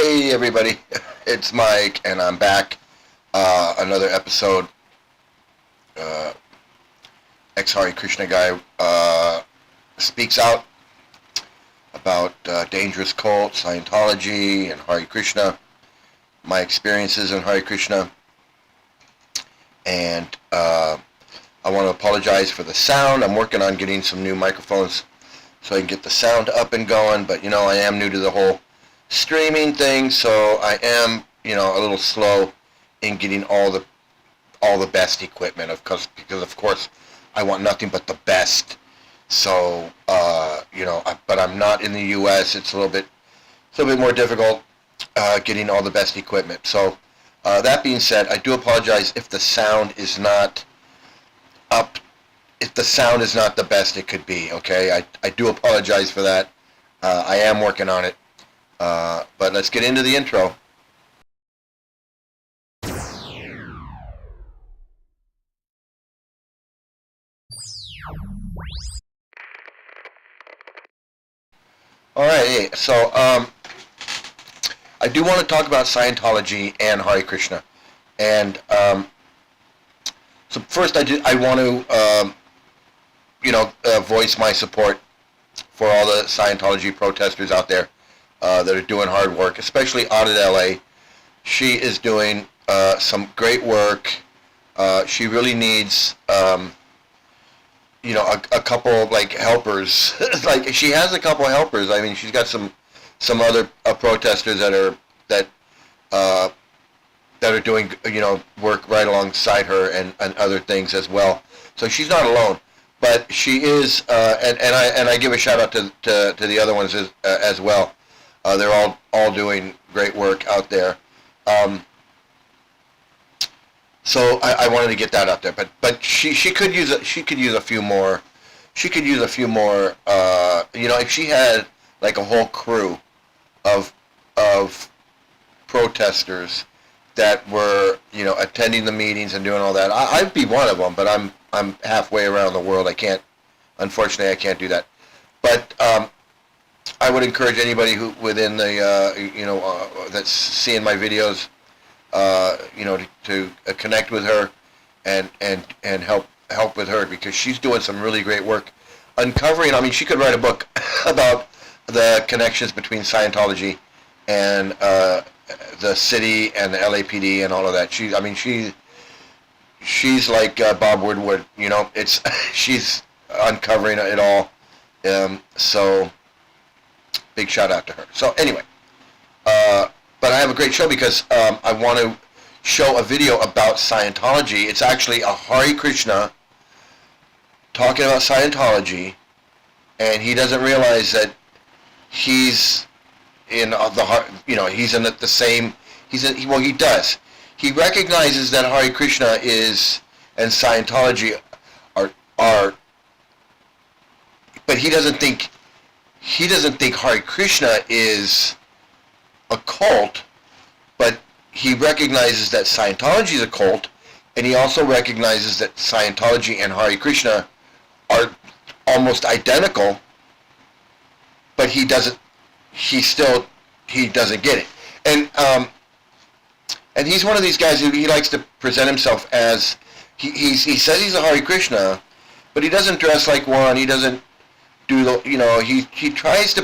Hey everybody, it's Mike and I'm back. Another episode. Ex-Hare Krishna guy speaks out about dangerous cult, Scientology, and Hare Krishna. My experiences in Hare Krishna. And I want to apologize for the sound. I'm working on getting some new microphones so I can get the sound up and going. But, I am new to the whole streaming thing, so I am, a little slow in getting all the best equipment, because of course I want nothing but the best. So but I'm not in the U.S. It's a little bit more difficult getting all the best equipment. So that being said, I do apologize if the sound is not up, if the sound is not the best it could be. Okay, I do apologize for that. I am working on it. But let's get into the intro. Alright, so I do want to talk about Scientology and Hare Krishna. And so first I want to voice my support for all the Scientology protesters out there that are doing hard work, especially out at LA. She is doing some great work. She really needs a couple helpers. Like, she has a couple helpers. I mean, she's got some other protesters that are doing work right alongside her and other things as well. So she's not alone, but she is, and I give a shout out to the other ones as well. They're all doing great work out there. So I wanted to get that out there, but she could use a few more. She could use a few more. If she had like a whole crew of protesters that were attending the meetings and doing all that, I'd be one of them. But I'm halfway around the world. Unfortunately, I can't do that. But I would encourage anybody who within the that's seeing my videos, to connect with her and help with her, because she's doing some really great work uncovering. I mean, she could write a book about the connections between Scientology and the city and the LAPD and all of that. She's like Bob Woodward. She's uncovering it all. So big shout out to her. So anyway, but I have a great show because I want to show a video about Scientology. It's actually a Hare Krishna talking about Scientology, and he doesn't realize that he's in he's in the same. He does. He recognizes that Hare Krishna and Scientology are, but he doesn't think Hare Krishna is a cult, but he recognizes that Scientology is a cult, and he also recognizes that Scientology and Hare Krishna are almost identical, but he doesn't get it. And he's one of these guys who he likes to present himself as, he says he's a Hare Krishna, but he doesn't dress like one. He doesn't do he tries to.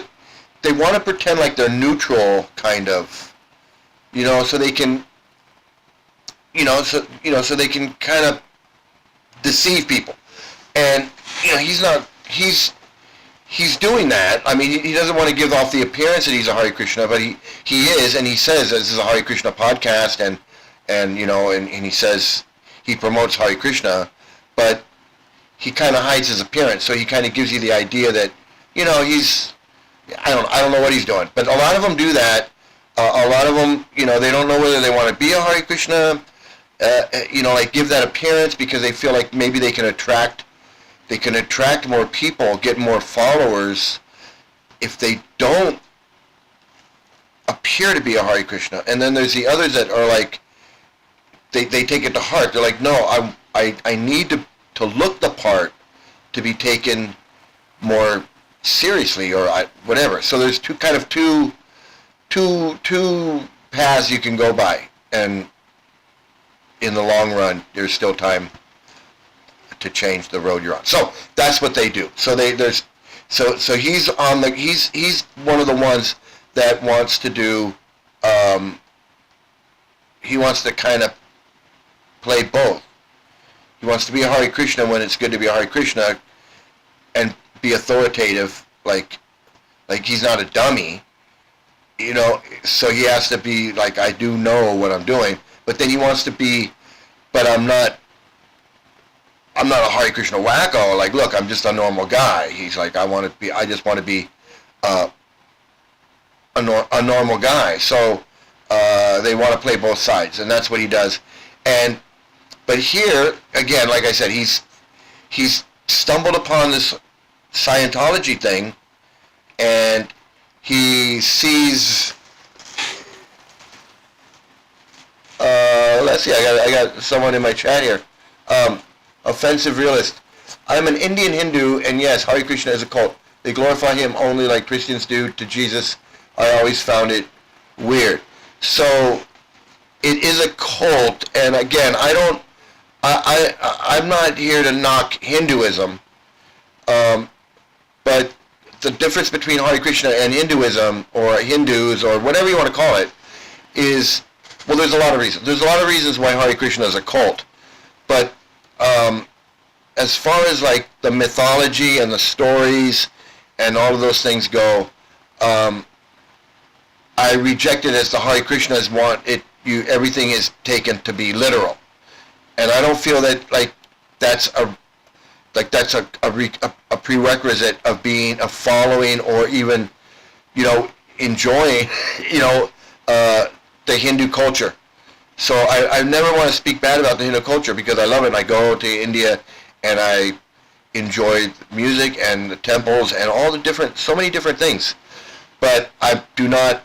They want to pretend like they're neutral, kind of, so they can, so they can kind of deceive people. And he's not. He's doing that. I mean, he doesn't want to give off the appearance that he's a Hare Krishna, but he is, and he says this is a Hare Krishna podcast, and he says he promotes Hare Krishna, but he kind of hides his appearance, so he kind of gives you the idea that he's. I don't know what he's doing, but a lot of them do that. A lot of them, they don't know whether they want to be a Hare Krishna, give that appearance because they feel like maybe they can attract more people, get more followers if they don't appear to be a Hare Krishna. And then there's the others that are like, they take it to heart. They're like, no, I need to look the part to be taken more seriously, or whatever. So there's two two paths you can go by, and in the long run, there's still time to change the road you're on. So that's what they do. So so he's on the he's one of the ones that wants to do. He wants to kind of play both. He wants to be a Hare Krishna when it's good to be a Hare Krishna, and be authoritative, like he's not a dummy, you know. So he has to be like, I do know what I'm doing, but then he wants to be, but I'm not a Hare Krishna wacko. Like, look, I'm just a normal guy. He's like, I just want to be a normal guy. So they want to play both sides, and that's what he does. But here again, like I said, he's stumbled upon this Scientology thing, and he sees. Let's see. I got someone in my chat here. Offensive realist. I'm an Indian Hindu, and yes, Hare Krishna is a cult. They glorify him only like Christians do to Jesus. I always found it weird. So it is a cult, and again, I'm not here to knock Hinduism, but the difference between Hare Krishna and Hinduism, or Hindus, or whatever you want to call it, is, well, there's a lot of reasons. There's a lot of reasons why Hare Krishna is a cult, but as far as like the mythology and the stories and all of those things go, I reject it as the Hare Krishnas want it. Everything is taken to be literal, and I don't feel that that's a prerequisite of being a following, or even, you know, enjoying, you know, the Hindu culture. So I never want to speak bad about the Hindu culture, because I love it. I go to India and I enjoy music and the temples and all the so many different things. But I do not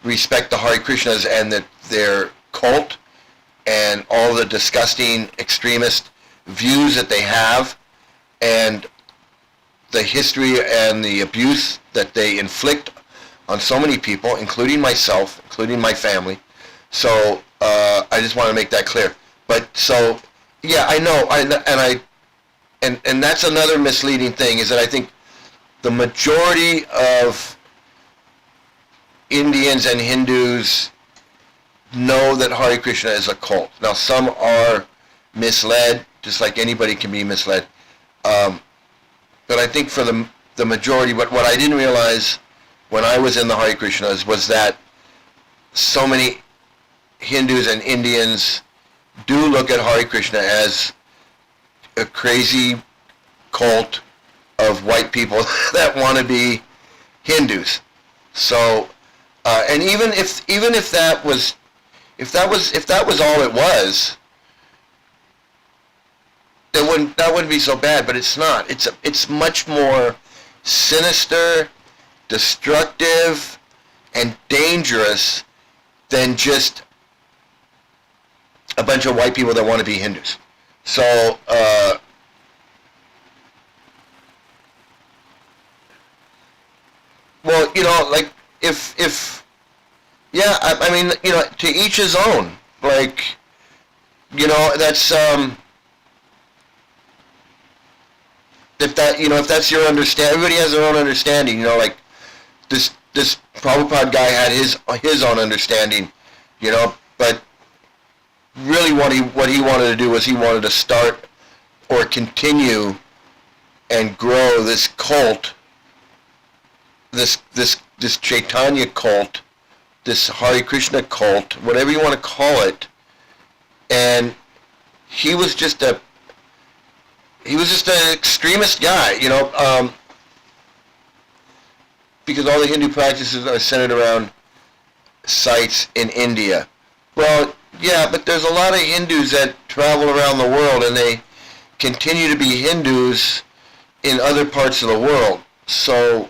respect the Hare Krishnas and their cult and all the disgusting extremist views that they have, and the history and the abuse that they inflict on so many people, including myself, including my family. So I just want to make that clear. But so, yeah, I know, and that's another misleading thing, is that I think the majority of Indians and Hindus know that Hare Krishna is a cult. Now, some are misled, just like anybody can be misled. But I think for the majority, what I didn't realize when I was in the Hare Krishnas was that so many Hindus and Indians do look at Hare Krishna as a crazy cult of white people that want to be Hindus. So, and even if that was all it was, that wouldn't be so bad. But it's not. It's much more sinister, destructive, and dangerous than just a bunch of white people that want to be Hindus. So, well, you know, like, yeah, I mean, you know, to each his own. Like, you know, that's, if that's your understanding, everybody has their own understanding, you know, like, this Prabhupada guy had his own understanding, you know, but really what he wanted to do was he wanted to start or continue and grow this cult, this Chaitanya cult, this Hare Krishna cult, whatever you want to call it. And he was just an extremist guy, you know, because all the Hindu practices are centered around sites in India. Well, yeah, but there's a lot of Hindus that travel around the world, and they continue to be Hindus in other parts of the world. So,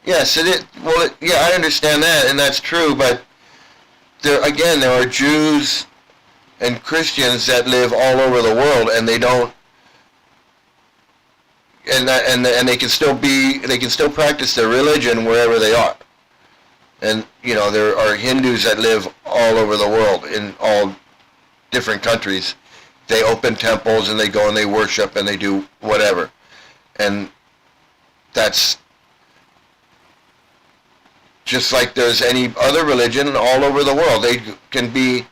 yes, I understand that, and that's true, but there are Jews and Christians that live all over the world, and they don't, and they can still practice their religion wherever they are. And there are Hindus that live all over the world in all different countries. They open temples and they go and they worship and they do whatever. And that's just like there's any other religion all over the world. They can be,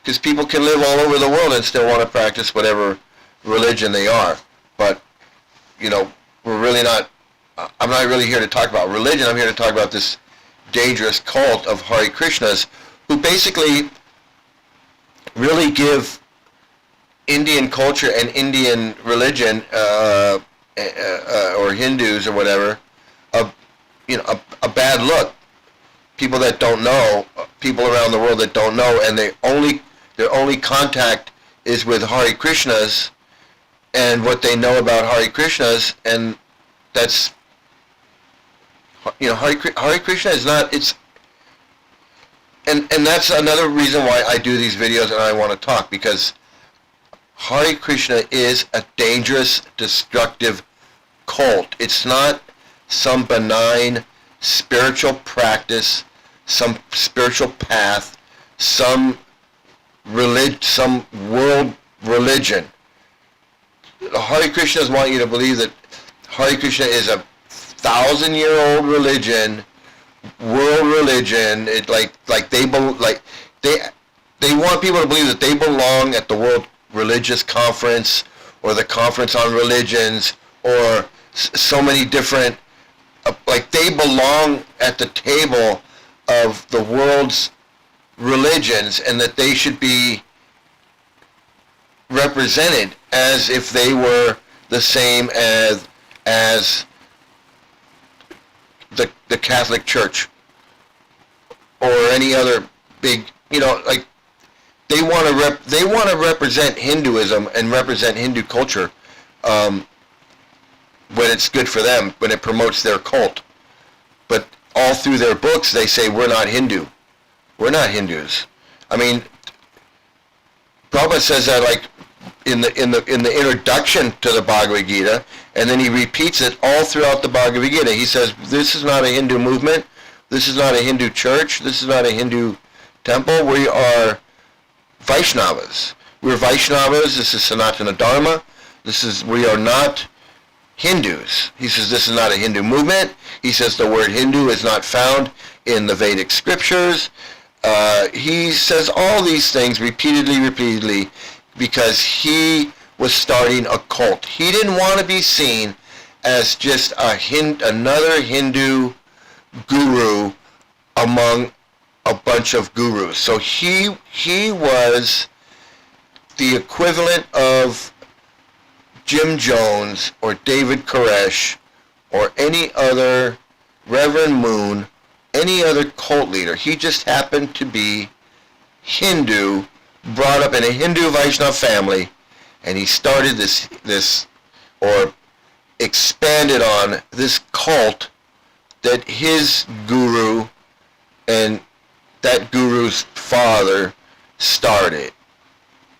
because people can live all over the world and still want to practice whatever religion they are. But, we're really not, I'm not really here to talk about religion. I'm here to talk about this dangerous cult of Hare Krishnas, who basically really give Indian culture and Indian religion, or Hindus or whatever, a bad look. People that don't know, people around the world that don't know, and their only contact is with Hare Krishnas and what they know about Hare Krishnas, and that's, Hare Krishna is not, it's, and that's another reason why I do these videos and I want to talk, because Hare Krishna is a dangerous, destructive cult. It's not some benign spiritual practice, some spiritual path, some world religion. The Hare Krishnas want you to believe that Hare Krishna is a 1,000-year-old religion, world religion. It they want people to believe that they belong at the World Religious Conference or the Conference on Religions or so many different, like they belong at the table of the world's religions, and that they should be represented as if they were the same as the Catholic Church or any other big, like they want to represent Hinduism and represent Hindu culture when it's good for them, when it promotes their cult. But all through their books they say we're not Hindu. We're not Hindus. I mean, Prabhupada says that like in the introduction to the Bhagavad Gita, and then he repeats it all throughout the Bhagavad Gita. He says this is not a Hindu movement. This is not a Hindu church. This is not a Hindu temple. We are Vaishnavas. We're Vaishnavas. This is Sanatana Dharma. We are not Hindus. He says this is not a Hindu movement. He says the word Hindu is not found in the Vedic scriptures. He says all these things repeatedly because he was starting a cult. He didn't want to be seen as just another Hindu guru among a bunch of gurus. So he was the equivalent of Jim Jones or David Koresh or any other Reverend Moon, any other cult leader. He just happened to be Hindu, brought up in a Hindu Vaishnava family, and he started this or expanded on this cult that his guru and that guru's father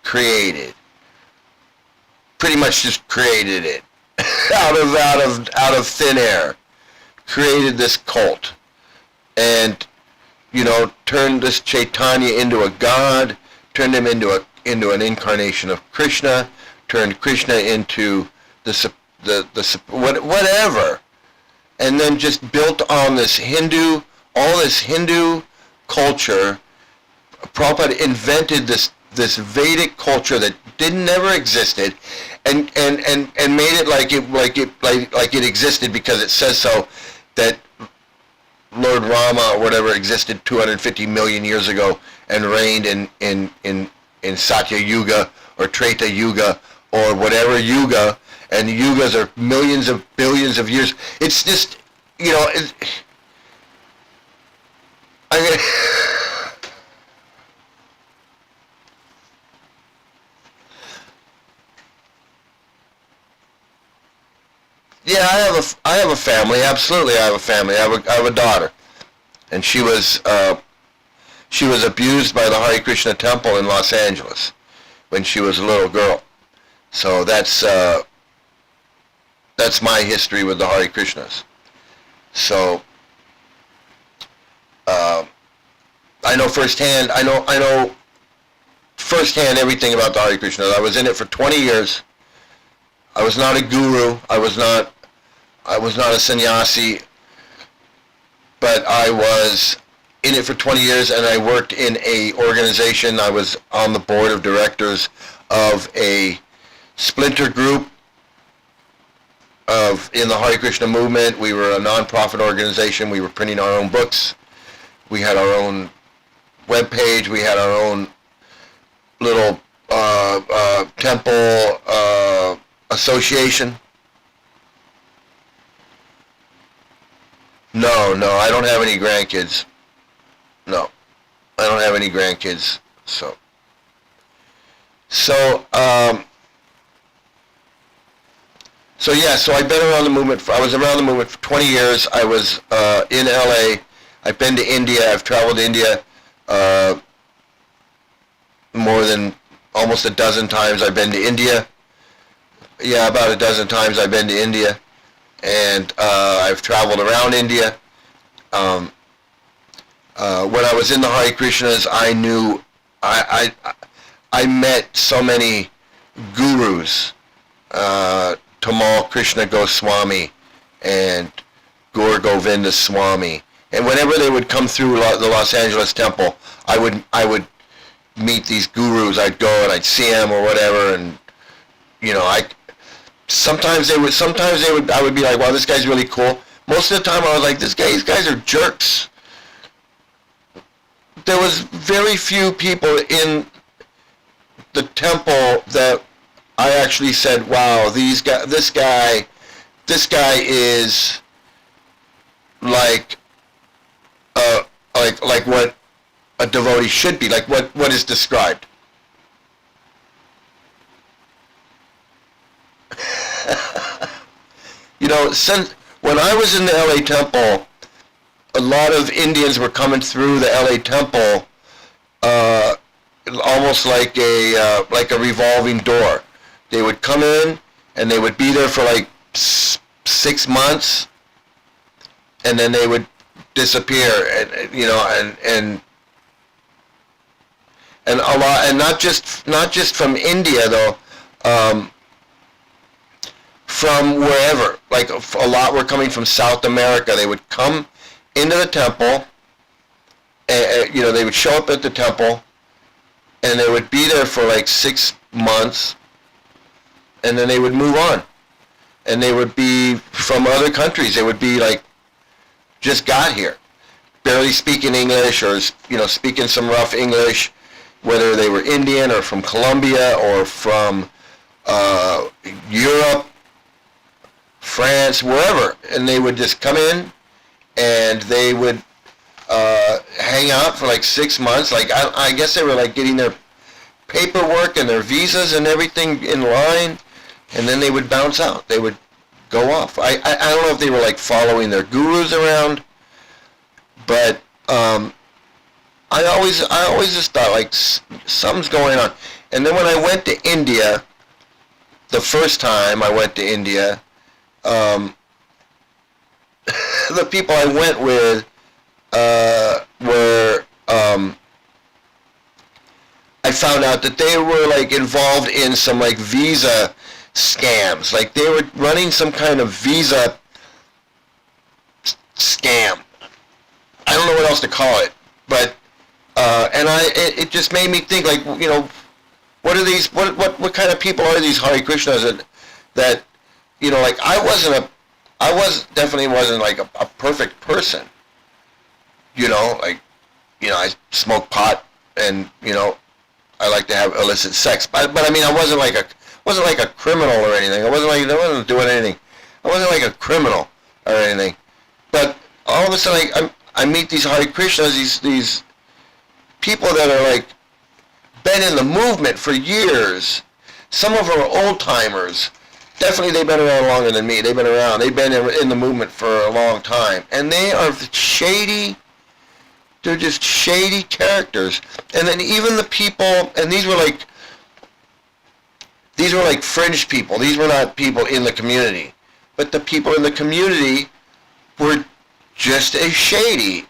created. Pretty much just created it out of thin air. Created this cult, and turned this Chaitanya into a god, turned him into an incarnation of Krishna, turned Krishna into whatever, and then just built on all this Hindu culture. Prabhupada invented this Vedic culture that never existed, and made it like it existed because it says so, that Lord Rama or whatever existed 250 million years ago and reigned in Satya Yuga or Treta Yuga or whatever Yuga, and Yugas are millions of billions of years. It's just, yeah, I have a family. Absolutely, I have a family. I have a daughter, and she was abused by the Hare Krishna temple in Los Angeles when she was a little girl. So that's that's my history with the Hare Krishnas. So I know firsthand. I know firsthand everything about the Hare Krishnas. I was in it for 20 years. I was not a guru. I was not a sannyasi. But I was in it for 20 years, and I worked in a organization. I was on the board of directors of a splinter group in the Hare Krishna movement. We were a non-profit organization. We were printing our own books. We had our own web page. We had our own little temple association. No, I don't have any grandkids. No, I don't have any grandkids. So I've been around the movement. I was around the movement for 20 years. I was in LA. I've been to India. I've traveled to India more than almost a dozen times. I've been to India. Yeah, about a dozen times I've been to India. And I've traveled around India. When I was in the Hare Krishnas, I knew I met so many gurus, Tamal Krishna Goswami and Gaur Govinda Swami, and whenever they would come through the Los Angeles temple, I would meet these gurus. I'd go and I'd see them or whatever, and sometimes I would be like, wow, this guy's really cool. Most of the time I was like, these guys are jerks. There was very few people in the temple that I actually said, wow, this guy is like what a devotee should be, like what is described. Since when I was in the LA temple, a lot of Indians were coming through the LA temple, almost like a revolving door. They would come in and they would be there for like 6 months, and then they would disappear, and a lot, and not just from India though. From wherever, like a lot were coming from South America. They would come into the temple, and they would show up at the temple, and they would be there for like 6 months, and then they would move on. And they would be from other countries. They would be like, just got here, barely speaking English, or speaking some rough English, whether they were Indian or from Colombia or from Europe, France, wherever, and they would just come in, and they would hang out for like 6 months. Like I guess they were like getting their paperwork and their visas and everything in line, and then they would bounce out. They would go off. I don't know if they were like following their gurus around, but I always just thought like something's going on. And then when I went to India, the first time I went to India, the people I went with were I found out that they were like involved in some like visa scams. Like they were running some kind of visa scam. I don't know what else to call it, but it just made me think, like, what are these? What kind of people are these Hare Krishnas that like I definitely wasn't like a perfect person. I smoke pot, and I like to have illicit sex, but I mean I wasn't like a criminal or anything. I wasn't doing anything. I wasn't like a criminal or anything. But all of a sudden I meet these Hare Krishnas, these people that are like been in the movement for years. Some of them are old timers. Definitely they've been around longer than me. They've been around. They've been in the movement for a long time. And they are shady. They're just shady characters. And then even the people, and these were like fringe people. These were not people in the community. but the people in the community were just as shady.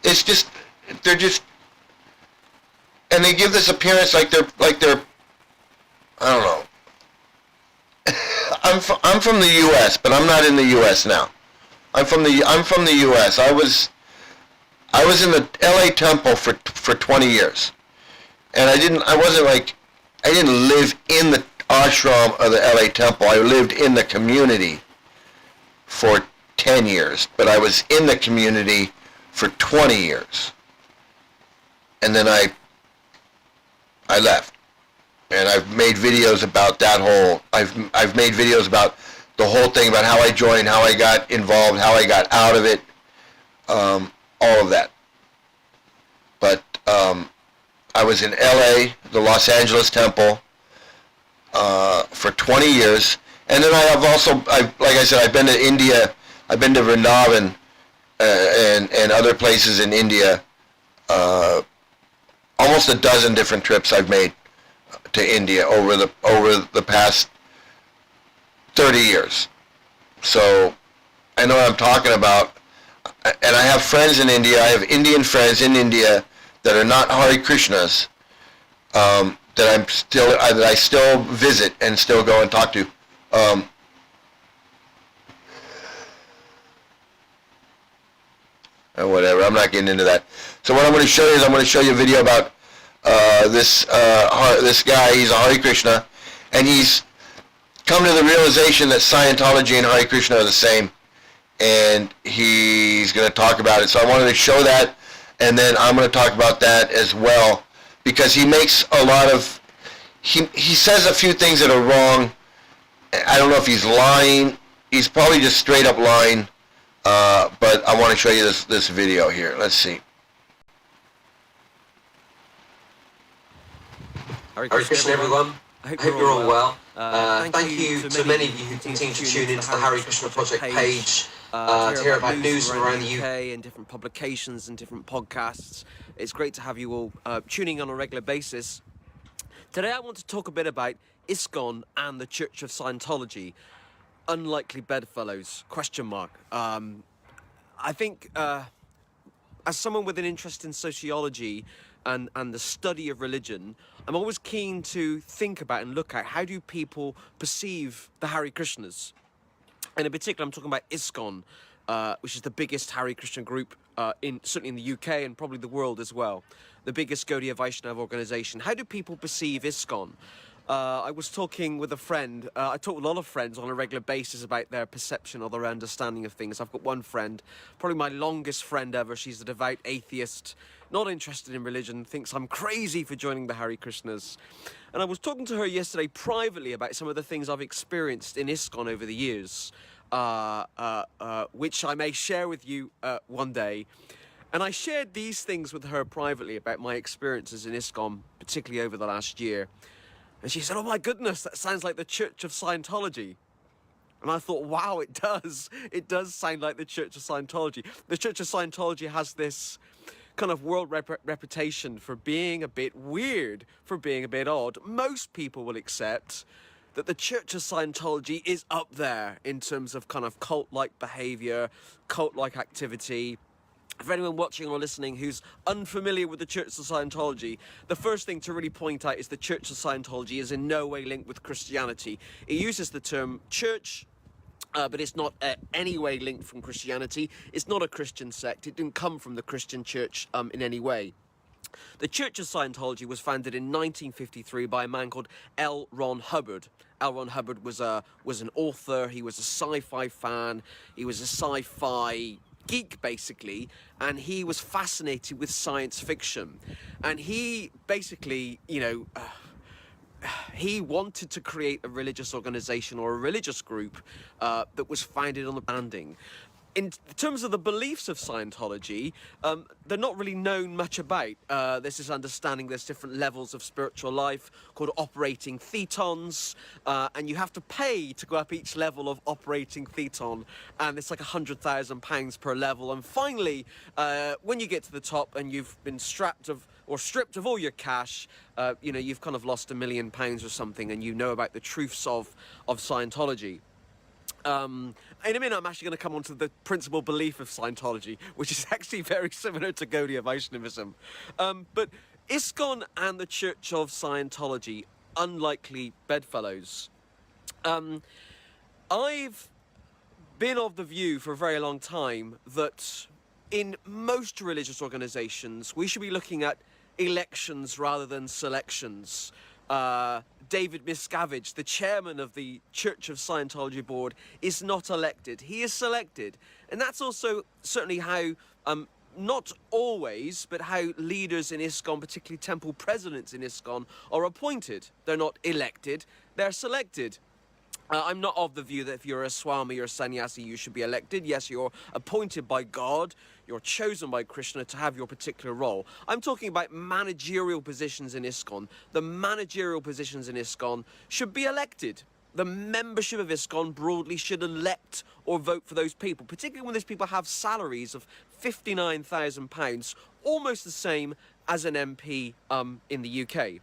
It's just, they're just, and they give this appearance like they're, I don't know. I'm from the U.S., but I'm not in the U.S. now. I'm from the U.S. I was in the L.A. temple for 20 years, and I didn't live in the ashram of the L.A. temple. I lived in the community for 10 years, but I was in the community for 20 years, and then I left. And I've made videos about that whole, I've made videos about the whole thing, about how I joined, how I got involved, how I got out of it, all of that. But I was in LA, the Los Angeles temple, for 20 years. And then I have also, like I said, I've been to India, I've been to Vrindavan, and other places in India. Almost a dozen different trips I've made to India over the past 30 years. So I know what I'm talking about, and I have friends in India. I have Indian friends in India that are not Hare Krishnas, that I still visit and still go and talk to. Whatever, I'm not getting into that. So what I'm going to show you is I'm going to show you a video about this guy. He's a Hare Krishna, and he's come to the realization that Scientology and Hare Krishna are the same, and he's going to talk about it. So I wanted to show that, and then I'm going to talk about that as well, because he makes a lot of, he says a few things that are wrong. I don't know if he's lying. He's probably just straight up lying, but I want to show you this video here. Let's see. Hare Krishna, everyone. I hope you're all well. Thank you to many of you who continue to tune into the Hare Krishna Project page to hear about news from around the UK and different publications and different podcasts. It's great to have you all tuning on a regular basis. Today I want to talk a bit about ISKCON and the Church of Scientology. Unlikely bedfellows, ? I think as someone with an interest in sociology and the study of religion, I'm always keen to think about and look at how do people perceive the Hare Krishnas. And in particular, I'm talking about ISKCON, which is the biggest Hare Krishna group, certainly in the UK and probably the world as well. The biggest Gaudiya Vaishnava organization. How do people perceive ISKCON? I was talking with a friend. I talk with a lot of friends on a regular basis about their perception or their understanding of things. I've got one friend, probably my longest friend ever. She's a devout atheist, not interested in religion, thinks I'm crazy for joining the Hare Krishnas. And I was talking to her yesterday privately about some of the things I've experienced in ISKCON over the years, which I may share with you one day. And I shared these things with her privately about my experiences in ISKCON, particularly over the last year. And she said, "Oh my goodness, that sounds like the Church of Scientology." And I thought, wow, it does. It does sound like the Church of Scientology. The Church of Scientology has this kind of world reputation for being a bit weird, for being a bit odd. Most people will accept that the Church of Scientology is up there in terms of kind of cult-like behavior, cult-like activity. For anyone watching or listening who's unfamiliar with the Church of Scientology, the first thing to really point out is the Church of Scientology is in no way linked with Christianity. It uses the term church, but it's not any way linked from Christianity. It's not a Christian sect. It didn't come from the Christian church in any way. The Church of Scientology was founded in 1953 by a man called L. Ron Hubbard. L. Ron Hubbard was an author. He was a sci-fi fan. He was a sci-fi geek, basically, and he was fascinated with science fiction. And he basically, he wanted to create a religious organization or a religious group that was founded on the branding. In terms of the beliefs of Scientology, they're not really known much about. There's this understanding there's different levels of spiritual life called operating thetons, and you have to pay to go up each level of operating theton, and it's like £100,000 per level. And finally, when you get to the top and you've been stripped of all your cash, you've kind of lost £1 million or something, and you know about the truths of Scientology. In a minute, I'm actually going to come on to the principal belief of Scientology, which is actually very similar to Gaudiya Vaishnavism. But ISKCON and the Church of Scientology, unlikely bedfellows. I've been of the view for a very long time that in most religious organizations, we should be looking at elections rather than selections. David Miscavige, the chairman of the Church of Scientology board, is not elected. He is selected. And that's also certainly how, not always, but how leaders in ISKCON, particularly temple presidents in ISKCON, are appointed. They're not elected, they're selected. I'm not of the view that if you're a Swami or a sannyasi, you should be elected. Yes, you're appointed by God, you're chosen by Krishna to have your particular role. I'm talking about managerial positions in ISKCON. The managerial positions in ISKCON should be elected. The membership of ISKCON broadly should elect or vote for those people, particularly when those people have salaries of £59,000, almost the same as an MP in the UK.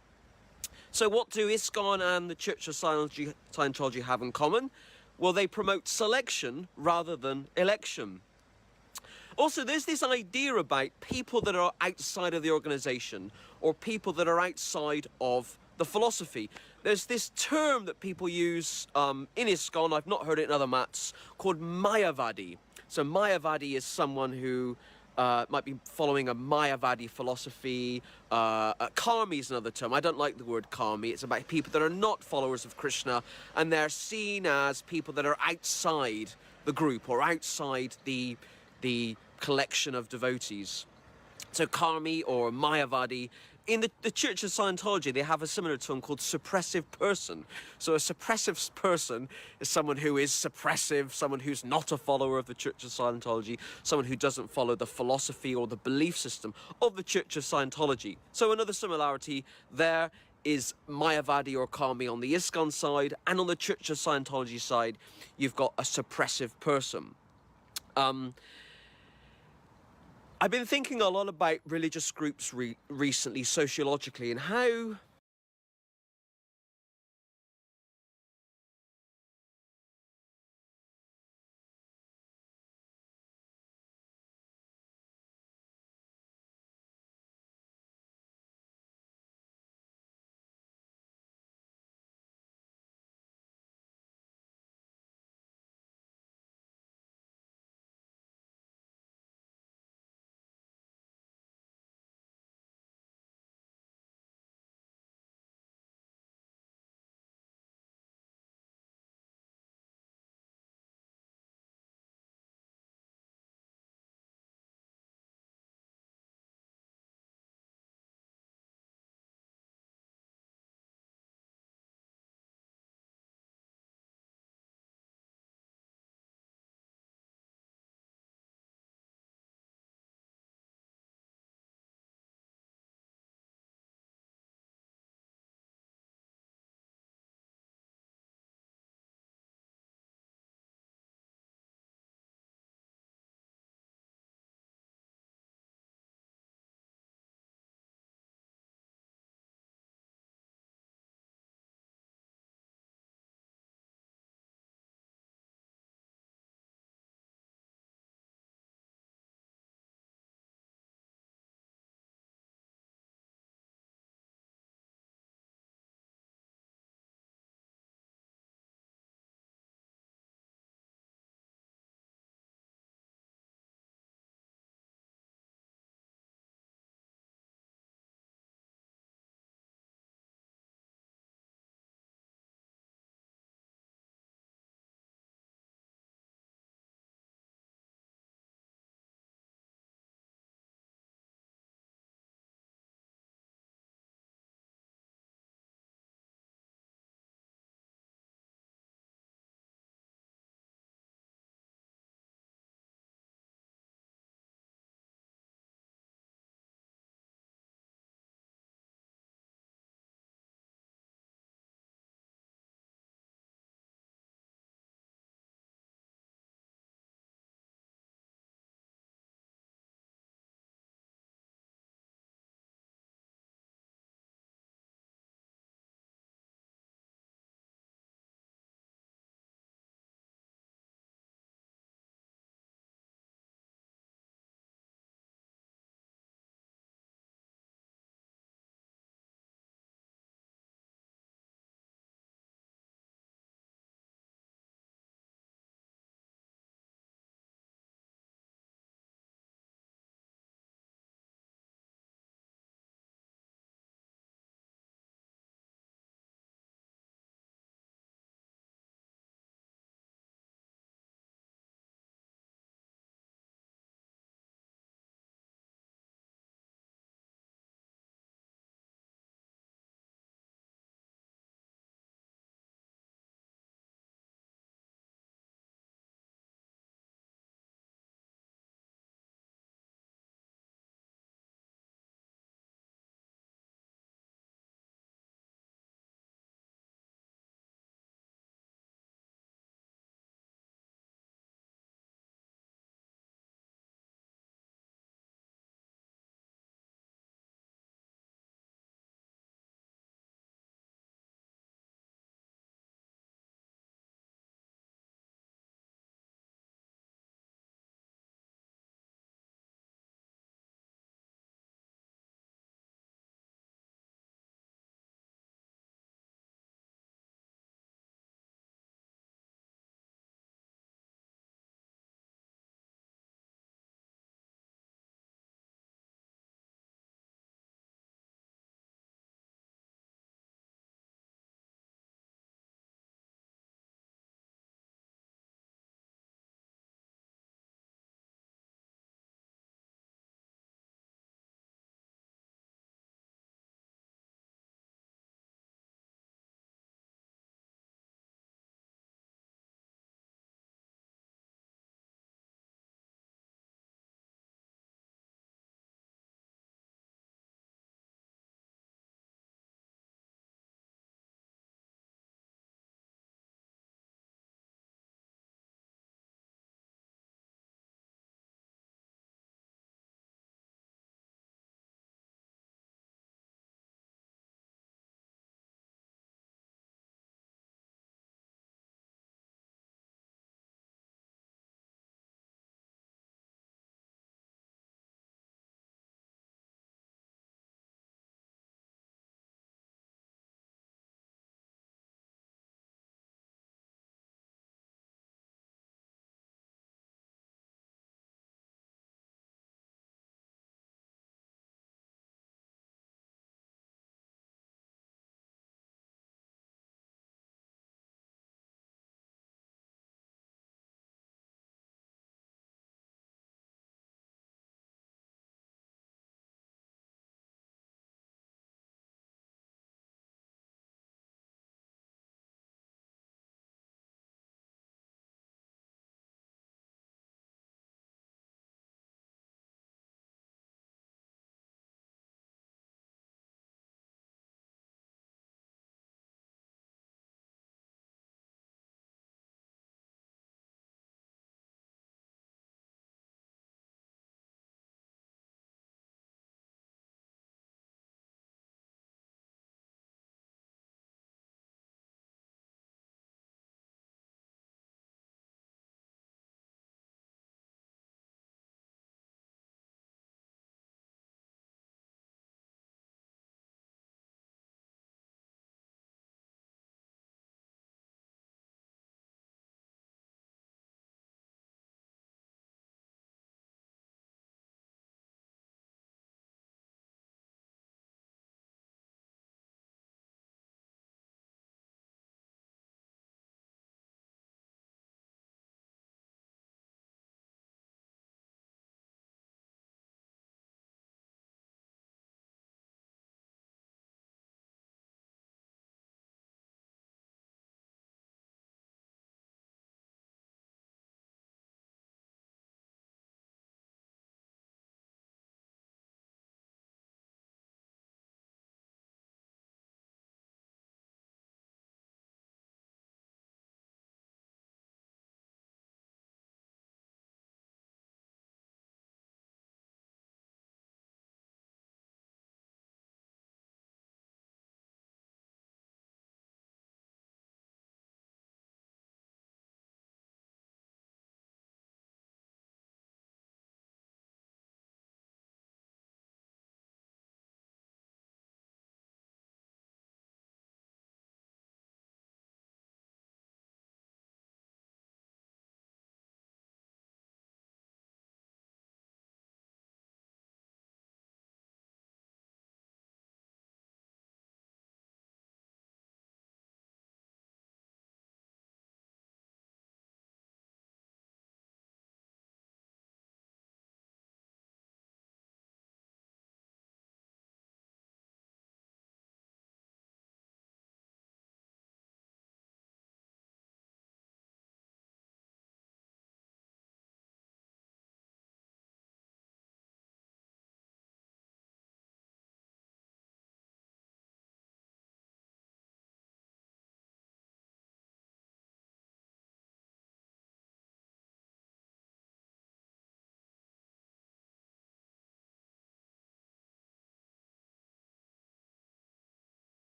So what do ISKCON and the Church of Scientology have in common? Well, they promote selection rather than election. Also, there's this idea about people that are outside of the organisation or people that are outside of the philosophy. There's this term that people use in ISKCON, I've not heard it in other mats, called Mayavadi. So Mayavadi is someone who might be following a Mayavadi philosophy. Karmi is another term. I don't like the word Karmi. It's about people that are not followers of Krishna, and they're seen as people that are outside the group or outside the collection of devotees. So Karmi or Mayavadi. In the Church of Scientology, they have a similar term called suppressive person. So a suppressive person is someone who is suppressive, someone who's not a follower of the Church of Scientology, someone who doesn't follow the philosophy or the belief system of the Church of Scientology. So another similarity there is Mayavadi or Karmi on the ISKCON side, and on the Church of Scientology side, you've got a suppressive person. I've been thinking a lot about religious groups recently, sociologically, and how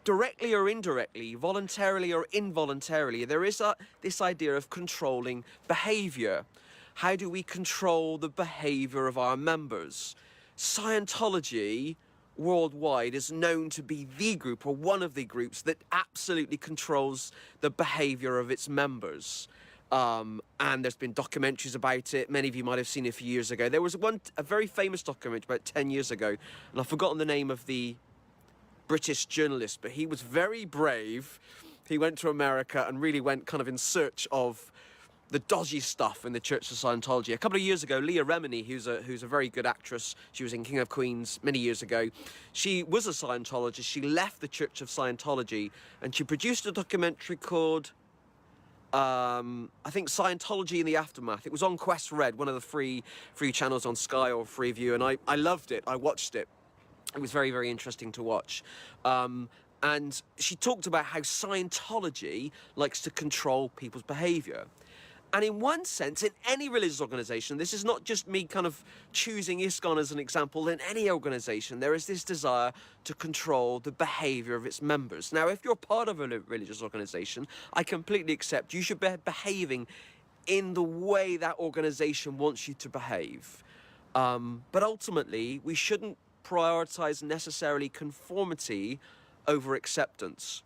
directly or indirectly, voluntarily or involuntarily, there is this idea of controlling behavior. How do we control the behavior of our members? Scientology worldwide is known to be the group, or one of the groups, that absolutely controls the behavior of its members. And there's been documentaries about it. Many of you might have seen it a few years ago. There was a very famous documentary about 10 years ago, and I've forgotten the name of the British journalist, but he was very brave. He went to America and really went kind of in search of the dodgy stuff in the Church of Scientology. A couple of years ago, Leah Remini, who's a very good actress, she was in King of Queens many years ago. She was a Scientologist. She left the Church of Scientology and she produced a documentary called, I think, Scientology in the Aftermath. It was on Quest Red, one of the free channels on Sky or Freeview, and I loved it. I watched it. It was very, very interesting to watch. And she talked about how Scientology likes to control people's behavior. And in one sense, in any religious organization, this is not just me kind of choosing ISKCON as an example, in any organization, there is this desire to control the behavior of its members. Now, if you're part of a religious organization, I completely accept you should be behaving in the way that organization wants you to behave. But ultimately, we shouldn't prioritize necessarily conformity over acceptance.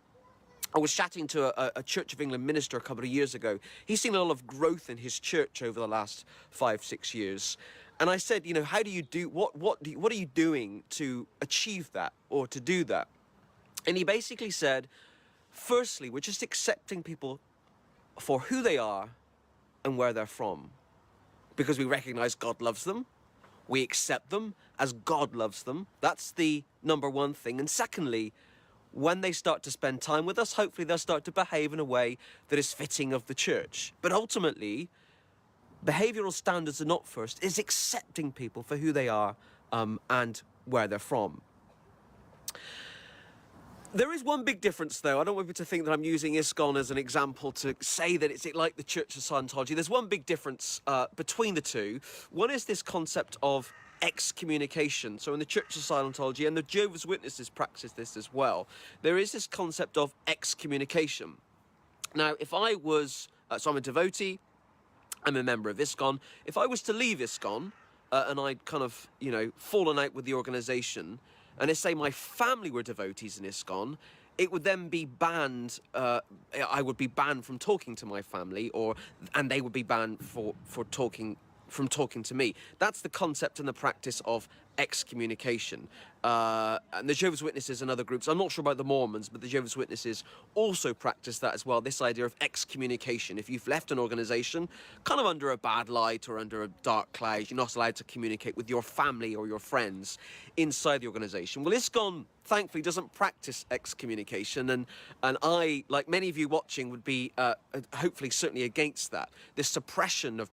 I was chatting to a Church of England minister a couple of years ago. He's seen a lot of growth in his church over the last 5-6 years. And I said, you know, how do you do, what are you doing to achieve that or to do that? And he basically said, firstly, we're just accepting people for who they are and where they're from. Because we recognize God loves them. We accept them as God loves them. That's the number one thing. And secondly, when they start to spend time with us, hopefully they'll start to behave in a way that is fitting of the church. But ultimately, behavioral standards are not first. It's accepting people for who they are and where they're from. There is one big difference, though. I don't want people to think that I'm using ISKCON as an example to say that it's like the Church of Scientology. There's one big difference between the two. One is this concept of excommunication. So in the Church of Scientology, and the Jehovah's Witnesses practice this as well, there is this concept of excommunication. Now, if I was, so I'm a devotee, I'm a member of ISKCON. If I was to leave ISKCON and I'd kind of, you know, fallen out with the organisation, and let's say my family were devotees in ISKCON, it would then be banned, I would be banned from talking to my family, and they would be banned from talking to me. That's the concept and the practice of excommunication. And the Jehovah's Witnesses and other groups, I'm not sure about the Mormons, but the Jehovah's Witnesses also practice that as well, this idea of excommunication. If you've left an organization, kind of under a bad light or under a dark cloud, you're not allowed to communicate with your family or your friends inside the organization. Well, ISKCON, thankfully, doesn't practice excommunication, and I, like many of you watching, would be hopefully certainly against that. This suppression of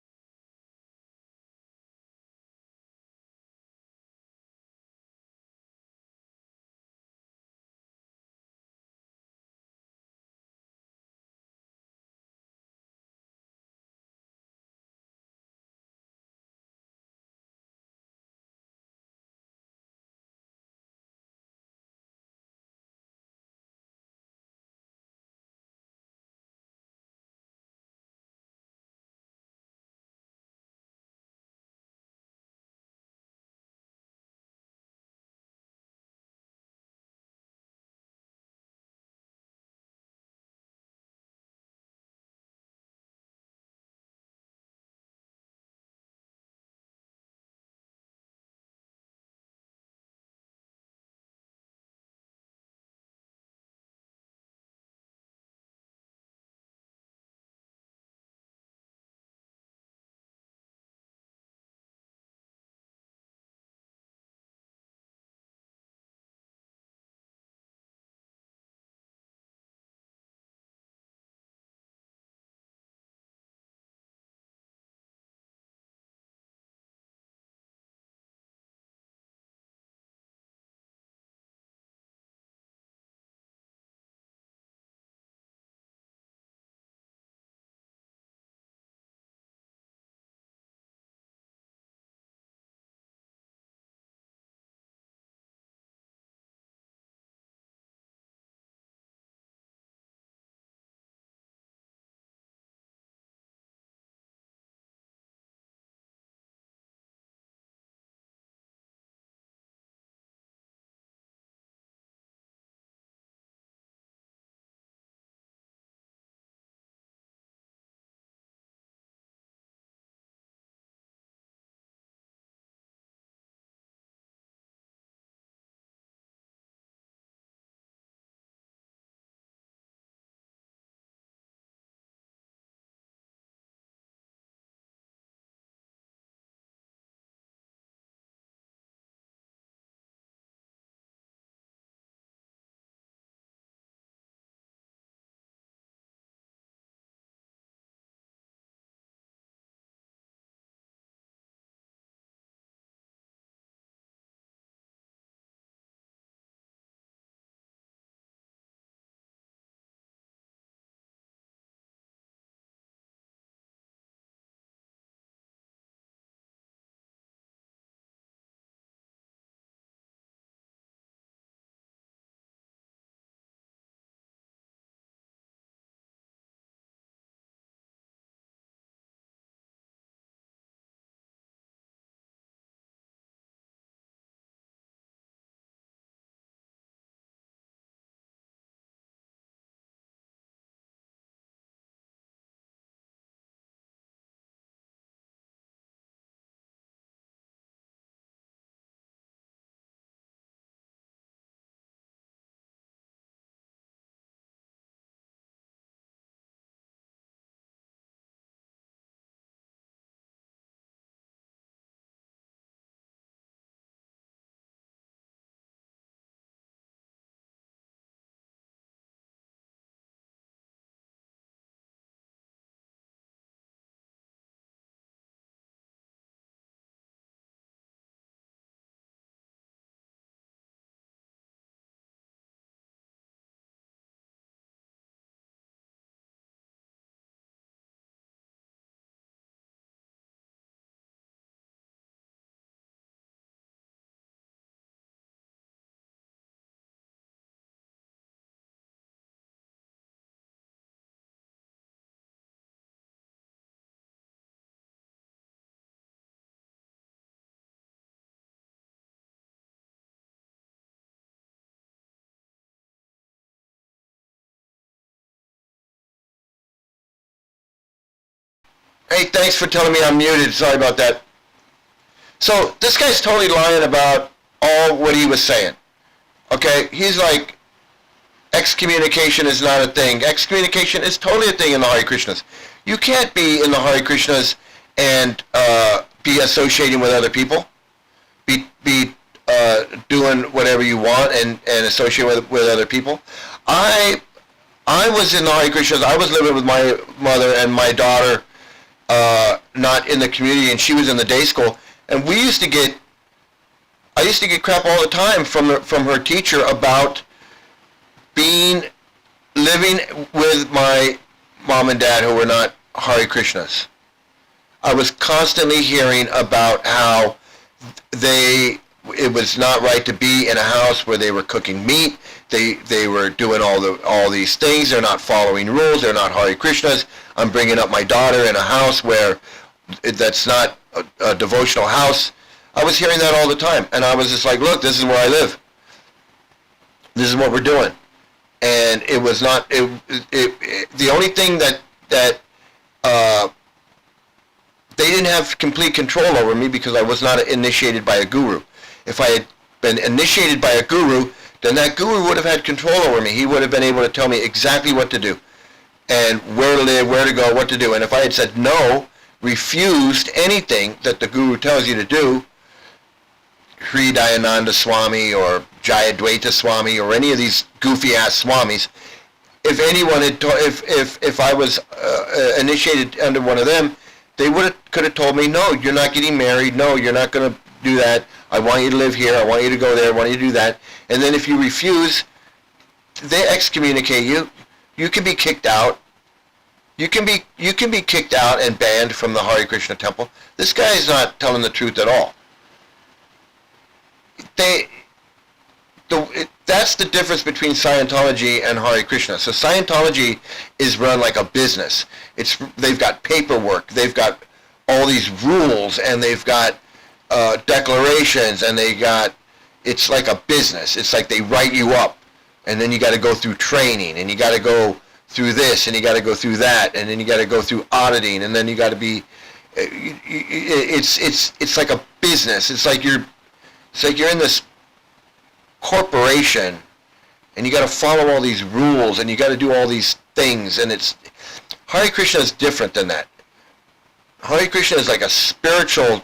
Hey, thanks for telling me I'm muted. Sorry about that. So this guy's totally lying about all what he was saying. Okay, he's like, excommunication is not a thing. Excommunication is totally a thing in the Hare Krishnas. You can't be in the Hare Krishnas and be associating with other people, be doing whatever you want and associate with other people. I was in the Hare Krishnas. I was living with my mother and my daughter, not in the community, and she was in the day school. And I used to get crap all the time from her teacher about living with my mom and dad who were not Hare Krishnas. I was constantly hearing about how it was not right to be in a house where they were cooking meat. They were doing all these things. They're not following rules. They're not Hare Krishnas. I'm bringing up my daughter in a house where that's not a devotional house. I was hearing that all the time, and I was just like, look, this is where I live. This is what we're doing. And it was not, the only thing that they didn't have complete control over me because I was not initiated by a guru. If I had been initiated by a guru, then that guru would have had control over me. He would have been able to tell me exactly what to do and where to live, where to go, what to do. And if I had said no, refused anything that the guru tells you to do, Sri Dayananda Swami or Jayadvaita Swami or any of these goofy ass swamis, if anyone had if I was initiated under one of them, they could have told me, no, you're not getting married, no, you're not going to do that, I want you to live here, I want you to go there, I want you to do that. And then if you refuse, they excommunicate you. You can be kicked out. You can be kicked out and banned from the Hare Krishna temple. This guy is not telling the truth at all. That's the difference between Scientology and Hare Krishna. So Scientology is run like a business. They've got paperwork, they've got all these rules, and they've got declarations, and it's like a business. It's like they write you up, and then you got to go through training, and you got to go through this, and you got to go through that, and then you got to go through auditing, and then you got to be. It's like a business. It's like you're in this corporation, and you got to follow all these rules, and you got to do all these things, and Hare Krishna is different than that. Hare Krishna is like a spiritual.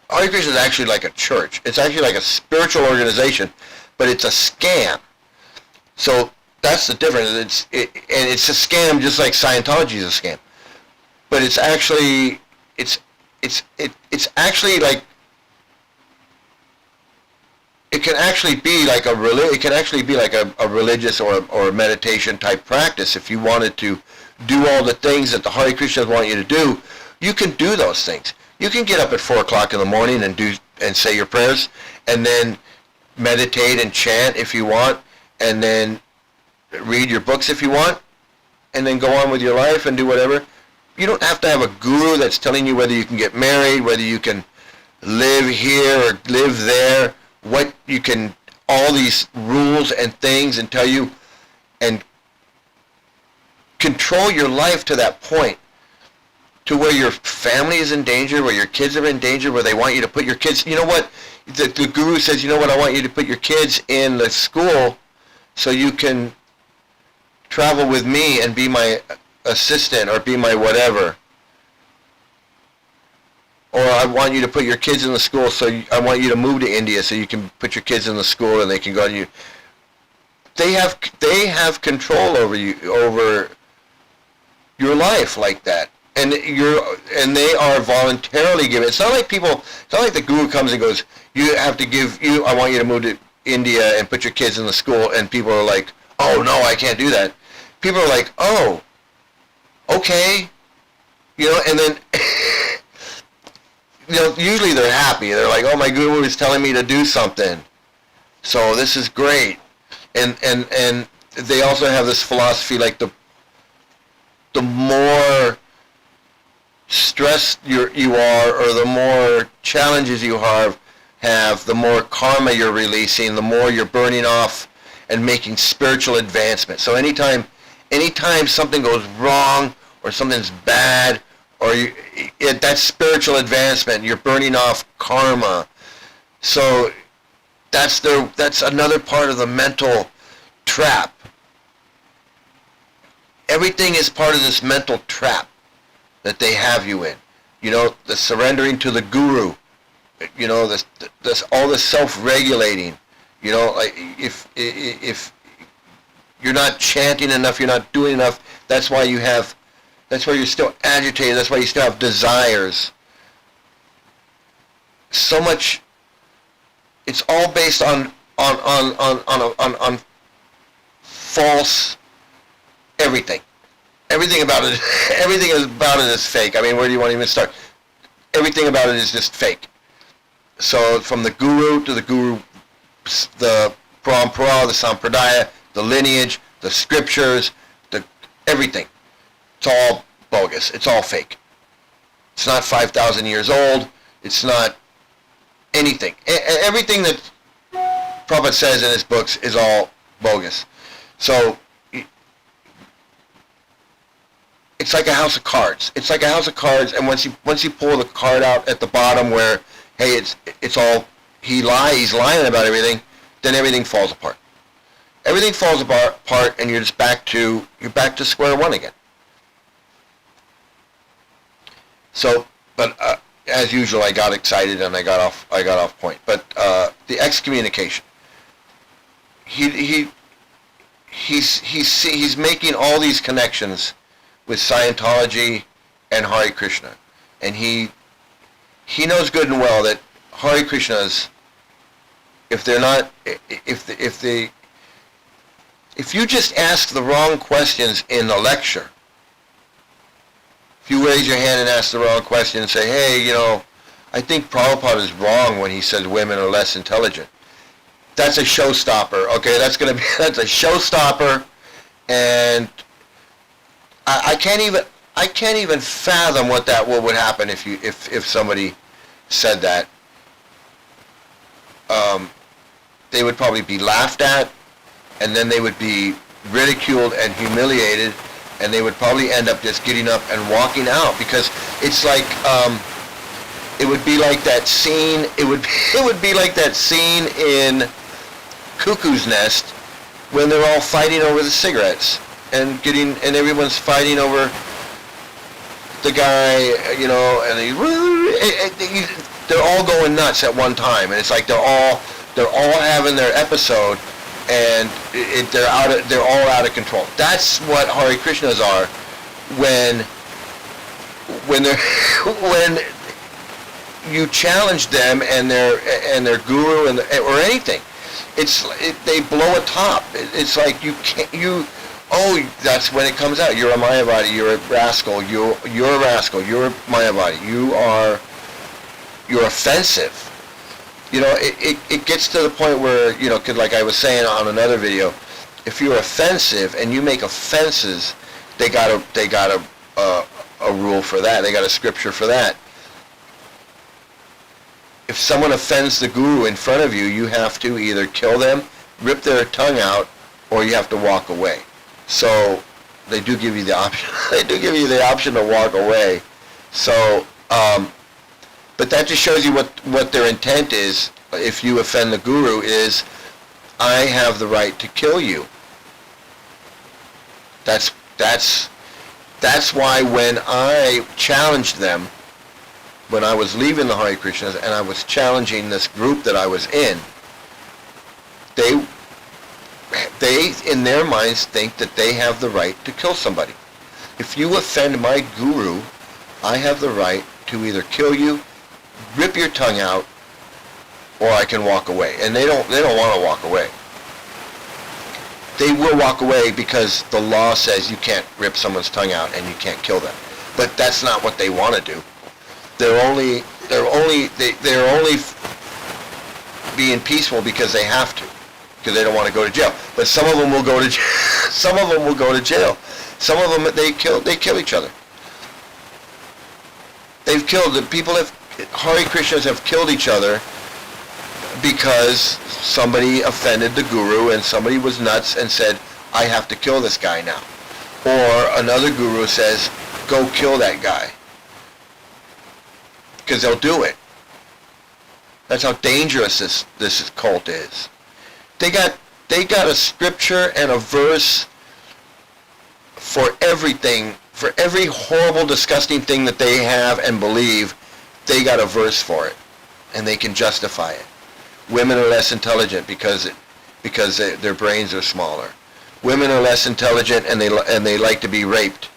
Hare Krishna is actually like a church. It's actually like a spiritual organization, but it's a scam. So that's the difference. It's a scam just like Scientology is a scam. But it's actually actually like it can actually be like a religious or a meditation type practice. If you wanted to do all the things that the Hare Krishnas want you to do, you can do those things. You can get up at 4 o'clock in the morning and say your prayers, and then meditate and chant if you want, and then read your books if you want, and then go on with your life and do whatever. You don't have to have a guru that's telling you whether you can get married, whether you can live here or live there, what you can, all these rules and things, and tell you and control your life to that point, to where your family is in danger, where your kids are in danger, where they want you to put your kids, you know what, the guru says, you know what, I want you to put your kids in the school so you can travel with me and be my assistant or be my whatever. Or I want you to put your kids in the school, so I want you to move to India so you can put your kids in the school and they can go to you. They have control over you, over your life like that. And they are voluntarily giving. It's not like the guru comes and goes, I want you to move to India and put your kids in the school, and people are like, oh no, I can't do that. People are like, oh, okay. And then usually they're happy. They're like, oh, my guru is telling me to do something, so this is great. And they also have this philosophy, like the more stressed you are, or the more challenges you have, the more karma you're releasing, the more you're burning off and making spiritual advancement. So anytime something goes wrong, or something's bad, or that's spiritual advancement. You're burning off karma. So that's another part of the mental trap. Everything is part of this mental trap that they have you in. You know, the surrendering to the guru. You know, this all the self-regulating. You know, like if you're not chanting enough, you're not doing enough. That's why you're still agitated. That's why you still have desires. So much. It's all based on false everything. Everything about it is fake. I mean, where do you want to even start? Everything about it is just fake. So from the guru to the guru, the parampara, the sampradaya, the lineage, the scriptures, everything. It's all bogus. It's all fake. It's not 5,000 years old. It's not anything. Everything that Prabhupada says in his books is all bogus. So it's like a house of cards. It's like a house of cards, and once you pull the card out at the bottom where, hey, it's all he's lying about everything, then everything falls apart. Everything falls apart, and you're just back to square one again. So, but as usual, I got excited and I got off point. But the excommunication. He's making all these connections with Scientology and Hare Krishna, and he knows good and well that Hare Krishnas, if you just ask the wrong questions in a lecture, if you raise your hand and ask the wrong question and say, hey, you know, I think Prabhupada is wrong when he says women are less intelligent, that's a showstopper. Okay, that's a showstopper, and I can't even fathom what would happen if somebody said that. They would probably be laughed at, and then they would be ridiculed and humiliated, and they would probably end up just getting up and walking out, because it's like it would be like that scene. It would be like that scene in Cuckoo's Nest when they're all fighting over the cigarettes and everyone's fighting over the guy, you know, and they're all going nuts at one time, and it's like they're all having their episode, and they're all out of control. That's what Hare Krishnas are when you challenge them and their guru or anything. They blow a top. It's like that's when it comes out. You're a Mayavadi. You're a rascal. You're a rascal. You're a Mayavadi. You're offensive. You know, it gets to the point where, you know, like I was saying on another video, if you're offensive and you make offenses, they got a rule for that. They got a scripture for that. If someone offends the guru in front of you, you have to either kill them, rip their tongue out, or you have to walk away. So they do give you the option. They do give you the option to walk away. So, but that just shows you what their intent is. If you offend the guru, is I have the right to kill you. That's why when I challenged them, when I was leaving the Hare Krishnas and I was challenging this group that I was in, they in their minds think that they have the right to kill somebody. If you offend my guru, I have the right to either kill you, rip your tongue out, or I can walk away. And they don't want to walk away. They will walk away because the law says you can't rip someone's tongue out and you can't kill them. But that's not what they want to do. They're only being peaceful because they have to, because they don't want to go to jail. But some of them will go to jail. Some of them will go to jail. Some of them they kill each other. They've killed the people. Hare Krishnas have killed each other because somebody offended the guru and somebody was nuts and said, I have to kill this guy now. Or another guru says, go kill that guy. Because they'll do it. That's how dangerous this cult is. They got a scripture and a verse for everything, for every horrible, disgusting thing that they have and believe. They got a verse for it, and they can justify it. Women are less intelligent because their brains are smaller. Women are less intelligent and they like to be raped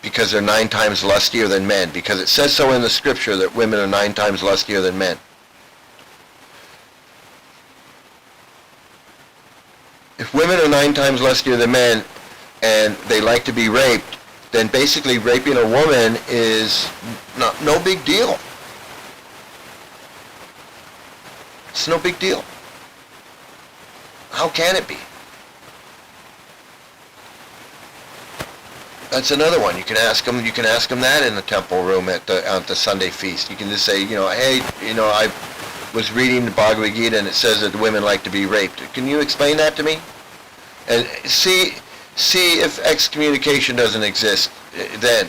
because they're 9 times lustier than men, because it says so in the scripture that women are 9 times lustier than men. If women are 9 times lustier than men and they like to be raped, then basically raping a woman is no big deal. It's no big deal. How can it be? That's another one. You can ask them that in the temple room at the Sunday feast. You can just say, hey, I was reading the Bhagavad Gita and it says that women like to be raped. Can you explain that to me? And see if excommunication doesn't exist then.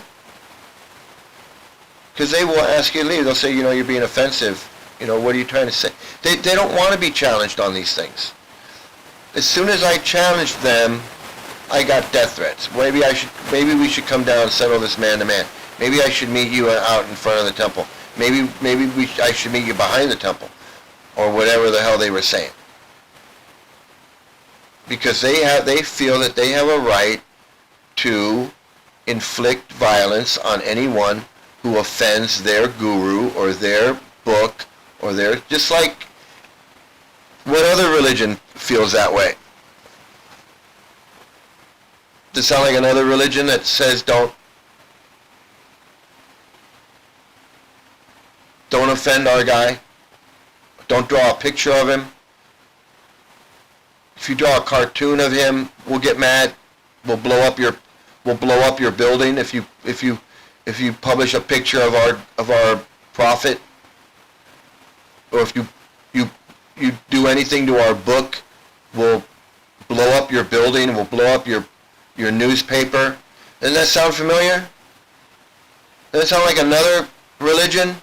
Because they will ask you to leave. They'll say, you're being offensive. What are you trying to say? They don't want to be challenged on these things. As soon as I challenged them, I got death threats. Maybe we should come down and settle this man to man. Maybe I should meet you out in front of the temple. Maybe I should meet you behind the temple, or whatever the hell they were saying. Because they feel that they have a right to inflict violence on anyone who offends their guru or their book or their, just like what other religion feels that way? Does it sound like another religion that says don't offend our guy? Don't draw a picture of him. If you draw a cartoon of him, we'll get mad. We'll blow up your building if you publish a picture of our prophet, or if you do anything to our book, we'll blow up your building. We'll blow up your newspaper. Doesn't that sound familiar? Doesn't it sound like another religion?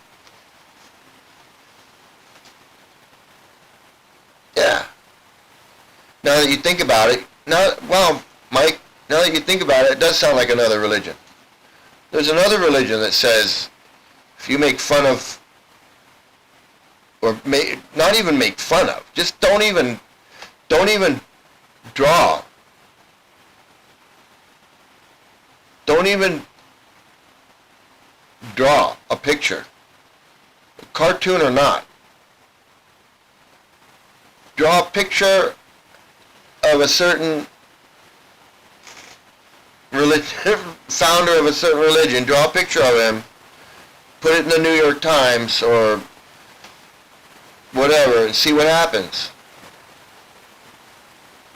Yeah. Now that you think about it, Mike, now that you think about it, it does sound like another religion. There's another religion that says if you make fun of, or not even make fun of, just don't even draw. Don't even draw a picture, cartoon or not. Draw a picture of a certain religion, founder of a certain religion. Draw a picture of him, put it in the New York Times or whatever, and see what happens.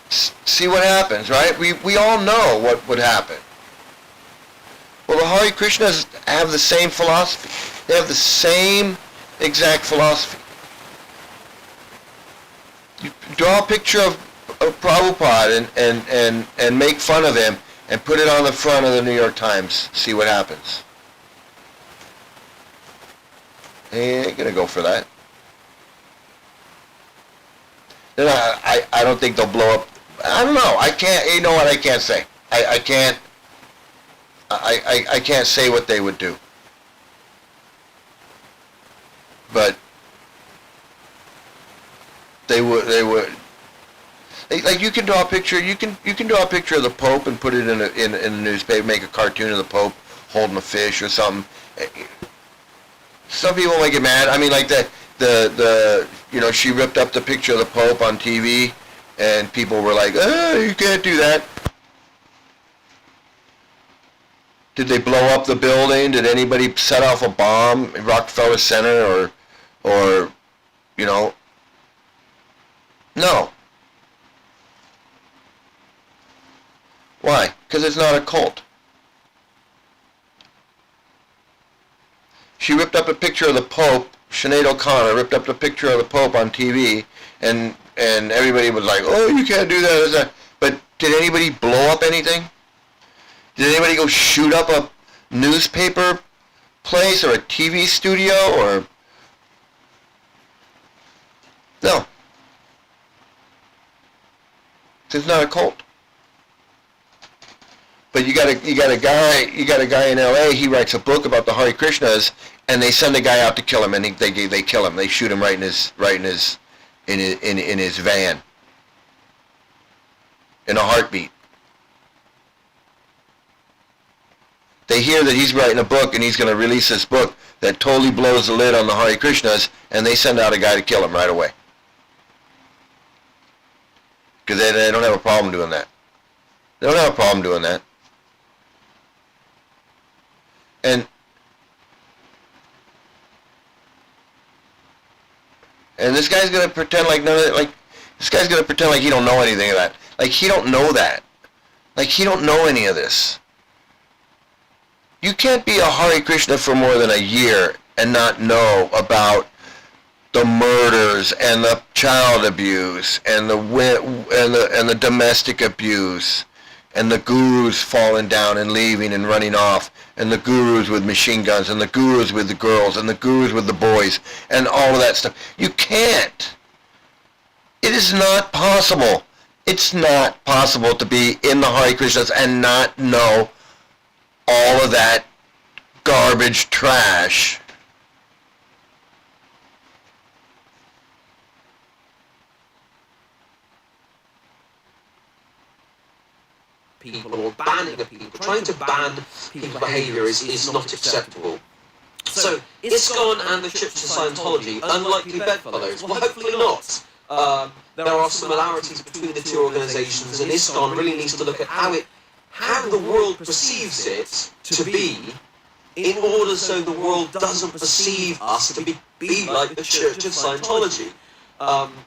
See what happens, right? We all know what would happen. Well, the Hare Krishnas have the same philosophy. They have the same exact philosophy. You draw a picture of Prabhupada and make fun of him and put it on the front of the New York Times. See what happens. They ain't going to go for that. Then I don't think they'll blow up. I don't know. I can't. You know what? I can't say. I can't. I can't say what they would do. But they would. Like you can draw a picture. You can draw a picture of the Pope and put it in a newspaper. Make a cartoon of the Pope holding a fish or something. Some people might get mad. I mean, like the she ripped up the picture of the Pope on TV, and people were like, "Oh, you can't do that." Did they blow up the building? Did anybody set off a bomb in Rockefeller Center or No. Why? Because it's not a cult. She ripped up a picture of the Pope, Sinead O'Connor ripped up the picture of the Pope on TV, and everybody was like, "Oh, you can't do that." But did anybody blow up anything? Did anybody go shoot up newspaper place or a TV studio or... No. It's not a cult. But you got a guy in LA, he writes a book about the Hare Krishnas, and they send a guy out to kill him, and they kill him. They shoot him right in his van. In a heartbeat. They hear that he's writing a book and he's going to release this book that totally blows the lid on the Hare Krishnas, and they send out a guy to kill him right away. Because they don't have a problem doing that. They don't have a problem doing that. And this guy's gonna pretend like this guy's gonna pretend like he don't know anything of that. Like he don't know that. Like he don't know any of this. You can't be a Hare Krishna for more than a year and not know about the murders and the child abuse and the domestic abuse and the gurus falling down and leaving and running off, and the gurus with machine guns, and the gurus with the girls, and the gurus with the boys, and all of that stuff. You can't. It is not possible. It's not possible to be in the Hare Krishnas and not know all of that garbage trash. People or banning of people. Trying to ban people's behaviour is not acceptable. So, ISKCON and the Church of Scientology, unlikely bedfellows? Well, hopefully not. There are similarities between the two organisations, and ISKCON really needs to look at how the world perceives it to be, in order so the world doesn't perceive us to be like the Church of Scientology.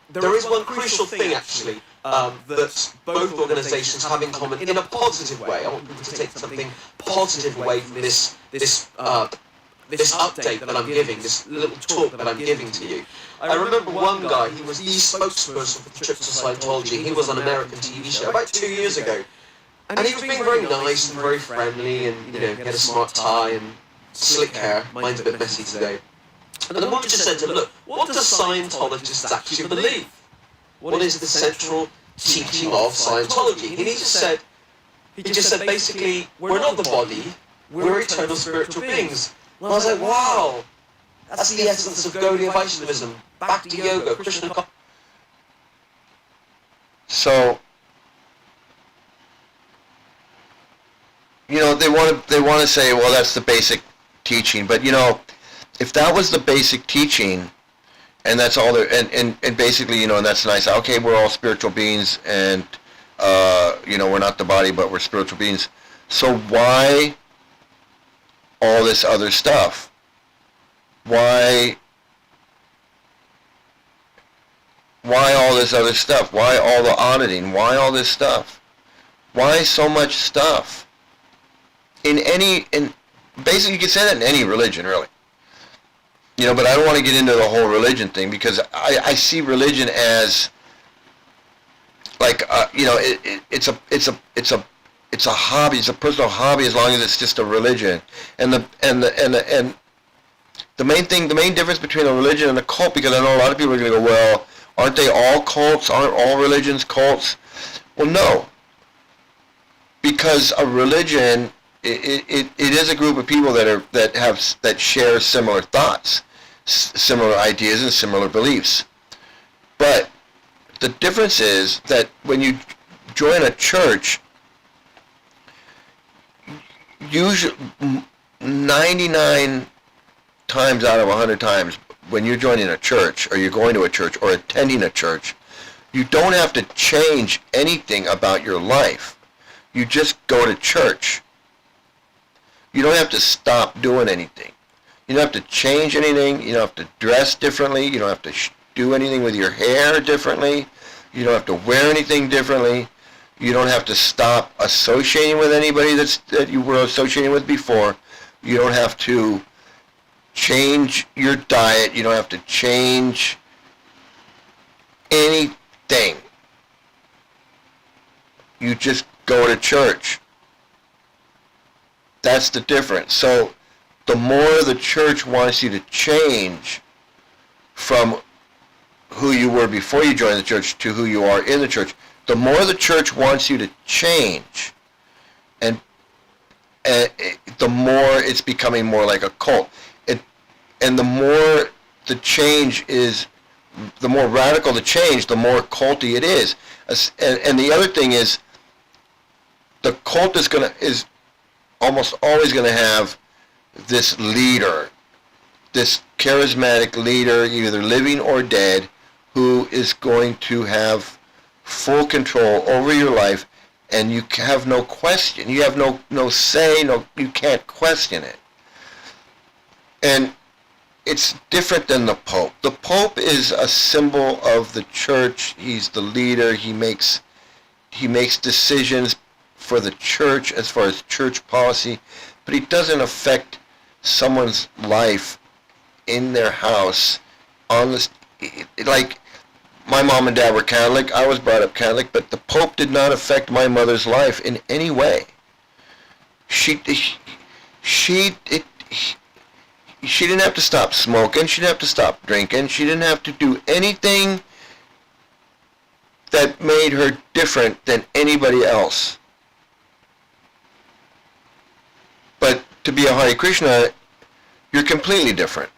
There is one crucial thing, actually, that both organisations have in common in a positive way. I want people to take something positive away from this update that I'm giving, this little talk that I'm giving to you. I remember one guy, he was the spokesperson for the Church of Scientology. He was on an American TV show about 2 years ago. And he was being very nice and very friendly, and, you know, he had a smart tie and slick hair. Mine's a bit messy today. And the woman just said to him, look, what do Scientologists actually believe? What is the central teaching of Scientology? And he just said basically, we're not the body, we're eternal spiritual beings. And I was like, wow, that's the essence of Gaudiya Vaishnavism, Bhakti Yoga, Krishna Cult. So, you know, they want to say, well, that's the basic teaching, but you know, if that was the basic teaching, and that's all there, and basically, you know, and that's nice. Okay, we're all spiritual beings, and you know, we're not the body, but we're spiritual beings. So why all this other stuff? Why all this other stuff? Why all the auditing? Why all this stuff? Why so much stuff? Basically, you can say that in any religion, really. You know, but I don't want to get into the whole religion thing, because I see religion as like you know, it's a hobby, it's a personal hobby, as long as it's just a religion. And the main difference between a religion and a cult, because I know a lot of people are going to go, well, aren't they all cults? Aren't all religions cults? Well, no, because a religion, it is a group of people that share similar thoughts, similar ideas, and similar beliefs. But the difference is that when you join a church, usually 99 times out of 100 times, when you're joining a church, or you're going to a church, or attending a church, you don't have to change anything about your life. You just go to church. You don't have to stop doing anything. You don't have to change anything. You don't have to dress differently. You don't have to do anything with your hair differently. You don't have to wear anything differently. You don't have to stop associating with anybody that you were associating with before. You don't have to change your diet. You don't have to change anything. You just go to church. That's the difference. So the more the church wants you to change from who you were before you joined the church to who you are in the church, the more the church wants you to change, and the more it's becoming more like a cult. And the more the change is, the more radical the change, the more culty it is. And the other thing is, the cult is almost always going to have this leader, this charismatic leader, either living or dead, who is going to have full control over your life, and you have no question. You have no say, you can't question it. And it's different than the Pope. The Pope is a symbol of the church. He's the leader. He makes decisions for the church as far as church policy, but he doesn't affect someone's life in their house on this. Like, my mom and dad were Catholic. I was brought up Catholic, but the Pope did not affect my mother's life in any way. She didn't have to stop smoking. She didn't have to stop drinking. She didn't have to do anything that made her different than anybody else. But to be a Hare Krishna, you're completely different.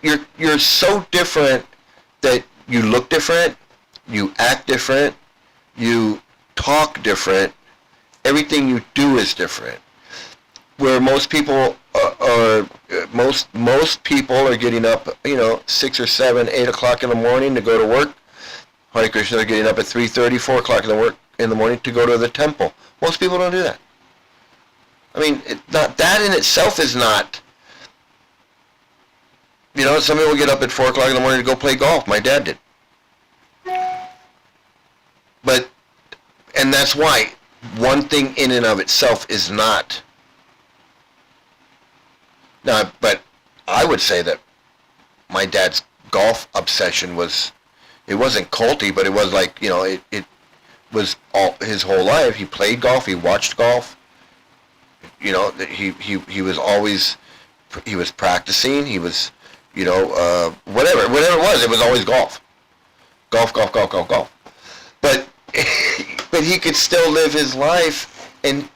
You're so different that you look different, you act different, you talk different. Everything you do is different. Where most people most people are getting up, 6 or 7, 8 o'clock in the morning to go to work. Hare Krishna are getting up at 3:30, 4 o'clock in the morning to go to the temple. Most people don't do that. I mean, that in itself is not. Some people get up at 4 o'clock in the morning to go play golf. My dad did. And that's why one thing in and of itself is not. Now, but I would say that my dad's golf obsession it wasn't culty, but it was like, it was all his whole life. He played golf, he watched golf. He was practicing, he was, whatever it was always golf. Golf. But he could still live his life and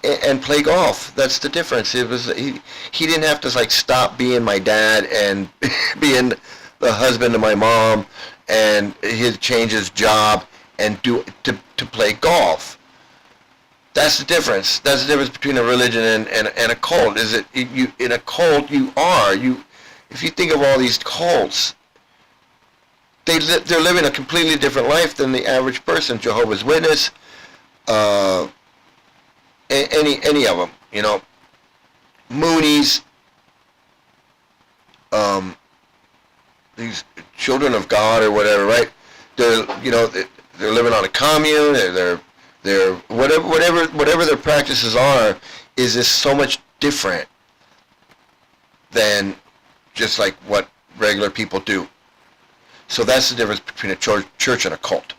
play golf. That's the difference. He didn't have to stop being my dad and being the husband of my mom, and change his job and to play golf. That's the difference. That's the difference between a religion and a cult. Is that you in a cult if you think of all these cults, they're living a completely different life than the average person. Jehovah's Witness, any of them, Moonies, these children of God or whatever, right? They're living on a commune. They're whatever their practices are is just so much different than just like what regular people do. So that's the difference between a church and a cult.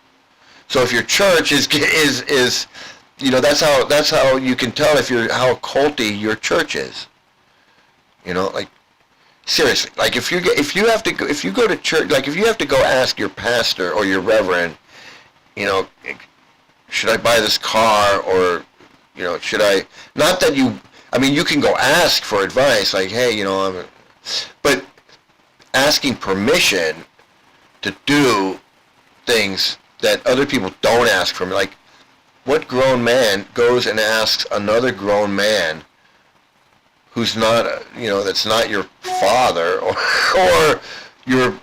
So if your church is that's how you can tell how culty your church is. Seriously, if you go to church, if you have to go ask your pastor or your reverend, should I buy this car, or should I? Not that you can go ask for advice, like, hey, but asking permission to do things that other people don't ask for me. Like, what grown man goes and asks another grown man who's not, that's not your father or your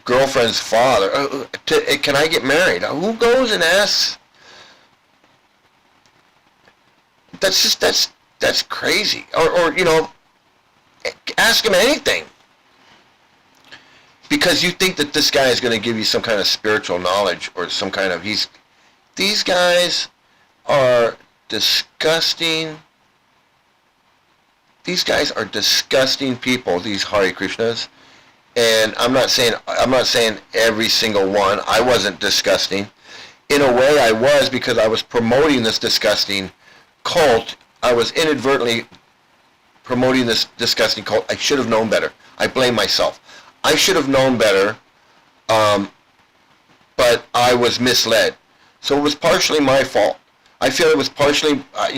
girlfriend's father, can I get married? Who goes and asks? That's crazy. Or ask him anything. Because you think that this guy is going to give you some kind of spiritual knowledge or some kind of, these guys are disgusting. These guys are disgusting people, these Hare Krishnas. And I'm not saying every single one. I wasn't disgusting. In a way I was, because I was promoting this disgusting cult. I was inadvertently promoting this disgusting cult. I should have known better. I blame myself. I should have known better, but I was misled. So it was partially my fault. I feel it was partially, I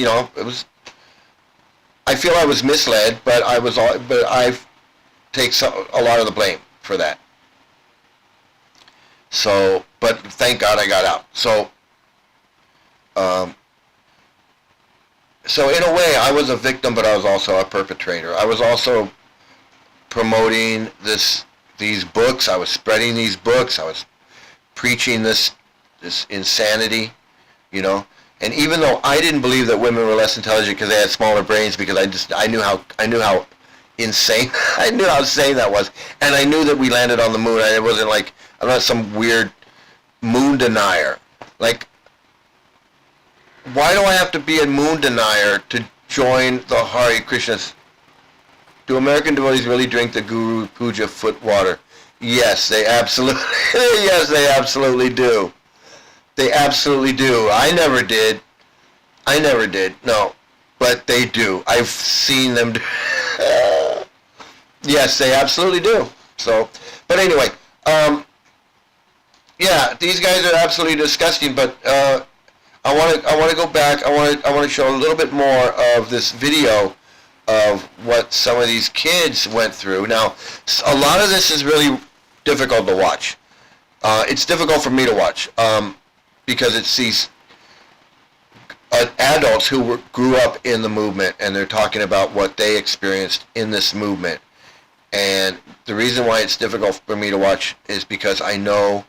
feel I was misled, but I take a lot of the blame for that. So, but thank God I got out. So, so in a way, I was a victim, but I was also a perpetrator. I was also promoting these books. I was spreading these books. I was preaching this insanity, you know. And even though I didn't believe that women were less intelligent because they had smaller brains, because I knew how insane I knew how insane that was, and I knew that we landed on the moon. It wasn't like I'm not some weird moon denier. Like, why do I have to be a moon denier to join the Hare Krishnas? Do American devotees really drink the Guru Puja foot water? Yes, they absolutely. Yes, they absolutely do. They absolutely do. I never did. No, but they do. I've seen them do. Yes, they absolutely do. So, but anyway, yeah, these guys are absolutely disgusting. But I want to go back. I want to show a little bit more of this video of what some of these kids went through. Now, a lot of this is really difficult to watch. It's difficult for me to watch because it's these adults who grew up in the movement, and they're talking about what they experienced in this movement. And the reason why it's difficult for me to watch is because I know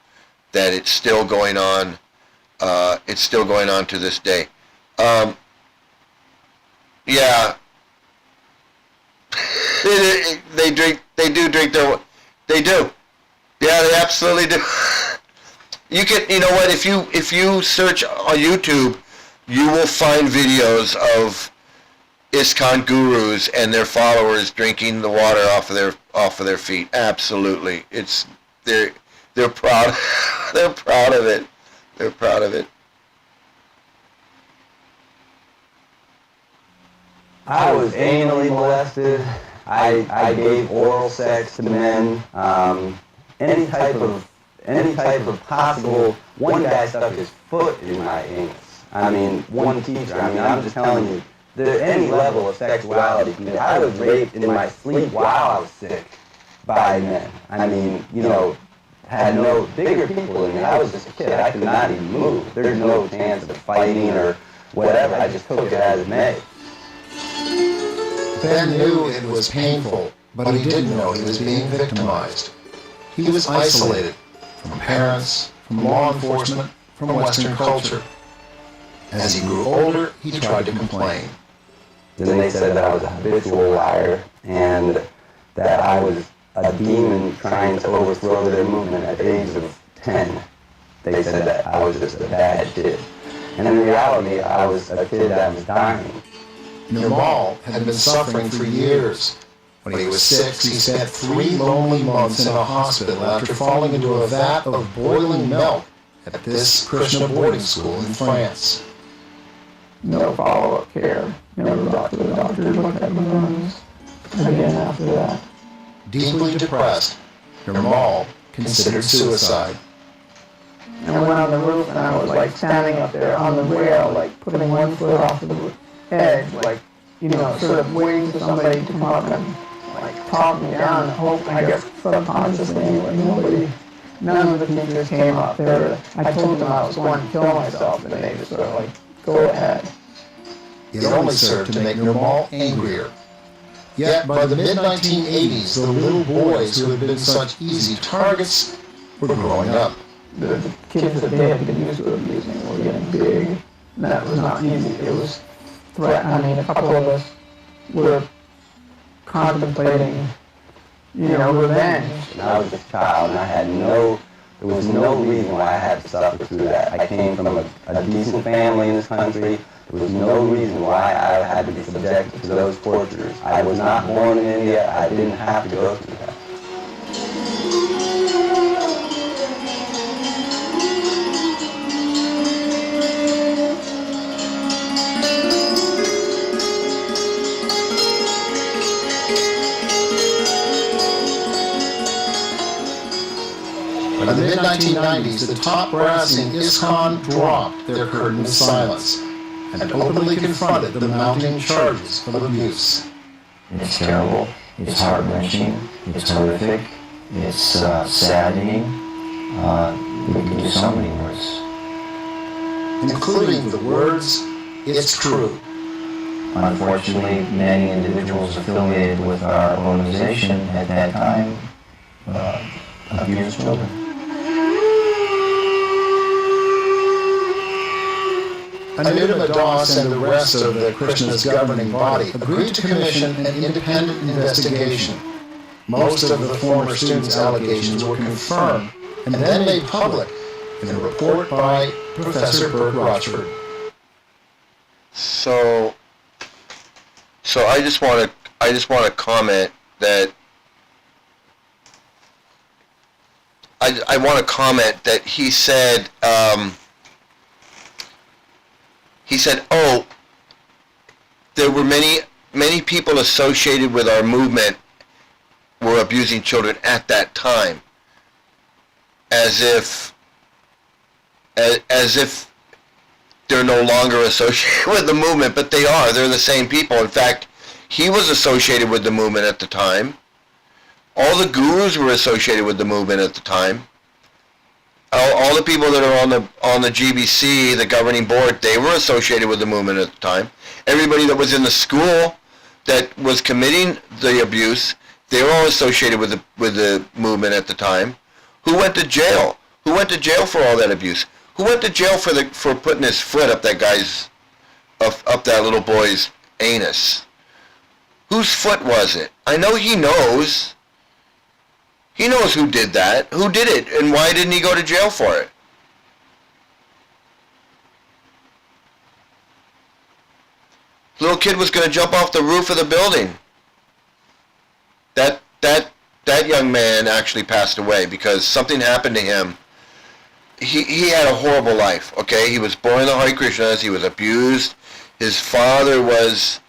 that it's still going on. It's still going on to this day. Yeah. They do. Yeah, they absolutely do. You know what, if you search on YouTube, you will find videos of ISKCON gurus and their followers drinking the water off of their feet. Absolutely. They're proud. They're proud of it. They're proud of it. I was anally molested. I gave oral sex to men. Any type of possible. One guy stuck his foot in my anus. I mean, one teacher. I mean, I'm just telling you, any level of sexuality. I was raped in my sleep while I was sick by men. I mean, had no bigger people in me. I was just a kid. I could not even move. There's no chance of fighting or whatever. I just took it as it may. Ben knew it was painful, but he didn't know he was being victimized. He was isolated from parents, from law enforcement, from Western culture. As he grew older, he tried to complain. Then they said that I was a habitual liar and that I was a demon trying to overthrow their movement at the age of 10. They said that I was just a bad kid. And in reality, I was a kid that was dying. Nirmal had been suffering for years. When he was 6, he spent 3 lonely months in a hospital after falling into a vat of boiling milk at this Krishna boarding school in France. No follow-up care. Never got to the doctor, looked at my lungs again after that. Deeply depressed, Nirmal considered suicide. And I went on the roof and I was like standing up there on the rail, like putting one foot off the edge, like, sort of waiting for somebody to come up and like talk me down and hope, I guess subconsciously anyway, none of the teachers came up. I told them I was going to kill myself and they just sort of like, go ahead. It only served to make Nirmal angrier. Yet by the mid-1980s, the little boys who had been such easy targets were growing up. The kids that they had been used to abusing were getting big. And that was not easy. It was a couple of us were contemplating, revenge. And I was a child and there was no reason why I had to suffer through that. I came from a decent family in this country. There was no reason why I had to be subjected to those tortures. I was not born in India. I didn't have to go through that. mid-1990s, the top brass in ISKCON dropped their curtain of silence and openly confronted the mounting charges of abuse. It's terrible, it's heart-wrenching, it's horrific, it's saddening. We can do so many words. Including the words, "It's true." Unfortunately, many individuals affiliated with our organization at that time abused children. Anita Das and the rest of the Krishna's governing body agreed to commission an independent investigation. Most of the former students' allegations were confirmed and then made public in a report by Professor Bert Rochford. So I just want to comment that I want to comment that he said, oh, there were many people associated with our movement were abusing children at that time, as if they're no longer associated with the movement, but they are. They're the same people. In fact, he was associated with the movement at the time. All the gurus were associated with the movement at the time. All the people that are on the GBC, the governing board, they were associated with the movement at the time. Everybody that was in the school that was committing the abuse, they were all associated with the movement at the time. Who went to jail? Who went to jail for all that abuse? Who went to jail for putting his foot up that little boy's anus? Whose foot was it? I know he knows. He knows who did that. Who did it, and why didn't he go to jail for it? Little kid was going to jump off the roof of the building. That young man actually passed away because something happened to him. He had a horrible life, okay? He was born in the Hare Krishnas. He was abused. His father was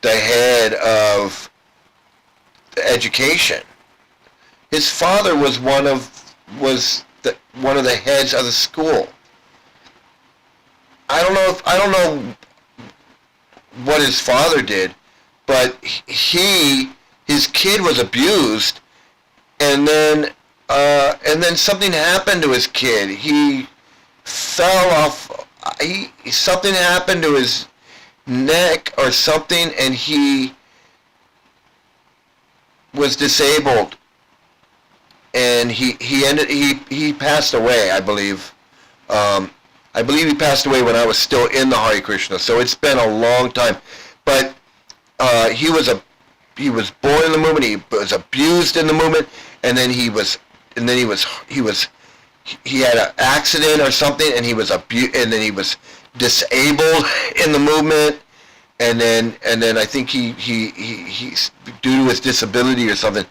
the head of education. His father was one of the heads of the school. I don't know what his father did, but his kid was abused, and then something happened to his kid. He fell off. Something happened to his neck or something, and he was disabled. And he passed away, I believe. I believe he passed away when I was still in the Hare Krishna. So it's been a long time. But he was born in the movement. He was abused in the movement, and then he had an accident or something, and he was and then he was disabled in the movement, and then I think he due to his disability or something,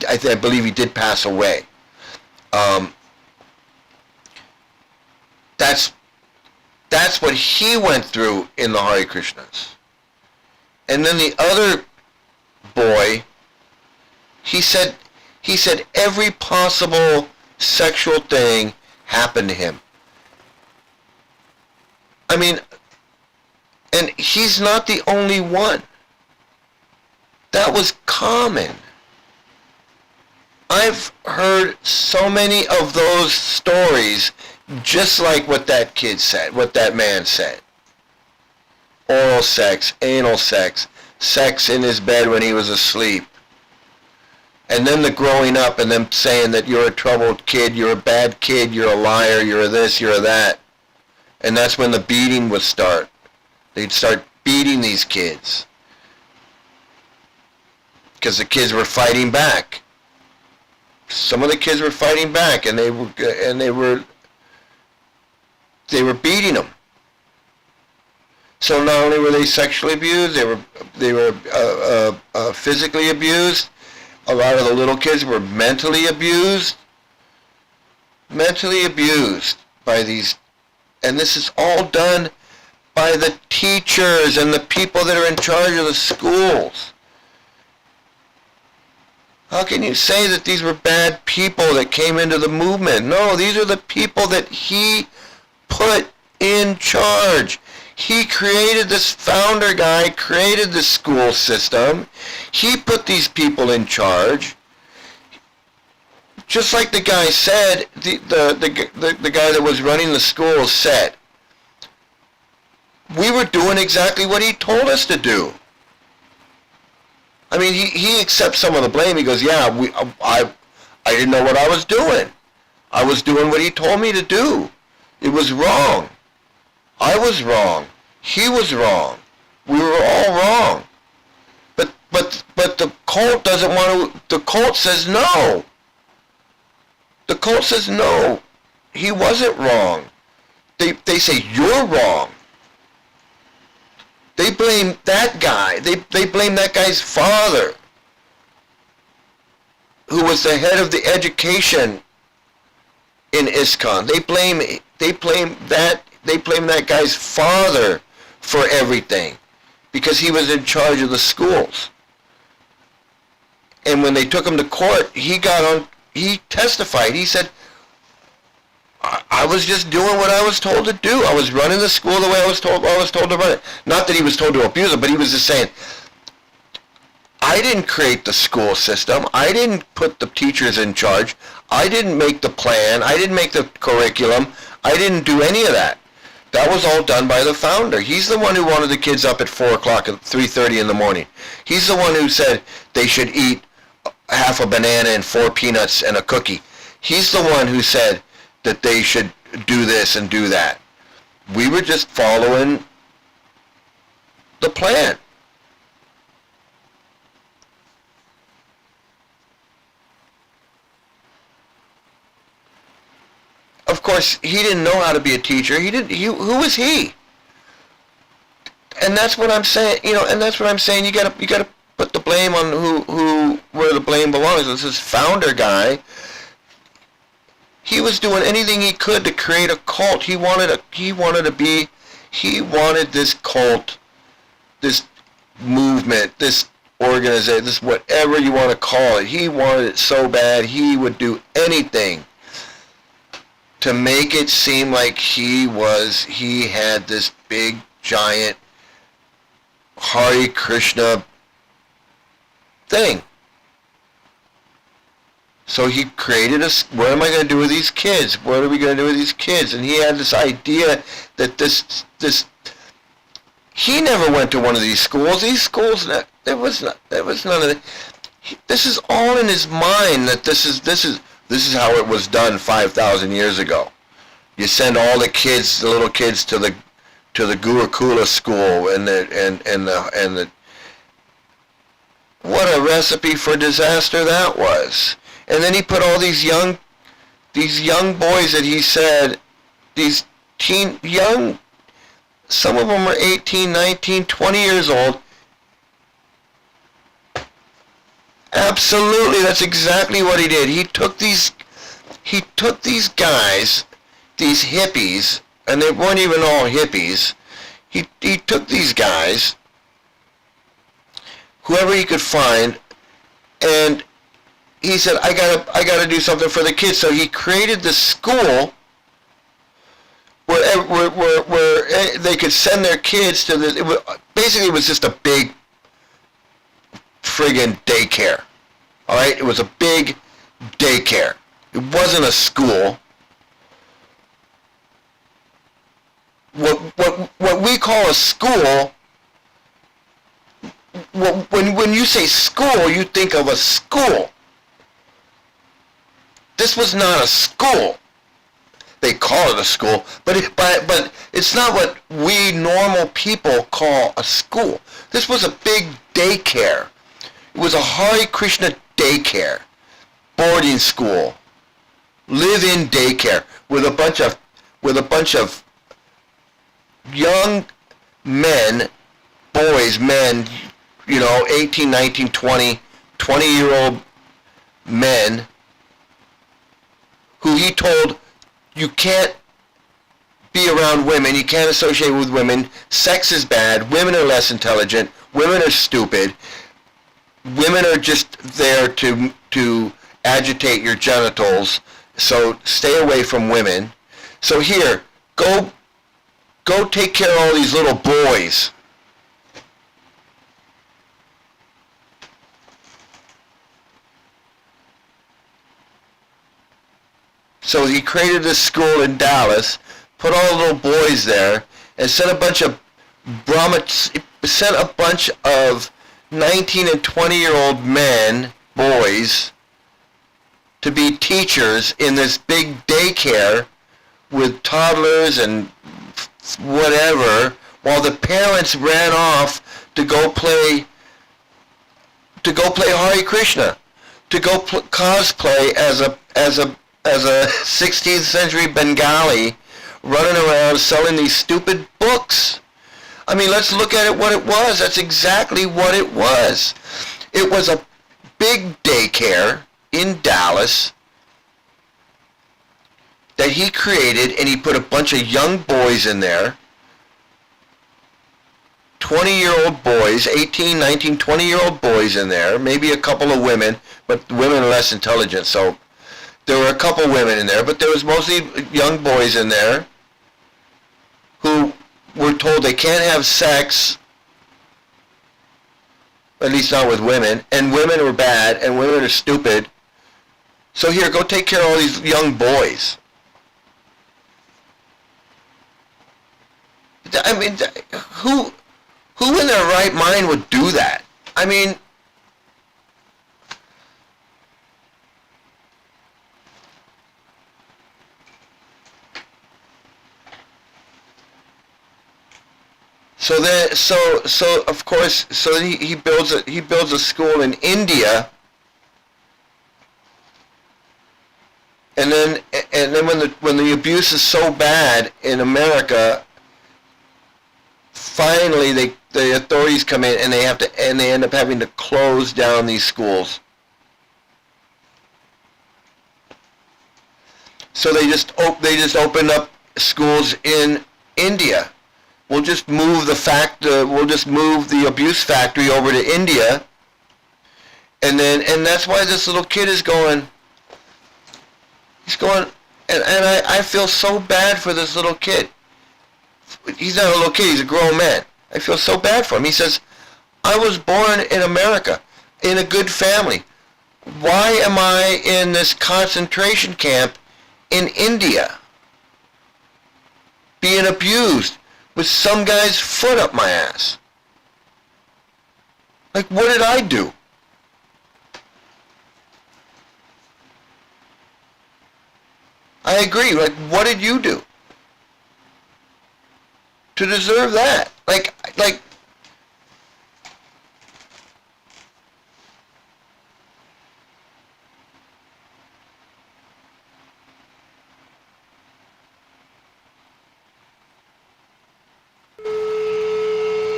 I believe he did pass away. That's what he went through in the Hare Krishnas. And then the other boy, he said every possible sexual thing happened to him. I mean, and he's not the only one. That was common. I've heard so many of those stories, just like what that kid said, what that man said. Oral sex, anal sex, sex in his bed when he was asleep. And then the growing up and them saying that you're a troubled kid, you're a bad kid, you're a liar, you're this, you're that. And that's when the beating would start. They'd start beating these kids. Because the kids were fighting back. Some of the kids were fighting back, and they were beating them. So not only were they sexually abused, they were physically abused. A lot of the little kids were mentally abused by these, and this is all done by the teachers and the people that are in charge of the schools. How can you say that these were bad people that came into the movement? No, these are the people that he put in charge. He created this founder guy, created the school system. He put these people in charge. Just like the guy said, the guy that was running the school said, we were doing exactly what he told us to do. I mean, he accepts some of the blame. He goes, yeah, I didn't know what I was doing. I was doing what he told me to do. It was wrong. I was wrong. He was wrong. We were all wrong. But the cult doesn't want to. The cult says no. The cult says no. He wasn't wrong. They say you're wrong. They blame that guy. They blame that guy's father, who was the head of the education in ISKCON. They blame that guy's father for everything because he was in charge of the schools. And when they took him to court, he testified. He said, I was just doing what I was told to do. I was running the school the way I was told to run it. Not that he was told to abuse it, but he was just saying, I didn't create the school system. I didn't put the teachers in charge. I didn't make the plan. I didn't make the curriculum. I didn't do any of that. That was all done by the founder. He's the one who wanted the kids up at 4 o'clock and 3:30 in the morning. He's the one who said they should eat half a banana and 4 peanuts and a cookie. He's the one who said that they should do this and do that. We were just following the plan. Of course, he didn't know how to be a teacher. Who was he? And that's what I'm saying, and that's what I'm saying. You gotta put the blame on where the blame belongs. This is founder guy. He was doing anything he could to create a cult. He wanted this cult, this movement, this organization, this whatever you want to call it. He wanted it so bad he would do anything to make it seem like he had this big, giant Hare Krishna thing. So he created what am I going to do with these kids? What are we going to do with these kids? And he had this idea that he never went to one of these schools. These schools, there was none of it. This is all in his mind that this is how it was done 5,000 years ago. You send all the little kids to the Gurukula school and the what a recipe for disaster that was. And then he put all these young boys that he said, some of them are 18, 19, 20 years old. Absolutely, that's exactly what he did. He took these guys, these hippies, and they weren't even all hippies. He took these guys, whoever he could find, and he said, I gotta do something for the kids. So he created this school where they could send their kids to this. It was just a big friggin' daycare. All right, it was a big daycare. It wasn't a school. What we call a school. When you say school, you think of a school. This was not a school. They call it a school, but it's not what we normal people call a school. This was a big daycare. It was a Hare Krishna daycare, boarding school, live-in daycare with a bunch of young men, boys, men, 18, 19, 20-year-old men who he told, you can't be around women, you can't associate with women, sex is bad, women are less intelligent, women are stupid, women are just there to to agitate your genitals. So stay away from women. So here, go take care of all these little boys. So he created this school in Dallas, put all the little boys there, and sent a bunch of 19 and 20-year-old men, boys, to be teachers in this big daycare with toddlers and whatever, while the parents ran off to go play Hare Krishna, to go cosplay as a 16th century Bengali running around selling these stupid books. I mean, let's look at it what it was. That's exactly what it was. It was a big daycare in Dallas that he created, and he put a bunch of young boys in there, 20-year-old boys, 18, 19, 20-year-old boys in there, maybe a couple of women, but women are less intelligent, so there were a couple women in there, but there was mostly young boys in there who were told they can't have sex, at least not with women, and women were bad, and women are stupid. So here, go take care of all these young boys. I mean, who in their right mind would do that? I mean, so of course, so he builds a school in India, and then when the abuse is so bad in America, finally the authorities come in and they end up having to close down these schools. So they just opened up schools in India. We'll just move the abuse factory over to India, and that's why this little kid is going. He's going, and I feel so bad for this little kid. He's not a little kid, he's a grown man. I feel so bad for him. He says, I was born in America, in a good family. Why am I in this concentration camp in India, being abused with some guy's foot up my ass? Like, what did I do? I agree. Like, what did you do to deserve that? Like,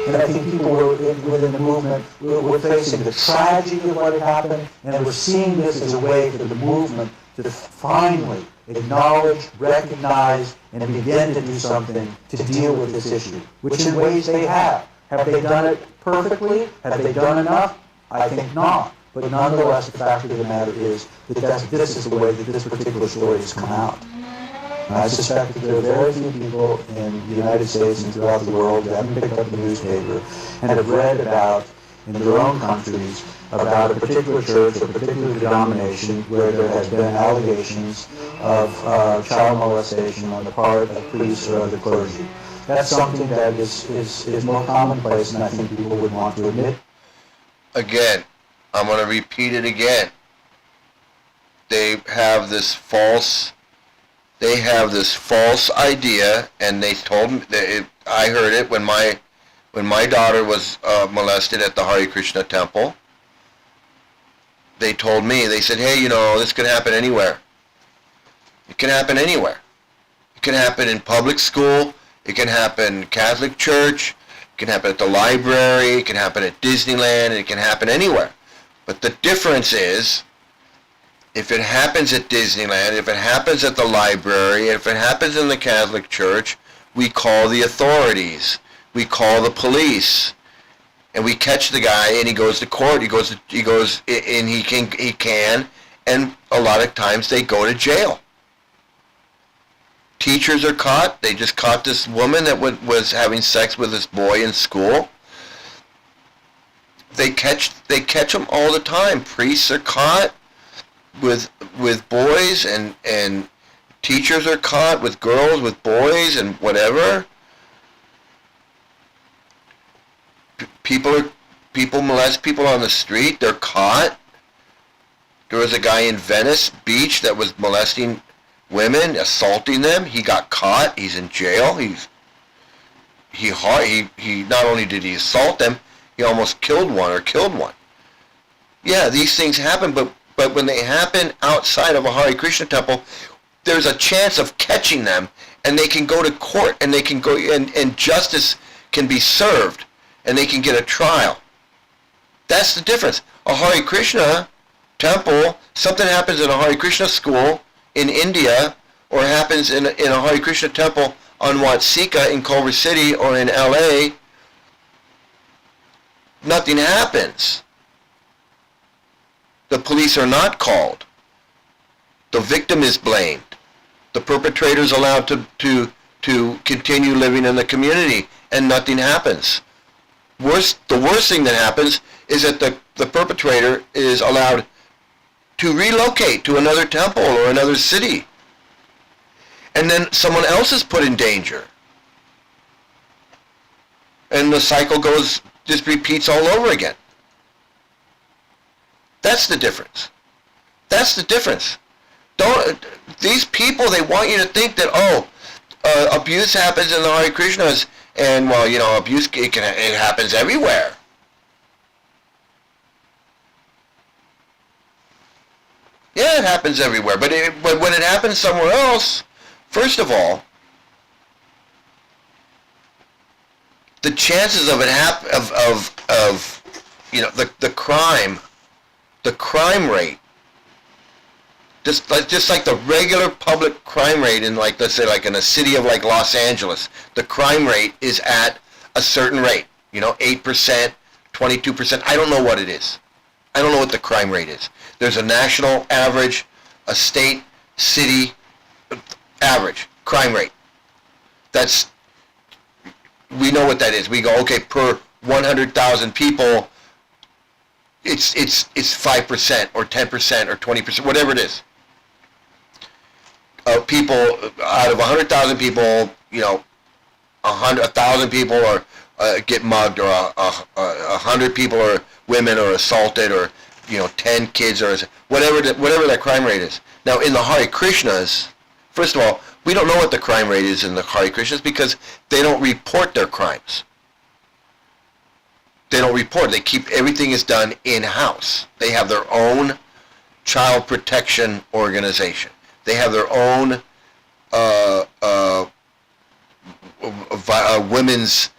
And I think people within the movement were facing the tragedy of what had happened, and were seeing this as a way for the movement to finally acknowledge, recognize, and begin to do something to deal with this issue, which in ways they have. Have they done it perfectly? Have they done enough? I think not. But nonetheless, the fact of the matter is that this is the way that this particular story has come out. And I suspect that there are very few people in the United States and throughout the world that haven't picked up the newspaper and have read about, in their own countries, about a particular church or a particular denomination where there has been allegations of child molestation on the part of priests or other clergy. That's something that is more commonplace than I think people would want to admit. Again, I'm going to repeat it again. They have this false idea, and they told me, I heard it when my daughter was molested at the Hare Krishna temple. They told me, they said, hey, this can happen anywhere. It can happen anywhere. It can happen in public school. It can happen Catholic church. It can happen at the library. It can happen at Disneyland. It can happen anywhere. But the difference is, if it happens at Disneyland, if it happens at the library, if it happens in the Catholic Church, we call the authorities. We call the police. and we catch the guy, and he goes to court. He goes, and he can, and a lot of times they go to jail. Teachers are caught. They just caught this woman that was having sex with this boy in school. They catch them all the time. Priests are caught with boys, and teachers are caught with girls, with boys, and whatever. People molest people on the street. They're caught. There was a guy in Venice Beach that was molesting women, assaulting them. He got caught. He's in jail. He not only did he assault them, he almost killed one. Yeah, these things happen, but when they happen outside of a Hare Krishna temple, there's a chance of catching them, and they can go to court, and they can go, and justice can be served, and they can get a trial. That's the difference. A Hare Krishna temple, something happens in a Hare Krishna school in India, or happens in a Hare Krishna temple on Watsika in Culver City or in LA, nothing happens. The police are not called. The victim is blamed. The perpetrator is allowed to continue living in the community, and nothing happens. The worst thing that happens is that the perpetrator is allowed to relocate to another temple or another city. And then someone else is put in danger. And the cycle just repeats all over again. That's the difference. That's the difference. These people, they want you to think that, abuse happens in the Hare Krishnas, and, abuse, it happens everywhere. Yeah, it happens everywhere, but when it happens somewhere else, first of all, the chances of it the crime rate, just like the regular public crime rate in, like, let's say, like in a city of like Los Angeles, the crime rate is at a certain rate, 8%, 22%. I don't know what it is. I don't know what the crime rate is. There's a national average, a state, city average crime rate. We know what that is. We go, okay, per 100,000 people, it's 5% or 10% or 20%, whatever it is. People out of 100,000 people, 1,000 people get mugged, or 100 people are women or assaulted, or 10 kids, or whatever that crime rate is. Now in the Hare Krishnas, first of all, we don't know what the crime rate is in the Hare Krishnas because they don't report their crimes. They don't report. They keep, everything is done in-house. They have their own child protection organization. They have their own women's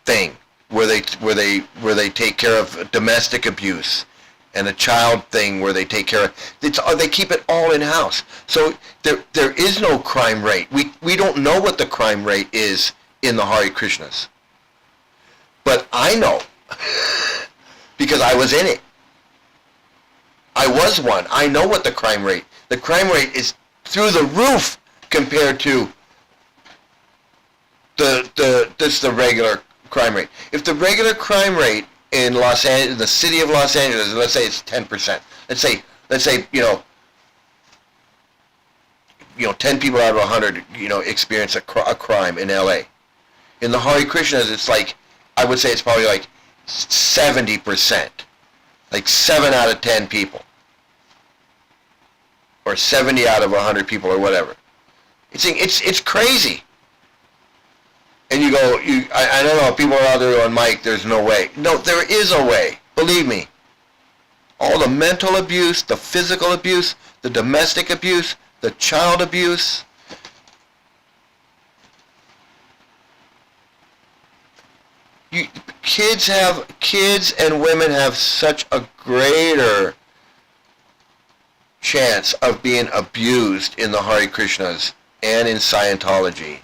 thing where they take care of domestic abuse, and a child thing where they take care of. They keep it all in-house. So there is no crime rate. We don't know what the crime rate is in the Hare Krishnas. But I know, because I was in it. I was one. I know what the crime rate. The crime rate is through the roof compared to the regular crime rate. If the regular crime rate in Los Angeles, the city of Los Angeles, let's say it's 10%. Let's say 10 people out of 100, experience a crime in LA. In the Hare Krishnas, it's like, I would say it's probably like 70%. Like 7 out of 10 people. Or 70 out of 100 people, or whatever. It's crazy. And you go, I don't know, people are out there on mic, there's no way. No, there is a way. Believe me. All the mental abuse, the physical abuse, the domestic abuse, the child abuse. Kids and women have such a greater chance of being abused in the Hare Krishnas and in Scientology.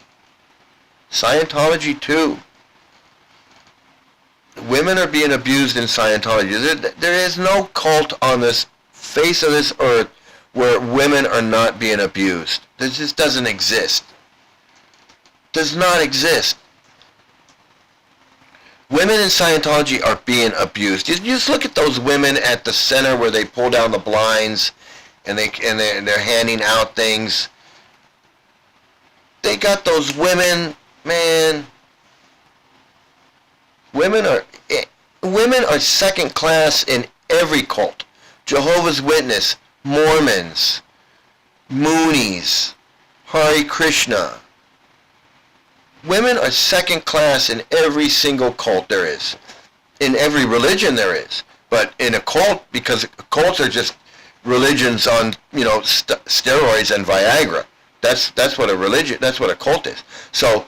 Scientology too. women are being abused in Scientology. There is no cult on this face of this earth where women are not being abused. This just doesn't exist. Does not exist. Women in Scientology are being abused. You just look at those women at the center where they pull down the blinds and they're handing out things. They got those women, man. Women are second class in every cult. Jehovah's Witness, Mormons, Moonies, Hare Krishna. Women are second class in every single cult there is. In every religion there is. But in a cult, because cults are just religions on, steroids and Viagra. That's what a religion, that's what a cult is. So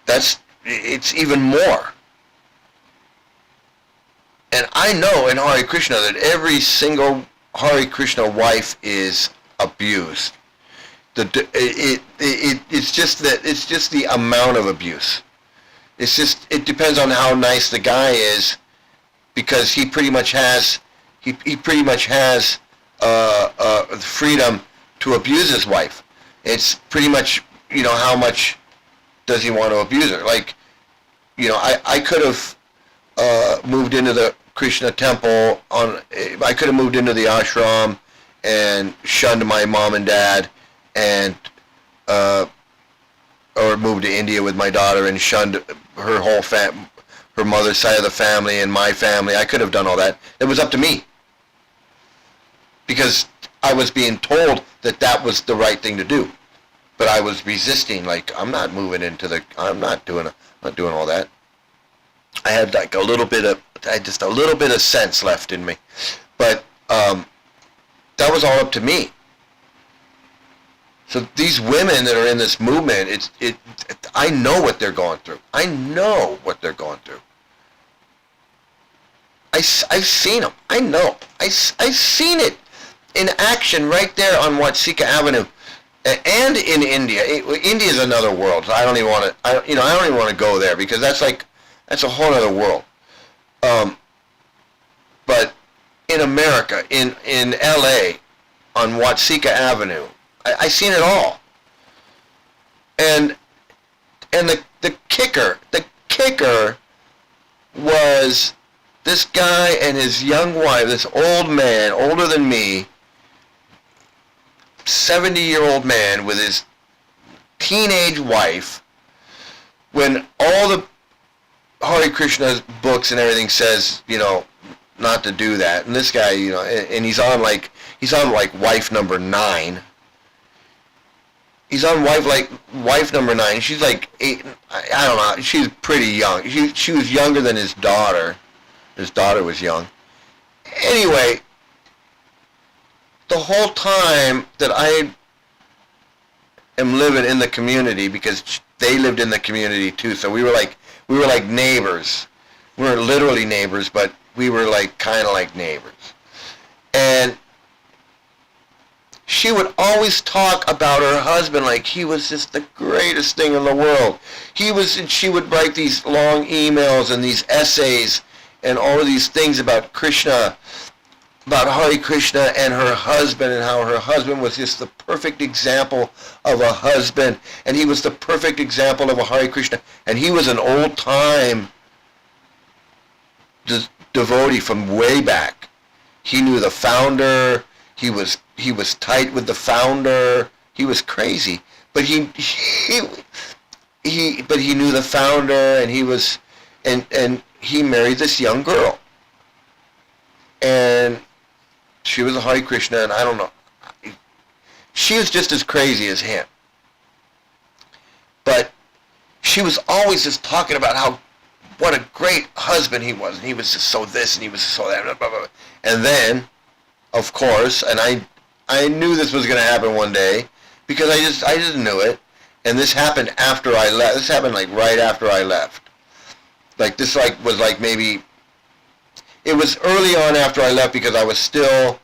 it's even more. And I know in Hare Krishna that every single Hare Krishna wife is abused. It's just the amount of abuse. It depends on how nice the guy is, because he pretty much has freedom to abuse his wife. It's pretty much, how much does he want to abuse her? Like, I could have moved into the Krishna temple I could have moved into the ashram and shunned my mom and dad, and or moved to India with my daughter and shunned her whole her mother's side of the family and my family. I could have done all that. It was up to me, because I was being told that was the right thing to do, but I was resisting. Like, I'm not moving I'm not doing all that. I had like a little bit of sense left in me, but that was all up to me. So these women that are in this movement, I know what they're going through. I know what they're going through. I've seen them. I know. I've seen it in action right there on Watsika Avenue, and in India. India is another world. I don't even want to. I don't even want to go there, because that's a whole other world. But in America, in LA, on Watsika Avenue, I seen it all. And the kicker was this guy and his young wife, this old man, older than me, 70-year-old man with his teenage wife, when all the Hare Krishna books and everything says, not to do that. And this guy, and he's on like wife number 9. He's on wife number 9. She's like 8. I don't know. She's pretty young. She was younger than his daughter. His daughter was young. Anyway, the whole time that I am living in the community, because they lived in the community too, so we were like neighbors. We weren't literally neighbors, but we were kind of like neighbors. And she would always talk about her husband like he was just the greatest thing in the world. She would write these long emails and these essays and all of these things about Krishna, about Hare Krishna and her husband, and how her husband was just the perfect example of a husband, and he was the perfect example of a Hare Krishna, and he was an old-time devotee from way back. He knew the founder. He was tight with the founder. He was crazy, but he knew the founder, and and he married this young girl, and she was a Hare Krishna, and I don't know. She was just as crazy as him. But she was always just talking about what a great husband he was, and he was just so this, and he was so that, blah, blah, blah. And then, of course, and I knew this was going to happen one day, because I just knew it, and this happened after I left. This happened right after I left. Maybe, it was early on after I left, because I was still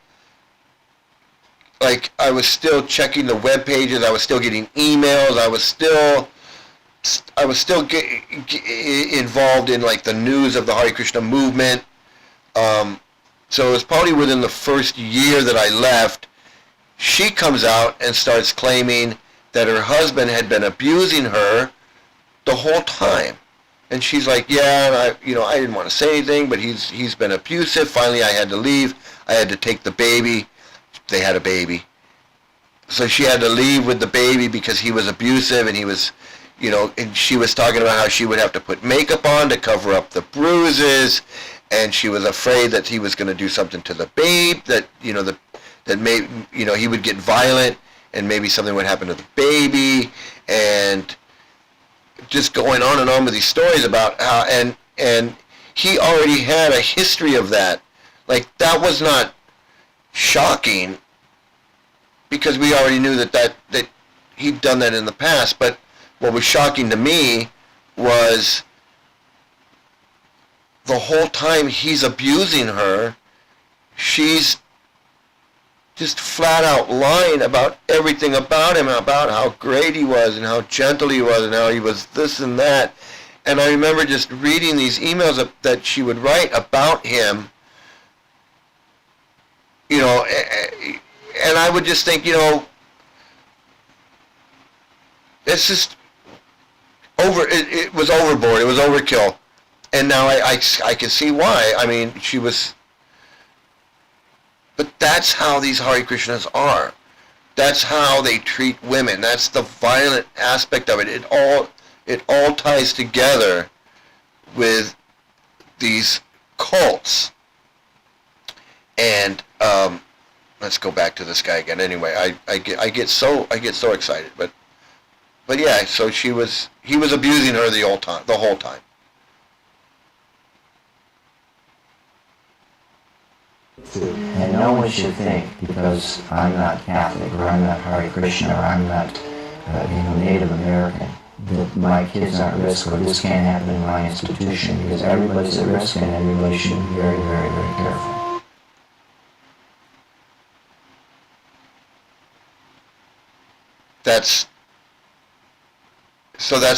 checking the web pages, I was still getting emails, I was still still involved in like the news of the Hare Krishna movement. So it was probably within the first year that I left, she comes out and starts claiming that her husband had been abusing her the whole time. And she's like, yeah, I didn't want to say anything, but he's been abusive. Finally, I had to leave. I had to take the baby. They had a baby. So she had to leave with the baby because he was abusive, and he was, and she was talking about how she would have to put makeup on to cover up the bruises, and she was afraid that he was going to do something to the babe, that, that may, he would get violent, and maybe something would happen to the baby, and just going on and on with these stories about how, and he already had a history of that. Like, that was not shocking, because we already knew that he'd done that in the past. But what was shocking to me was the whole time he's abusing her, she's just flat out lying about everything about him, about how great he was and how gentle he was and how he was this and that. And I remember just reading these emails that she would write about him, and I would just think, it's just it was overboard, it was overkill. And now I can see why. I mean, she was... But that's how these Hare Krishnas are. That's how they treat women. That's the violent aspect of it. It all ties together with these cults. And let's go back to this guy again. Anyway, I get so excited. But yeah, so he was abusing her the whole time. And no one should think, because I'm not Catholic, or I'm not Hare Krishna, or I'm not Native American, that my kids are at risk, or this can't happen in my institution, because everybody's at risk, and everybody should be very, very, very careful. That's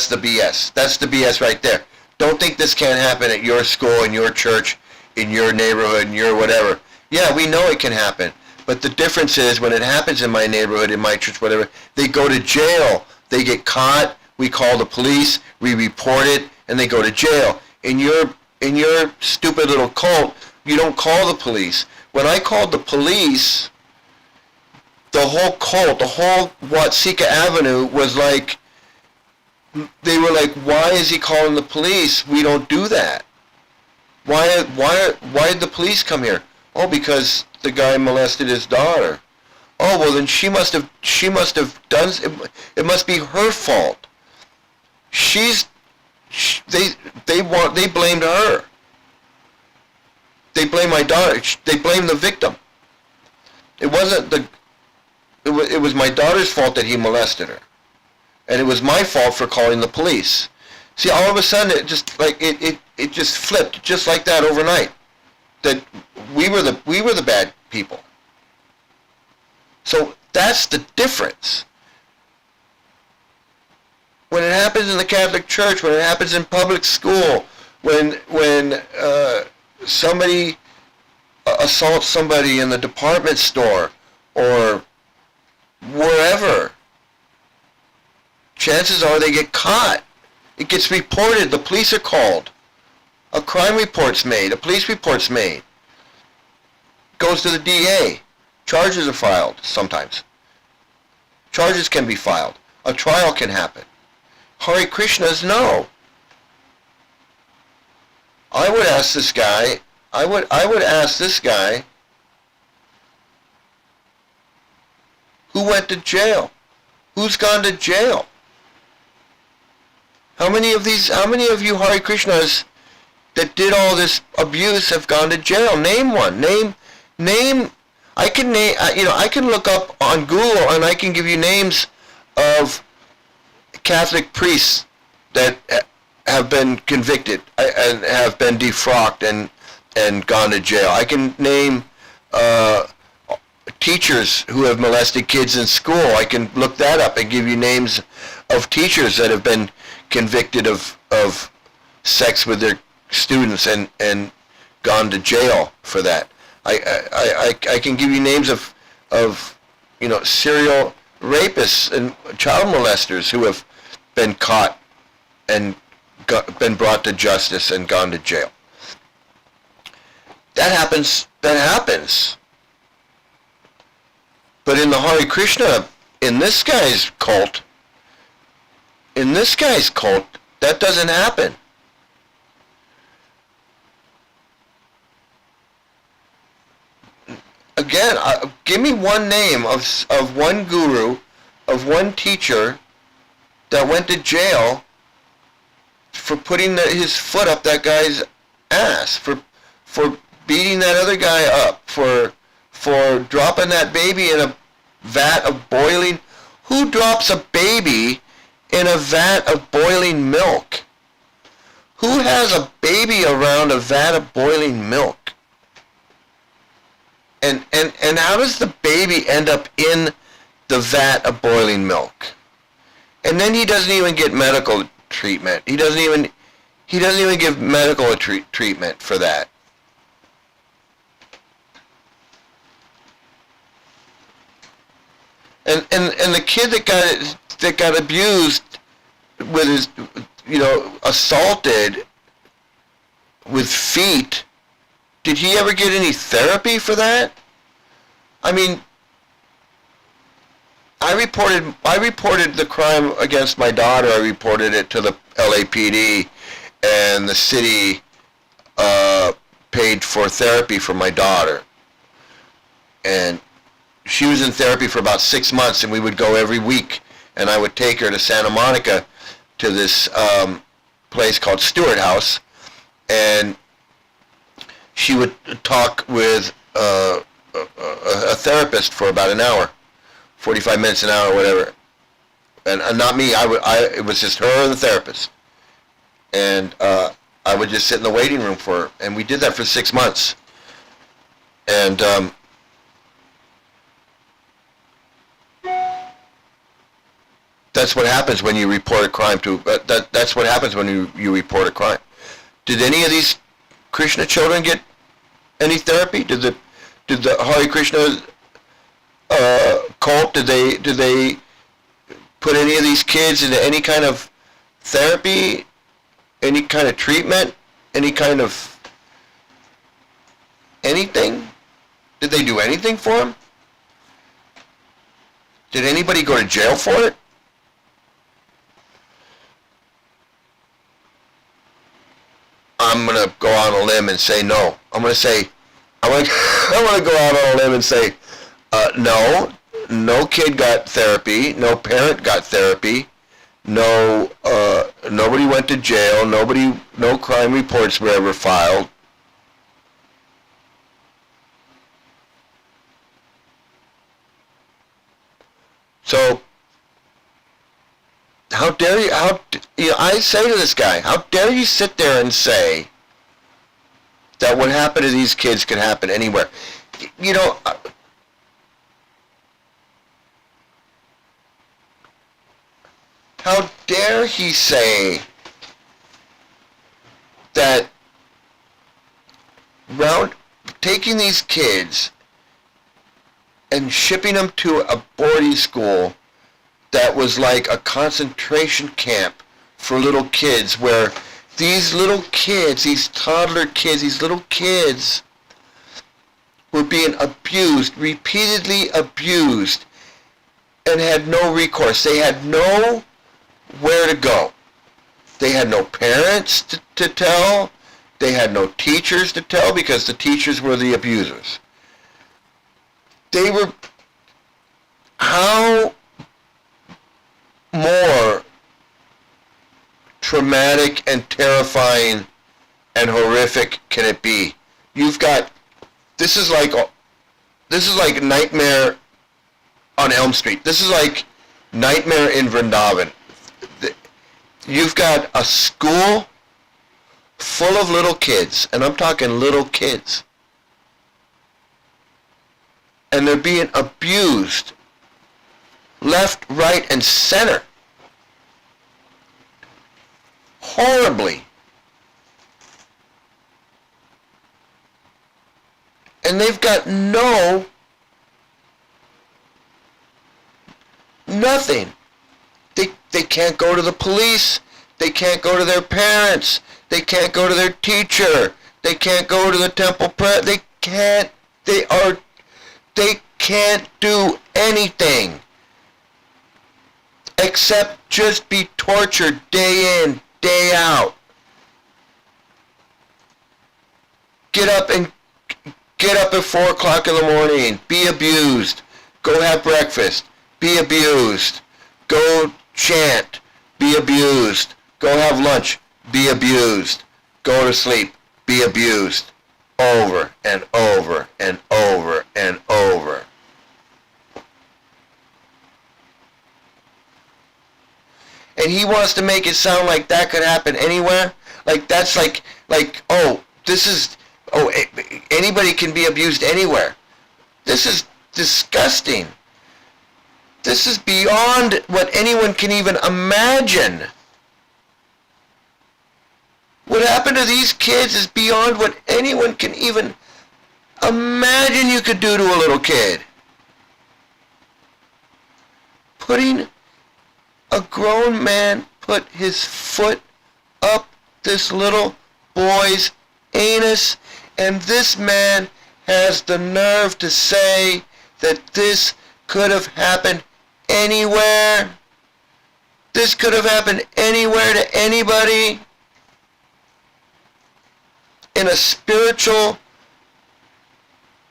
the BS. That's the BS right there. Don't think this can't happen at your school, in your church, in your neighborhood, in your whatever. Yeah, we know it can happen. But the difference is, when it happens in my neighborhood, in my church, whatever, they go to jail. They get caught. We call the police. We report it, and they go to jail. In your stupid little cult, you don't call the police. When I called the police, the whole cult, Sika Avenue was like, they were like, why is he calling the police? We don't do that. Why did the police come here? Oh, because the guy molested his daughter. Oh, well then she must have done it. Must be her fault. They blamed her. They blame my daughter. They blame the victim. It was my daughter's fault that he molested her, and it was my fault for calling the police. See, all of a sudden, it just flipped just like that overnight. That we were the bad people. So that's the difference. When it happens in the Catholic Church, when it happens in public school, when somebody assaults somebody in the department store or wherever, chances are they get caught. It gets reported. The police are called. A crime report's made. A police report's made. Goes to the DA. Charges are filed sometimes. Charges can be filed. A trial can happen. Hare Krishnas, no. I would ask this guy, who went to jail? Who's gone to jail? How many of you Hare Krishnas that did all this abuse have gone to jail? Name one. Name. I can look up on Google and I can give you names of Catholic priests that have been convicted and have been defrocked and gone to jail. I can name teachers who have molested kids in school. I can look that up and give you names of teachers that have been convicted of sex with their students and gone to jail for that. I can give you names of serial rapists and child molesters who have been caught and been brought to justice and gone to jail. That happens. But in the Hare Krishna, in this guy's cult, that doesn't happen. Again, give me one name of one guru, of one teacher that went to jail for putting his foot up that guy's ass, for beating that other guy up, for dropping that baby in a vat of boiling. Who drops a baby in a vat of boiling milk? Who has a baby around a vat of boiling milk? And how does the baby end up in the vat of boiling milk? And then he doesn't even get medical treatment. He doesn't even give medical treatment for that. And the kid that got abused with his, assaulted with feet, did he ever get any therapy for that? I mean, I reported the crime against my daughter. I reported it to the LAPD, and the city paid for therapy for my daughter. And she was in therapy for about 6 months, and we would go every week, and I would take her to Santa Monica to this place called Stewart House, and she would talk with a therapist for about an hour, 45 minutes, an hour, whatever. And not me. It was just her and the therapist. And I would just sit in the waiting room for her. And we did that for 6 months. And that's what happens when you report a crime that's what happens when you report a crime. Did any of these Krishna children get any therapy? Did the Hare Krishna cult, did they put any of these kids into any kind of therapy, any kind of treatment, any kind of anything? Did they do anything for them? Did anybody go to jail for it? I'm going to go on a limb and say no. I'm going to go out on a limb and say, no kid got therapy, no parent got therapy, nobody went to jail, no crime reports were ever filed. So, how dare you, I say to this guy, how dare you sit there and say that what happened to these kids could happen anywhere? How dare he say that taking these kids and shipping them to a boarding school that was like a concentration camp for little kids, where these little kids, these toddler kids, these little kids were being abused, repeatedly abused, and had no recourse. They had nowhere to go. They had no parents to tell. They had no teachers to tell, because the teachers were the abusers. How more traumatic and terrifying and horrific can it be? This is like Nightmare on Elm Street. This is like Nightmare in Vrindavan. You've got a school full of little kids, and I'm talking little kids, and they're being abused left, right, and center. Horribly. And they've got nothing. They can't go to the police. They can't go to their parents. They can't go to their teacher. They can't go to the temple prayer. They can't do anything except just be tortured day in, day out. Get up at 4 o'clock in the morning, be abused. Go have breakfast, be abused. Go chant, be abused. Go have lunch, be abused. Go to sleep, be abused. Over and over and over and over. And he wants to make it sound like that could happen anywhere. Like that's like anybody can be abused anywhere. This is disgusting. This is beyond what anyone can even imagine. What happened to these kids is beyond what anyone can even imagine you could do to a little kid. Putting a grown man put his foot up this little boy's anus, and this man has the nerve to say that this could have happened anywhere. This could have happened anywhere to anybody. In a spiritual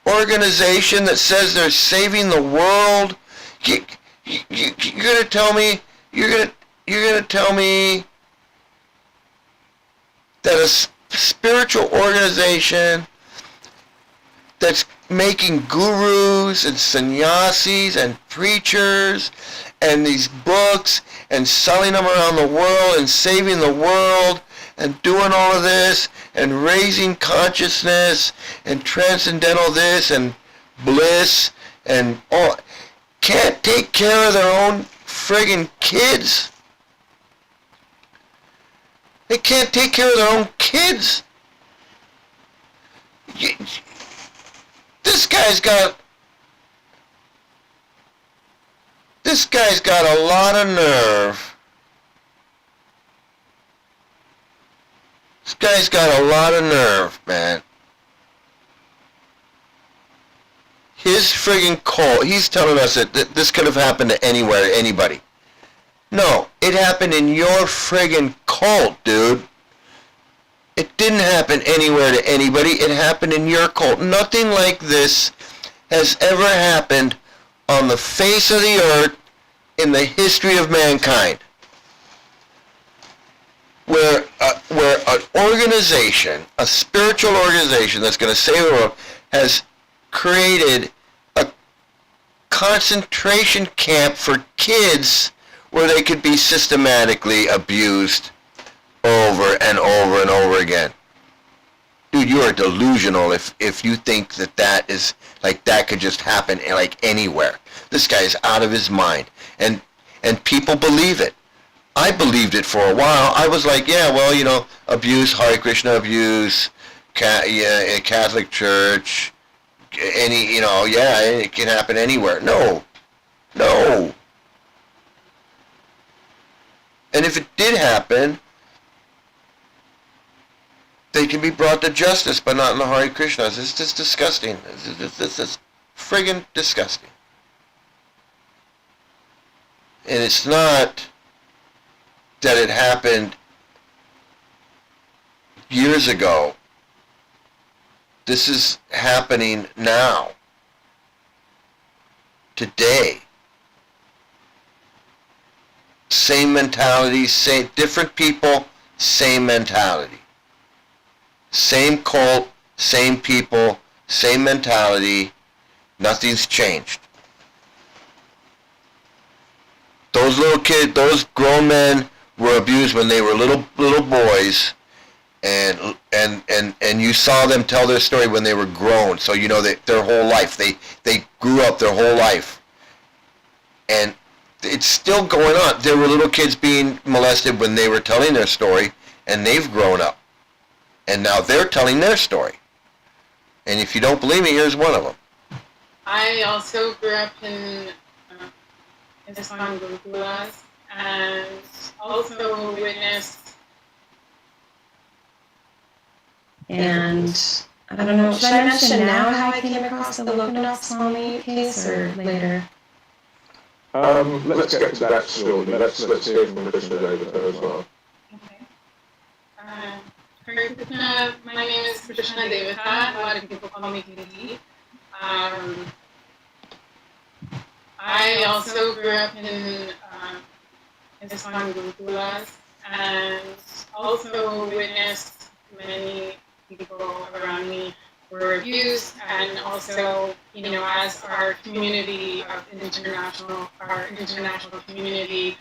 organization that says they're saving the world, you're gonna tell me that a spiritual organization that's making gurus and sannyasis and preachers and these books and selling them around the world and saving the world and doing all of this and raising consciousness and transcendental this and bliss and all, can't take care of their own friggin' kids. They can't take care of their own kids. This guy's got a lot of nerve. This guy's got a lot of nerve, man. His friggin' cult, he's telling us that this could have happened to anywhere, to anybody. No, it happened in your friggin' cult, dude. It didn't happen anywhere to anybody. It happened in your cult. Nothing like this has ever happened on the face of the earth in the history of mankind. Where an organization, a spiritual organization that's going to save the world, has created a concentration camp for kids where they could be systematically abused over and over and over again. Dude, you are delusional if you think that is like that could just happen like anywhere. This guy is out of his mind, and people believe it. I believed it for a while. I was like, yeah, well, you know, abuse, Hare Krishna abuse, Catholic Church, any, you know, yeah, it can happen anywhere. No. And if it did happen, they can be brought to justice, but not in the Hare Krishnas. It's just disgusting. This is friggin' disgusting. And it's not that it happened years ago. This is happening now. Today. Same mentality, same different people, same mentality. Same cult, same people, same mentality. Nothing's changed. Those little kids, those grown men were abused when they were little boys, and you saw them tell their story when they were grown, so you know that their whole life, they grew up their whole life, and it's still going on. There were little kids being molested when they were telling their story, and they've grown up, and now they're telling their story. And if you don't believe me, here's one of them. I also grew up in Islam Gurukulas, and also witnessed. And I don't know, should I mention now how I came across the Lokanath Swami case or later? Let's get to that shortly. Let's hear from Krishna Devata as well. Okay. Hare Krishna, my name is Krishna Devata. A lot of people call me KD. I also grew up in Islam Gurukulas, and also witnessed many people around me were abused, and also, you know, as our community of our international community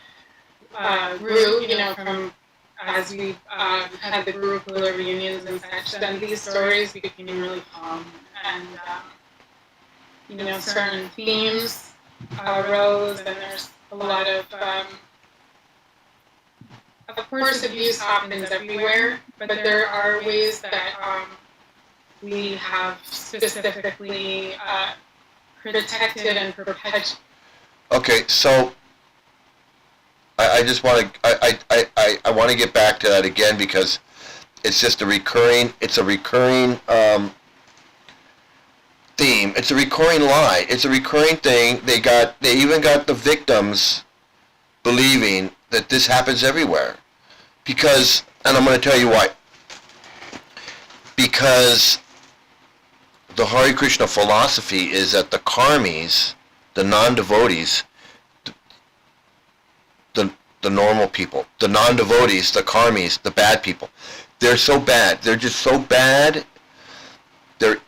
grew, you know, from as we had the Gurukula reunions and such, then these stories became really common, and you know, certain themes arose, and there's a lot of course, abuse happens everywhere, but there are ways that we have specifically protected and perpetuated. Okay, so I just want to I want to get back to that again, because it's just a recurring theme. It's a recurring lie. It's a recurring thing. They even got the victims believing that this happens everywhere. Because, and I'm going to tell you why. Because the Hare Krishna philosophy is that the karmis, the non-devotees, the normal people, the non-devotees, the karmis, the bad people, they're so bad. They're just so bad. They're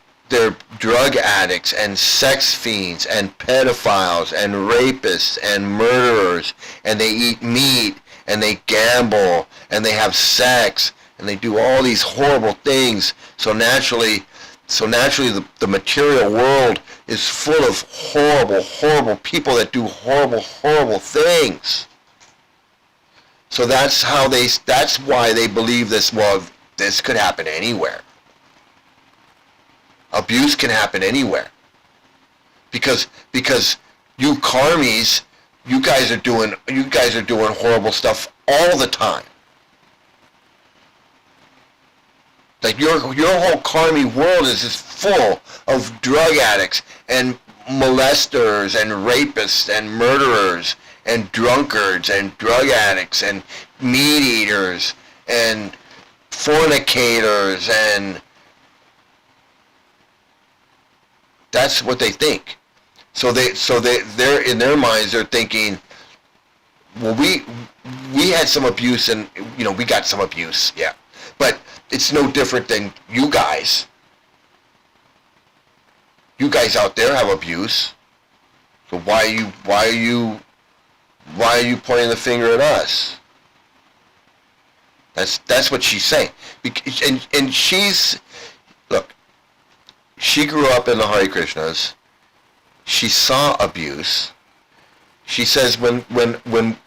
drug addicts and sex fiends and pedophiles and rapists and murderers, and they eat meat and they gamble and they have sex and they do all these horrible things. So naturally the material world is full of horrible people that do horrible things. So that's why they believe this. Well, this could happen anywhere. Abuse can happen anywhere. Because you karmis, you guys are doing horrible stuff all the time. Like your whole karmi world is just full of drug addicts and molesters and rapists and murderers and drunkards and drug addicts and meat eaters and fornicators, and that's what they think. So they're in their minds, they're thinking, well, we had some abuse, and you know, we got some abuse, yeah, but it's no different than you guys. You guys out there have abuse. So why are you pointing the finger at us? That's what she's saying. And look, she grew up in the Hare Krishnas. She saw abuse. She says when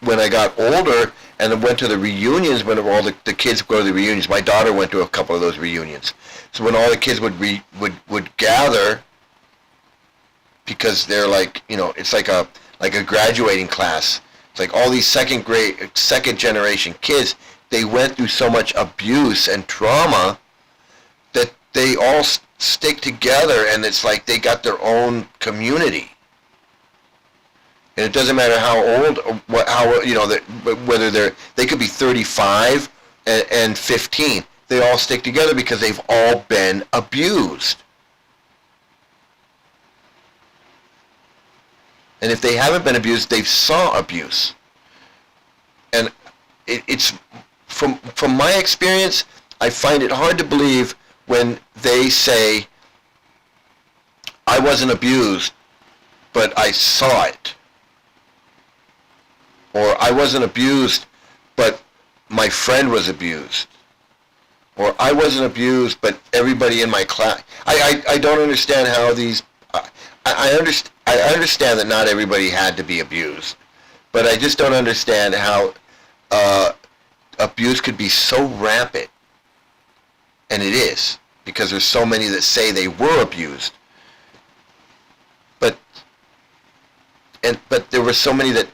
I got older and I went to the reunions, when all the kids go to the reunions, my daughter went to a couple of those reunions. So when all the kids would gather, because they're like, you know, it's like a graduating class. It's like all these second generation kids, they went through so much abuse and trauma that they all stick together, and it's like they got their own community. And it doesn't matter how old, whether they could be 35 and 15. They all stick together because they've all been abused. And if they haven't been abused, they've saw abuse. And it's from my experience, I find it hard to believe when they say, I wasn't abused, but I saw it. Or I wasn't abused, but my friend was abused. or I wasn't abused, but everybody in my class. I don't understand how these. I understand that not everybody had to be abused, but I just don't understand how abuse could be so rampant, and it is, because there's so many that say they were abused, but there were so many that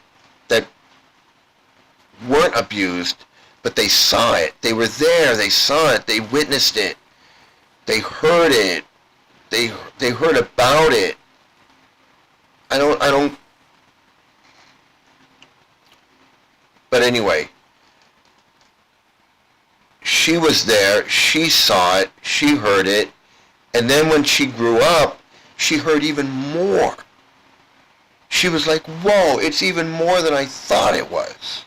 weren't abused, but they saw it. They were there. They saw it. They witnessed it. They heard it. They heard about it. I don't. But anyway, she was there. She saw it. She heard it. And then when she grew up, she heard even more. She was like, whoa, it's even more than I thought it was.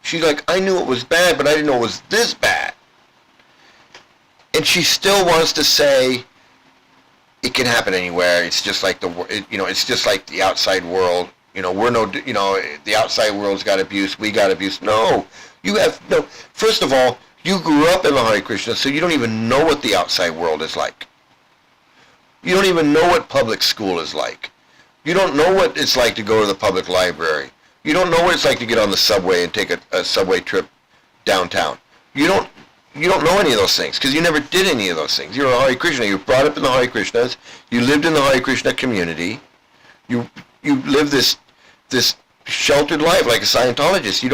She's like, I knew it was bad, but I didn't know it was this bad. And she still wants to say it can happen anywhere. It's just like it's just like the outside world. The outside world's got abuse. We got abuse. No, no. First of all, you grew up in the Hare Krishna, so you don't even know what the outside world is like. You don't even know what public school is like. You don't know what it's like to go to the public library. You don't know what it's like to get on the subway and take a subway trip downtown. You don't know any of those things because you never did any of those things. You're a Hare Krishna. You were brought up in the Hare Krishnas. You lived in the Hare Krishna community. You live this sheltered life like a Scientologist. You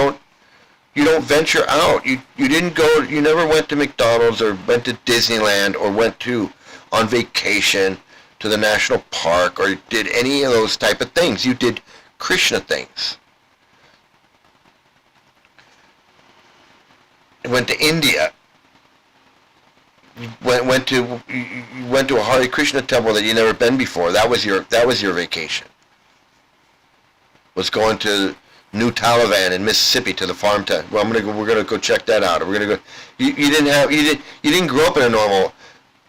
don't venture out. You didn't go. You never went to McDonald's or went to Disneyland or went on vacation to the national park or did any of those type of things. You did Krishna things. Went to India. Went to a Hare Krishna temple that you never been before. That was your vacation. Was going to New Taliban in Mississippi to the farm to. Well, we're gonna go check that out. We're gonna go. You didn't grow up in a normal.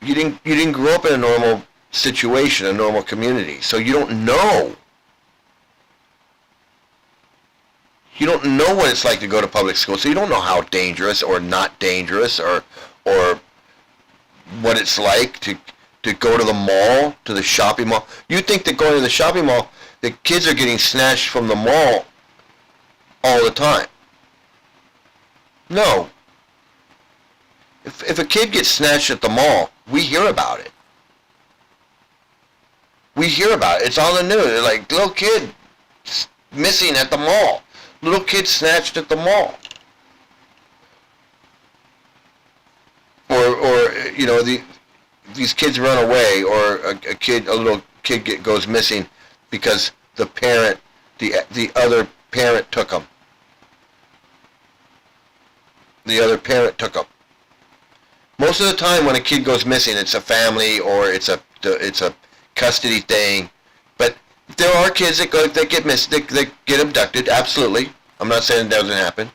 You didn't grow up in a normal situation, a normal community. So you don't know. You don't know what it's like to go to public school, so you don't know how dangerous or not dangerous or what it's like to go to the mall, to the shopping mall. You think that going to the shopping mall, the kids are getting snatched from the mall all the time. No. If a kid gets snatched at the mall, we hear about it. We hear about it. It's on the news. Like, little kid missing at the mall. Little kid snatched at the mall. Or these kids run away, or a little kid goes missing because the other parent took them. The other parent took them. Most of the time when a kid goes missing, it's a family or it's a custody thing. But there are kids that get abducted. Absolutely, I'm not saying it doesn't happen.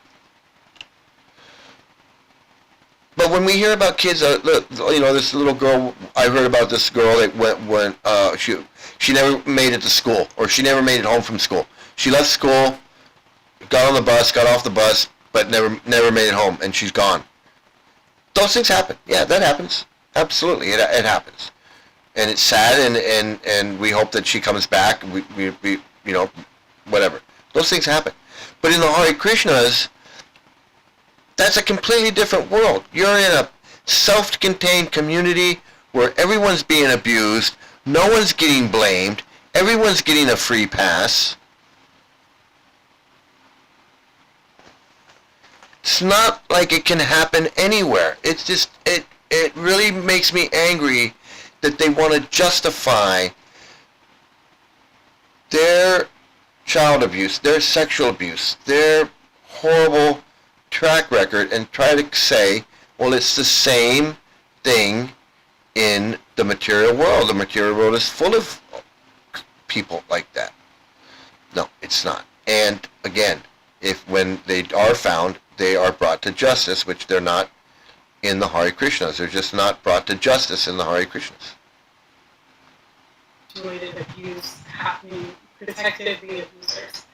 But when we hear about kids, this little girl, I heard about this girl that she never made it to school, or she never made it home from school. She left school, got on the bus, got off the bus, but never made it home, and she's gone. Those things happen. Yeah, that happens. Absolutely, it happens. And it's sad, and we hope that she comes back. We whatever. Those things happen. But in the Hare Krishnas, that's a completely different world. You're in a self-contained community where everyone's being abused, no one's getting blamed, everyone's getting a free pass. It's not like it can happen anywhere. It's just, it really makes me angry that they want to justify their child abuse, their sexual abuse, their horrible track record and try to say, well, it's the same thing in the material world. The material world is full of people like that. No, it's not. And again, when they are found, they are brought to justice, which they're not in the Hare Krishnas. They're just not brought to justice in the Hare Krishnas. Related abuse happening, protected the abusers.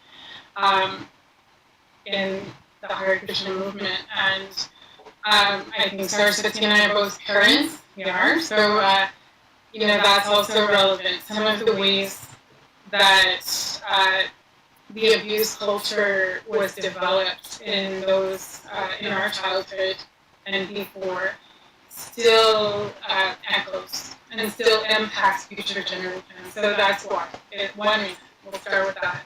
And the Hare Krishna movement. And I think Saraswati and I are both parents. We are. So, that's also relevant. Some of the ways that the abuse culture was developed in in our childhood and before still echoes and still impacts future generations. So that's why. One reason. We'll start with that.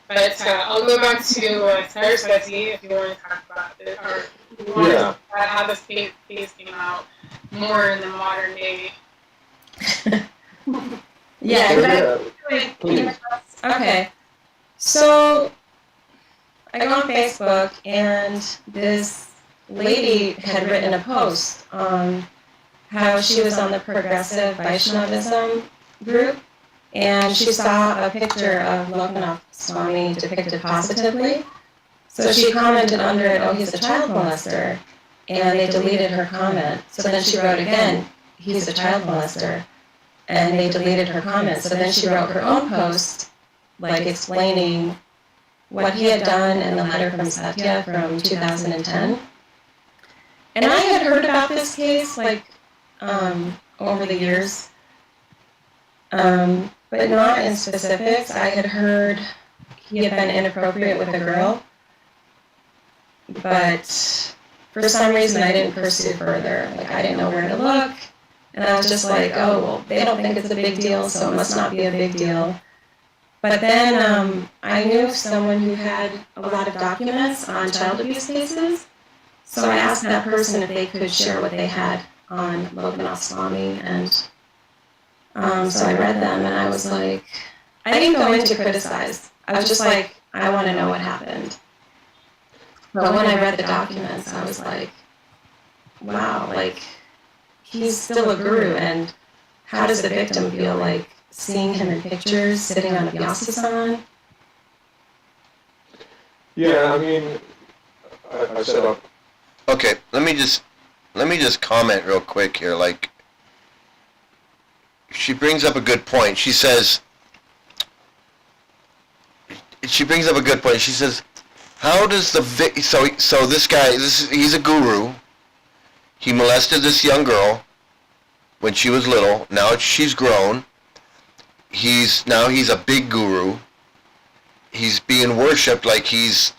But I'll go back to Saraswati if you want to talk about it, or you want to how the space came out more in the modern day. Okay. So I go on Facebook, and this lady had written a post on how she was on the progressive Vaishnavism group, and she saw a picture of Lokanath Swami depicted positively. So she commented under it, "Oh, he's a child molester," and they deleted her comment. So then she wrote again, "He's a child molester," and they deleted her comment. So then she wrote her own post, like explaining what he had done in the letter from Satya from 2010. And I had heard about this case, over the years, but not in specifics. I had heard he had been inappropriate with a girl, but for some reason I didn't pursue further. I didn't know where to look, and I was just like, oh, well, they don't think it's a big deal, so it must not be a big deal. But then I knew someone who had a lot of documents on child abuse cases, so I asked that person if they could share what they had on Lokanath Swami, and so I read them, and I was like, I didn't go in to criticize. I was just like, I want to know what happened. But when I read the documents, I was like, wow, he's still a guru, and how does the victim feel like seeing him in pictures, sitting on a Vyasasan? Yeah, I mean, I set up. Okay, let me just comment real quick here. She brings up a good point. She says, how does so this guy, he's a guru. He molested this young girl when she was little. Now she's grown. He's a big guru. He's being worshipped like he's,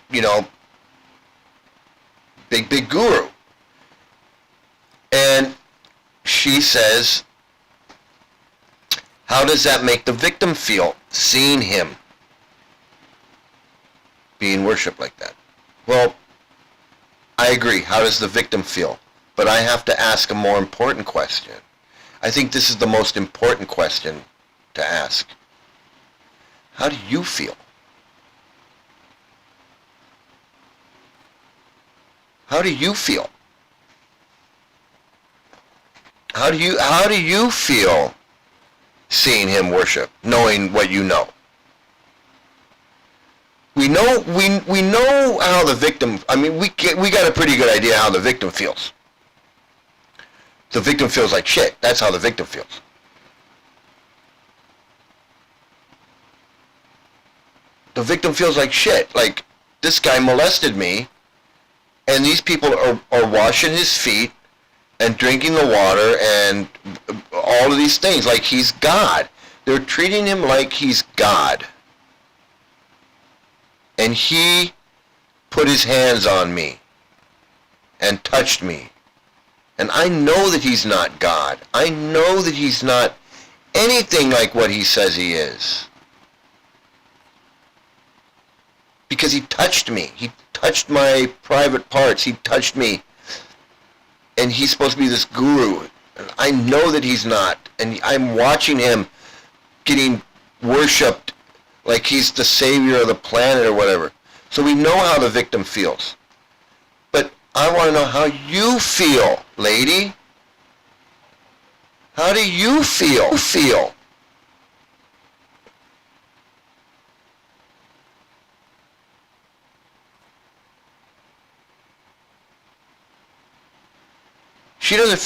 big guru. And she says, how does that make the victim feel, seeing him being worshipped like that? Well, I agree. How does the victim feel? But I have to ask a more important question. I think this is the most important question to ask. How do you feel? How do you feel? How do you feel seeing him worship, knowing what you know? We know how the victim, we got a pretty good idea how the victim feels. The victim feels like shit. That's how the victim feels. The victim feels like shit. Like, this guy molested me, and these people are washing his feet and drinking the water and all of these things like he's God. They're treating him like he's God. And he put his hands on me and touched me. And I know that he's not God. I know that he's not anything like what he says he is. Because he touched me. He touched my private parts. He touched me. And he's supposed to be this guru. And I know that he's not. And I'm watching him getting worshipped like he's the savior of the planet or whatever. So we know how the victim feels. But I want to know how you feel, lady. How do you feel? She doesn't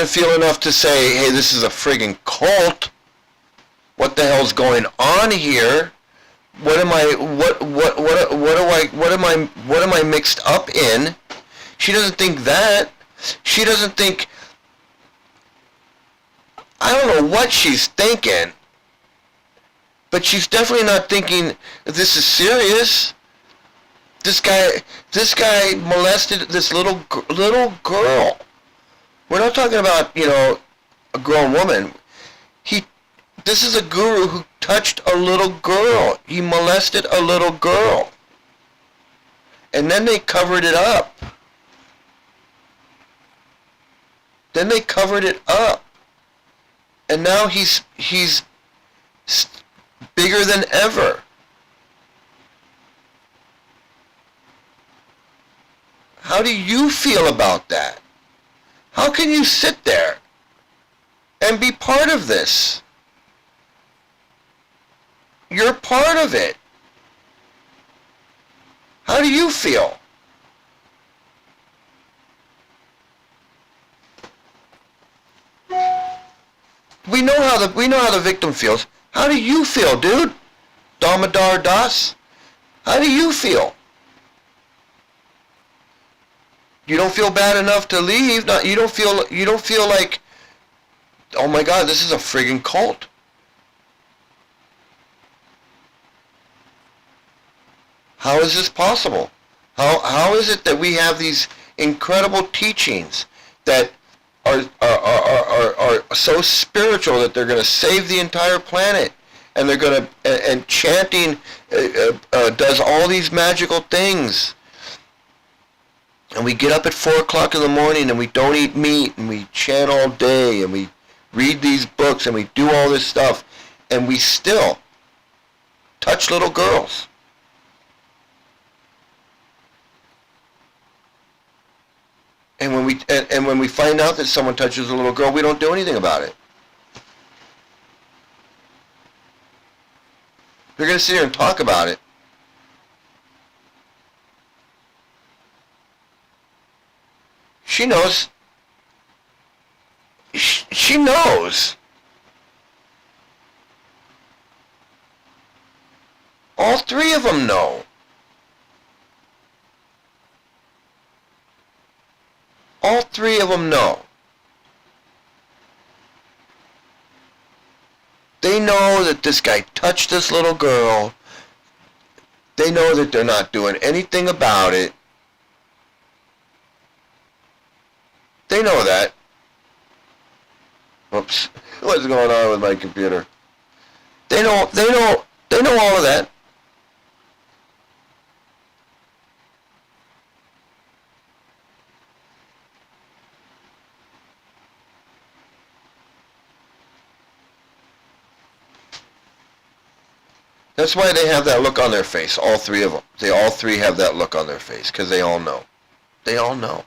feel enough to say, hey, this is a friggin' cult. What the hell's going on here? What am I mixed up in? She doesn't think that. She doesn't think, I don't know what she's thinking, but she's definitely not thinking this is serious. This guy molested this little girl. We're not talking about, a grown woman. This is a guru who touched a little girl. He molested a little girl. And then they covered it up. And now he's bigger than ever. How do you feel about that? How can you sit there and be part of this? You're part of it. How do you feel? We know how the victim feels. How do you feel, dude? Damodar Das? How do you feel? You don't feel bad enough to leave. You don't feel like, oh my God, this is a friggin' cult. How is this possible? How is it that we have these incredible teachings that are so spiritual that they're going to save the entire planet, and they're going to, and chanting does all these magical things, and we get up at 4 o'clock in the morning and we don't eat meat and we chant all day and we read these books and we do all this stuff, and we still touch little girls. And when we find out that someone touches a little girl, we don't do anything about it. We're going to sit here and talk about it. She knows. She knows. All three of them know. All three of them know. They know that this guy touched this little girl. They know that they're not doing anything about it. They know that. Oops. What's going on with my computer? They know all of that. That's why they have that look on their face, all three of them. They all three have that look on their face, because they all know. They all know.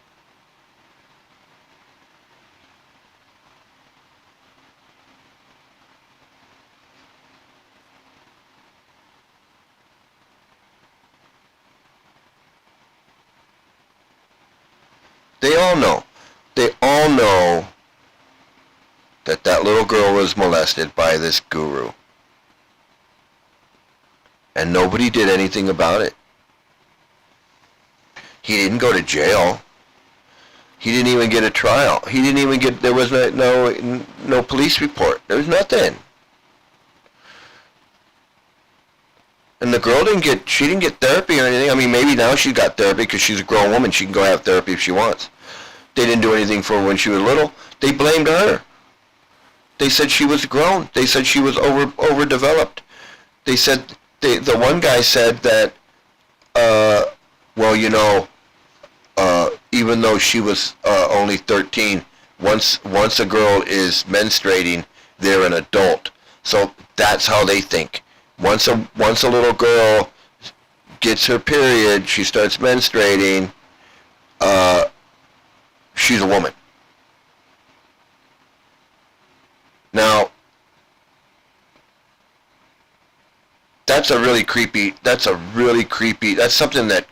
They all know. They all know that that little girl was molested by this guru. And nobody did anything about it. He didn't go to jail. He didn't even get a trial. He didn't even get, there was no police report. There was nothing. And the girl didn't get therapy or anything. I mean, maybe now she's got therapy because she's a grown woman. She can go have therapy if she wants. They didn't do anything for her when she was little. They blamed her. They said she was grown. They said she was overdeveloped. They said, the one guy said that, even though she was only 13, once a girl is menstruating, they're an adult. So that's how they think. Once a little girl gets her period, she starts menstruating, she's a woman. Now, that's something that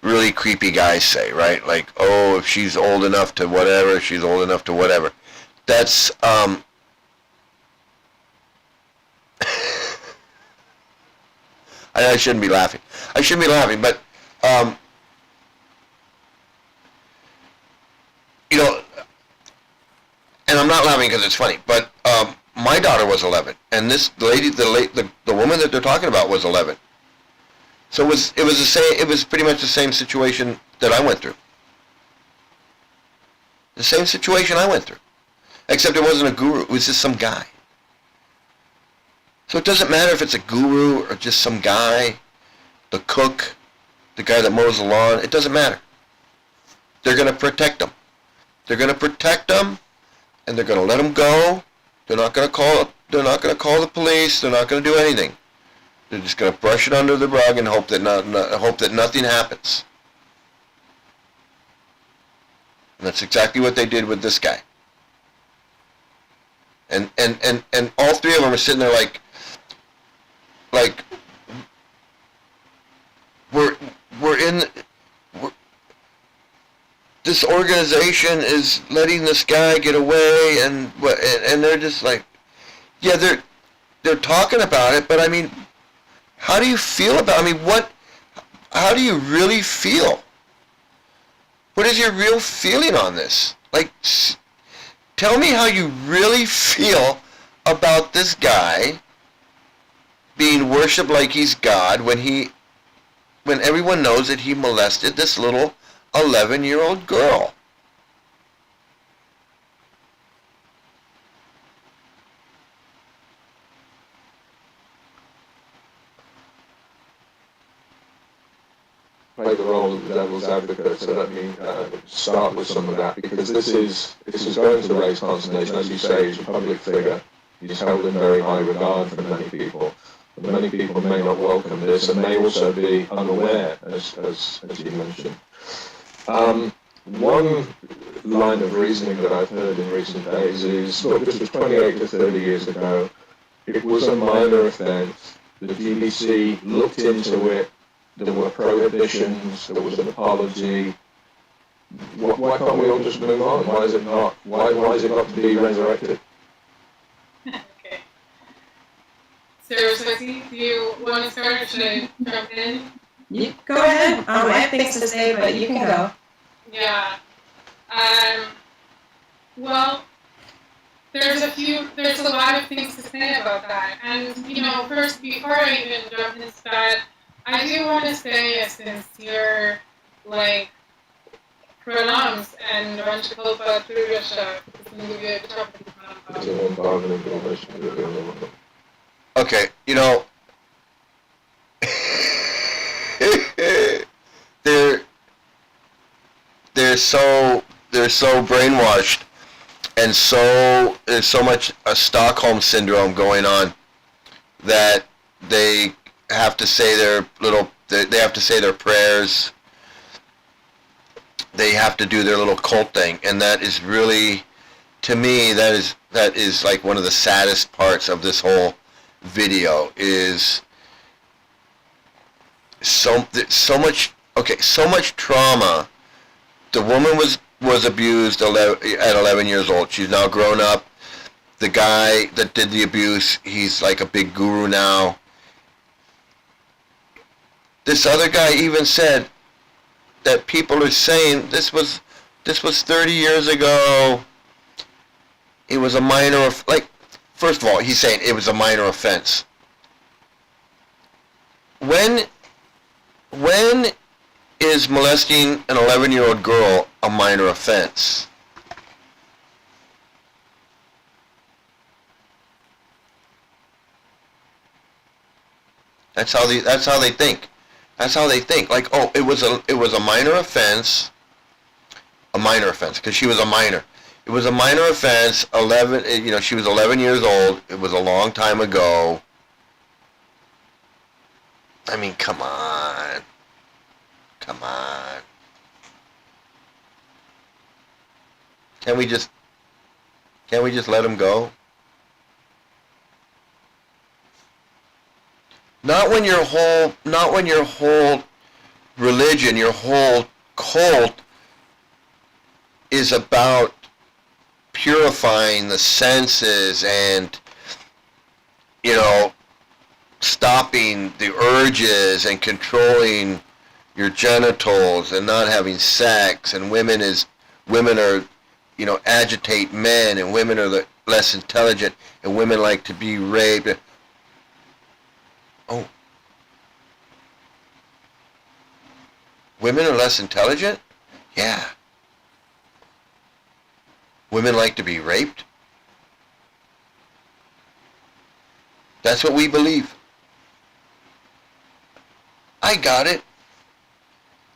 really creepy guys say, right? Like, oh, if she's old enough to whatever, she's old enough to whatever. That's, I shouldn't be laughing. I shouldn't be laughing, but, you know, and I'm not laughing because it's funny, but my daughter was 11, and this lady, the woman that they're talking about was 11. So it was pretty much the same situation that I went through. The same situation I went through, except it wasn't a guru. It was just some guy. So it doesn't matter if it's a guru or just some guy, the cook, the guy that mows the lawn. It doesn't matter. They're going to protect them. They're going to protect them, and they're going to let them go. They're not going to call. They're not going to call the police. They're not going to do anything. They're just going to brush it under the rug and hope that hope that nothing happens. And that's exactly what they did with this guy. And all three of them are sitting there like this organization is letting this guy get away, and they're just like, yeah, they're talking about it, but I mean, how do you feel about? I mean, how do you really feel? What is your real feeling on this? Like, tell me how you really feel about this guy being worshipped like he's God when everyone knows that he molested this little 11-year-old girl. Play the role of the devil's advocate, so let me start with some of that, because this is going to raise consternation. As you say, he's a public figure. He's held in very high regard from many people. But many people may not welcome this, and may also be unaware, as you mentioned. One line of reasoning that I've heard in recent days is, look, this was 28 to 30 years ago. It was a minor offence. The GBC looked into it. There were prohibitions. There was an apology. Why can't we all just move on? Why is it not? Why is it not to be resurrected? Okay. So, Sophie, do you want to start or should I jump in? You go ahead. I have things to say, but you can go. Yeah. Well, there's a lot of things to say about that. And, first, before I even jump into that, I do want to say a sincere, pranams and Vanchakalpa Trivasha. Okay, they're so brainwashed, and there's so much a Stockholm syndrome going on that they have to say they have to say their prayers. They have to do their little cult thing, and that is really, to me, that is like one of the saddest parts of this whole video. Is so much trauma. The woman was abused at 11 years old. She's now grown up. The guy that did the abuse, he's like a big guru now. This other guy even said that people are saying this was 30 years ago. It was a minor, first of all, he's saying it was a minor offense. When is molesting an 11-year-old girl a minor offense? That's how they think. That's how they think. Like, oh, it was a minor offense. A minor offense, because she was a minor. It was a minor offense. 11. She was 11 years old. It was a long time ago. I mean, come on. Come on. Can't we just let him go? Not when your whole religion, your whole cult is about purifying the senses and, stopping the urges and controlling your genitals and not having sex, and women are, you know, agitate men, and women are less intelligent, and women like to be raped. Oh. Women are less intelligent? Yeah. Women like to be raped? That's what we believe. I got it.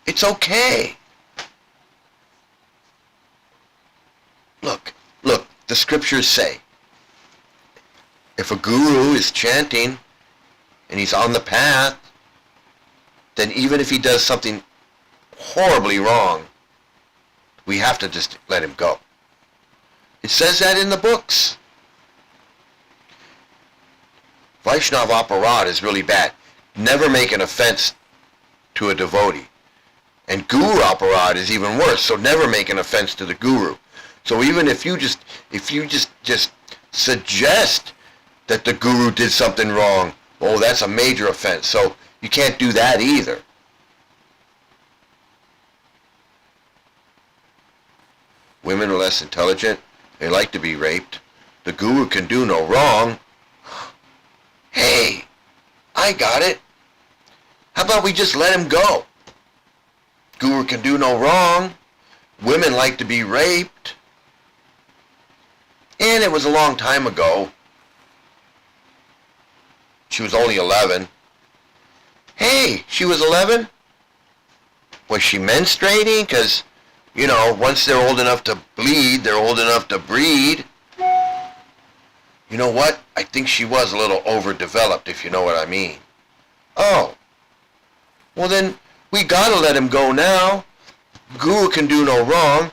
It's okay. Look, the scriptures say, if a guru is chanting and he's on the path, then even if he does something horribly wrong, we have to just let him go. It says that in the books. Vaishnav aparad is really bad. Never make an offense to a devotee. And guru aparad is even worse, so never make an offense to the guru. So even if you just suggest that the guru did something wrong, oh, that's a major offense. So you can't do that either. Women are less intelligent. They like to be raped. The guru can do no wrong. Hey, I got it. How about we just let him go? Guru can do no wrong. Women like to be raped. And it was a long time ago. She was only 11. Hey, she was 11? Was she menstruating? Because, you know, once they're old enough to bleed, they're old enough to breed. You know what? I think she was a little overdeveloped, if you know what I mean. Oh. Well then, we gotta let him go now. Guru can do no wrong.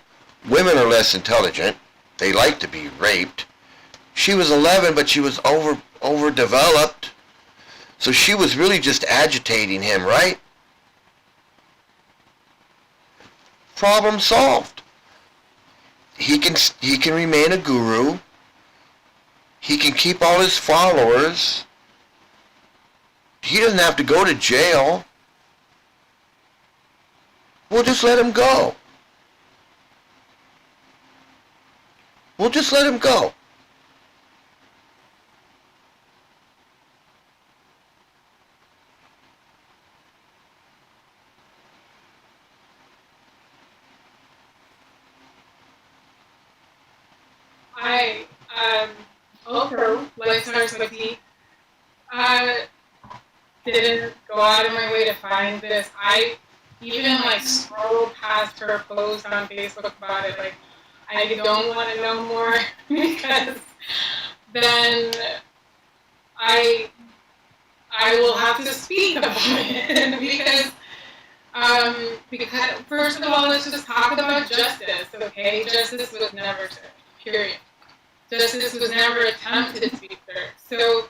Women are less intelligent. They like to be raped. She was 11, but she was overdeveloped. So she was really just agitating him, right? Problem solved. He can remain a guru. He can keep all his followers. He doesn't have to go to jail. We'll just let him go. We'll just let him go. Also, like Saraswati, didn't go out of my way to find this. I even like scrolled past her post on Facebook about it. Like, I don't want to know more because then I will have to speak about it because first of all, let's just talk about justice, okay? Justice was never served, period. Justice was never attempted to be served. So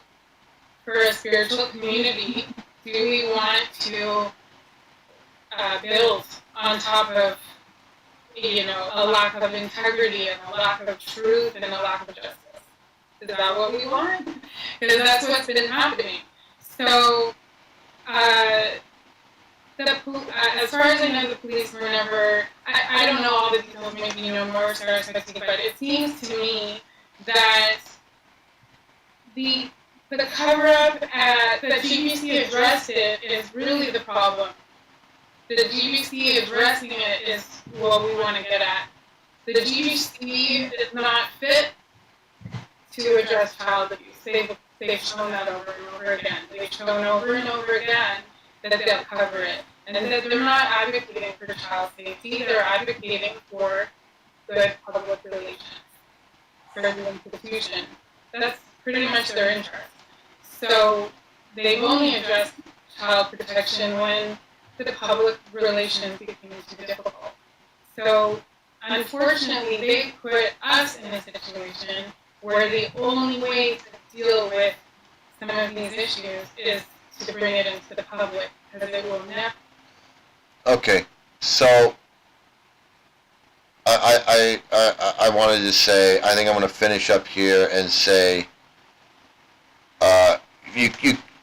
for a spiritual community, do we want to build on top of, you know, a lack of integrity and a lack of truth and a lack of justice? Is that what we want? Because that's what's been happening. So, as far as I know, the police were never, I don't know all the details, maybe you know more, Saraswati, but it seems to me that the cover-up that GBC addressed it is really the problem. The GBC addressing it is what we want to get at. The GBC is not fit to address child abuse. They've shown that over and over again. They've shown over and over again that they'll cover it. And that they're not advocating for child safety, they're advocating for good public relations for the institution. That's pretty much their interest. So they've only addressed child protection when the public relations became too difficult. So unfortunately, they put us in a situation where the only way to deal with some of these issues is to bring it into the public, because it will never. Okay, so I wanted to say, I think I'm going to finish up here and say,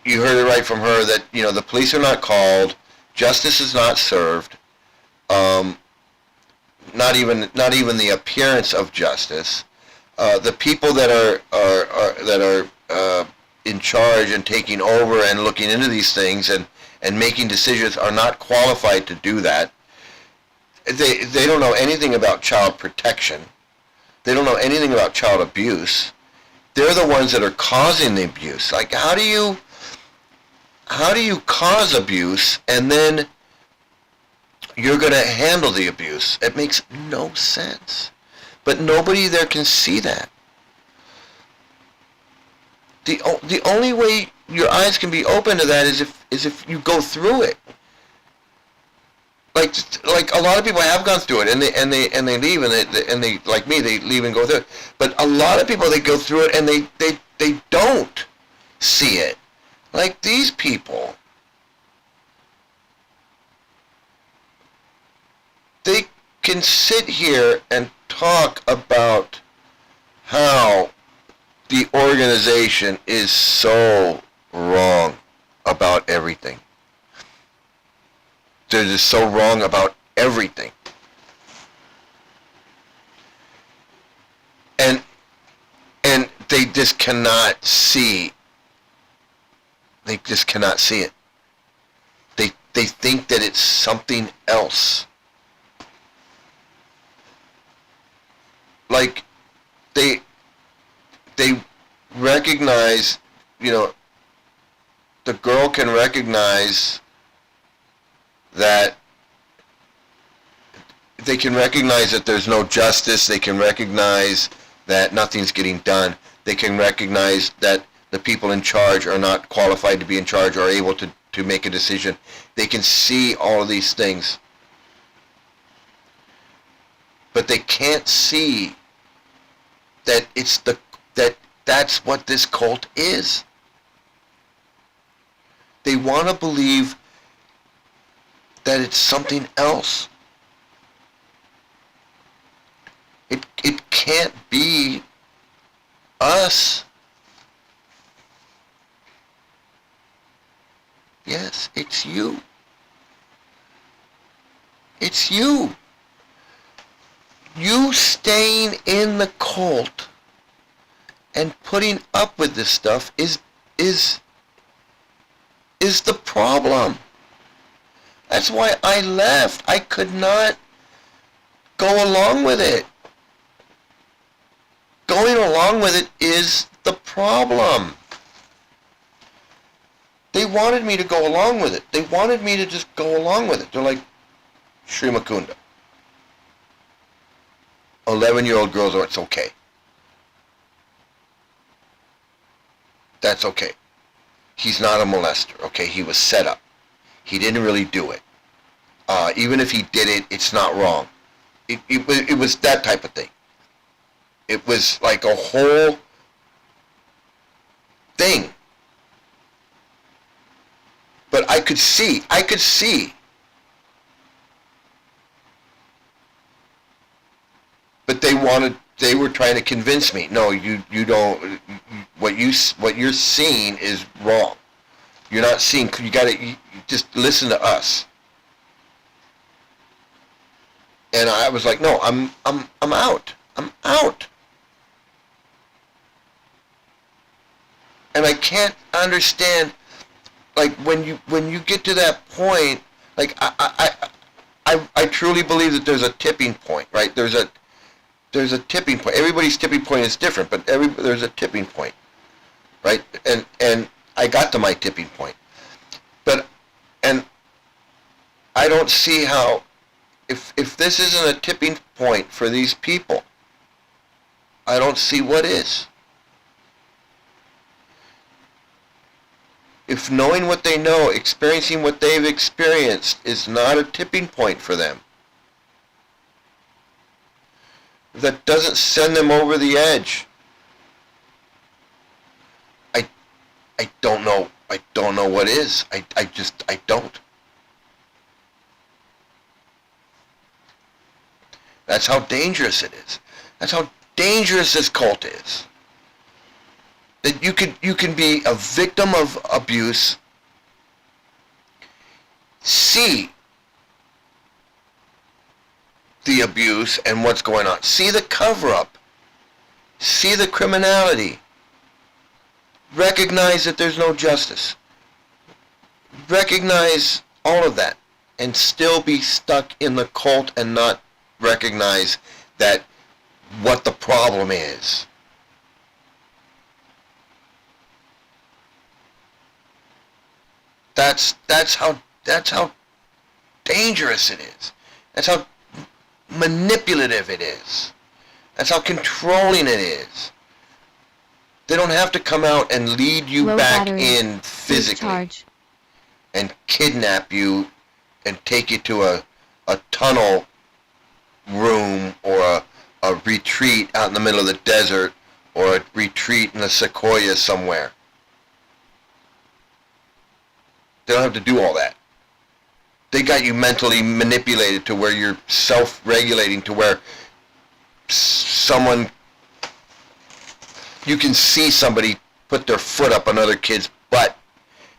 you heard it right from her that, you know, the police are not called, justice is not served, not even the appearance of justice. The people that are in charge and taking over and looking into these things and making decisions are not qualified to do that. They don't know anything about child protection. They don't know anything about child abuse. They're the ones that are causing the abuse. Like, how do you cause abuse and then you're going to handle the abuse? It makes no sense. But nobody there can see that. The only way your eyes can be open to that is if you go through it. Like a lot of people have gone through it and they leave and they like me, they leave and go through it. But a lot of people, they go through it and they don't see it. Like these people, they can sit here and talk about how the organization is so wrong about everything. They're just so wrong about everything. And they just cannot see. They just cannot see it. They think that it's something else. Like they recognize, you know, the girl can recognize that they can recognize that there's no justice. They can recognize that nothing's getting done. They can recognize that the people in charge are not qualified to be in charge or able to make a decision. They can see all of these things. But they can't see that that's what this cult is. They want to believe that it's something else. It can't be us. Yes, it's you. It's you. You staying in the cult and putting up with this stuff is the problem. That's why I left. I could not go along with it. Going along with it is the problem. They wanted me to go along with it. They wanted me to just go along with it. They're like, Sri Mukunda. 11-year-old girls are, it's okay. That's okay. He's not a molester, okay? He was set up. He didn't really do it. Even if he did it, it's not wrong. It was that type of thing. It was like a whole thing. But I could see. But they were trying to convince me, no, you don't, what you're seeing is wrong. You're not seeing, you just listen to us. And I was like, no, I'm out. I'm out. And I can't understand, like, when you get to that point, like, I truly believe that there's a tipping point, right? There's a tipping point. Everybody's tipping point is different, but there's a tipping point, right? And I got to my tipping point. And I don't see how, if this isn't a tipping point for these people, I don't see what is. If knowing what they know, experiencing what they've experienced is not a tipping point for them, that doesn't send them over the edge, I don't know. I don't know what is. I don't. That's how dangerous it is. That's how dangerous this cult is. That you can be a victim of abuse, see the abuse and what's going on, see the cover-up, see the criminality, recognize that there's no justice, recognize all of that, and still be stuck in the cult and not recognize that what the problem is. That's how dangerous it is. That's how manipulative it is. That's how controlling it is. They don't have to come out and lead you Low back battery. in physically Discharge. and kidnap you and take you to a tunnel room or a retreat out in the middle of the desert or a retreat in the sequoia somewhere. They don't have to do all that. They got you mentally manipulated to where you're self-regulating, to where you can see somebody put their foot up another kid's butt,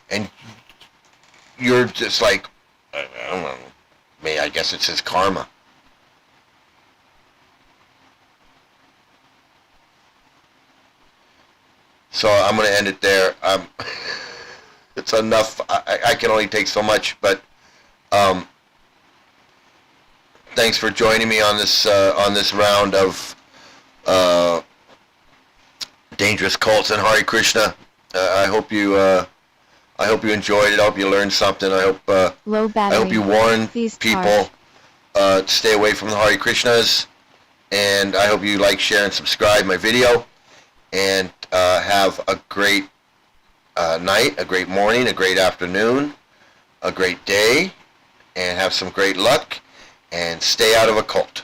and you're just like, I don't know, I guess it's his karma. So I'm going to end it there. It's enough. I can only take so much, but thanks for joining me on this round of dangerous cults and Hare Krishna. I hope you enjoyed it. I hope you learned something. I Low battery. hope you warn Please people to stay away from the Hare Krishnas, and I hope you like, share, and subscribe my video, and have a great night, a great morning, a great afternoon, a great day, and have some great luck, and stay out of a cult.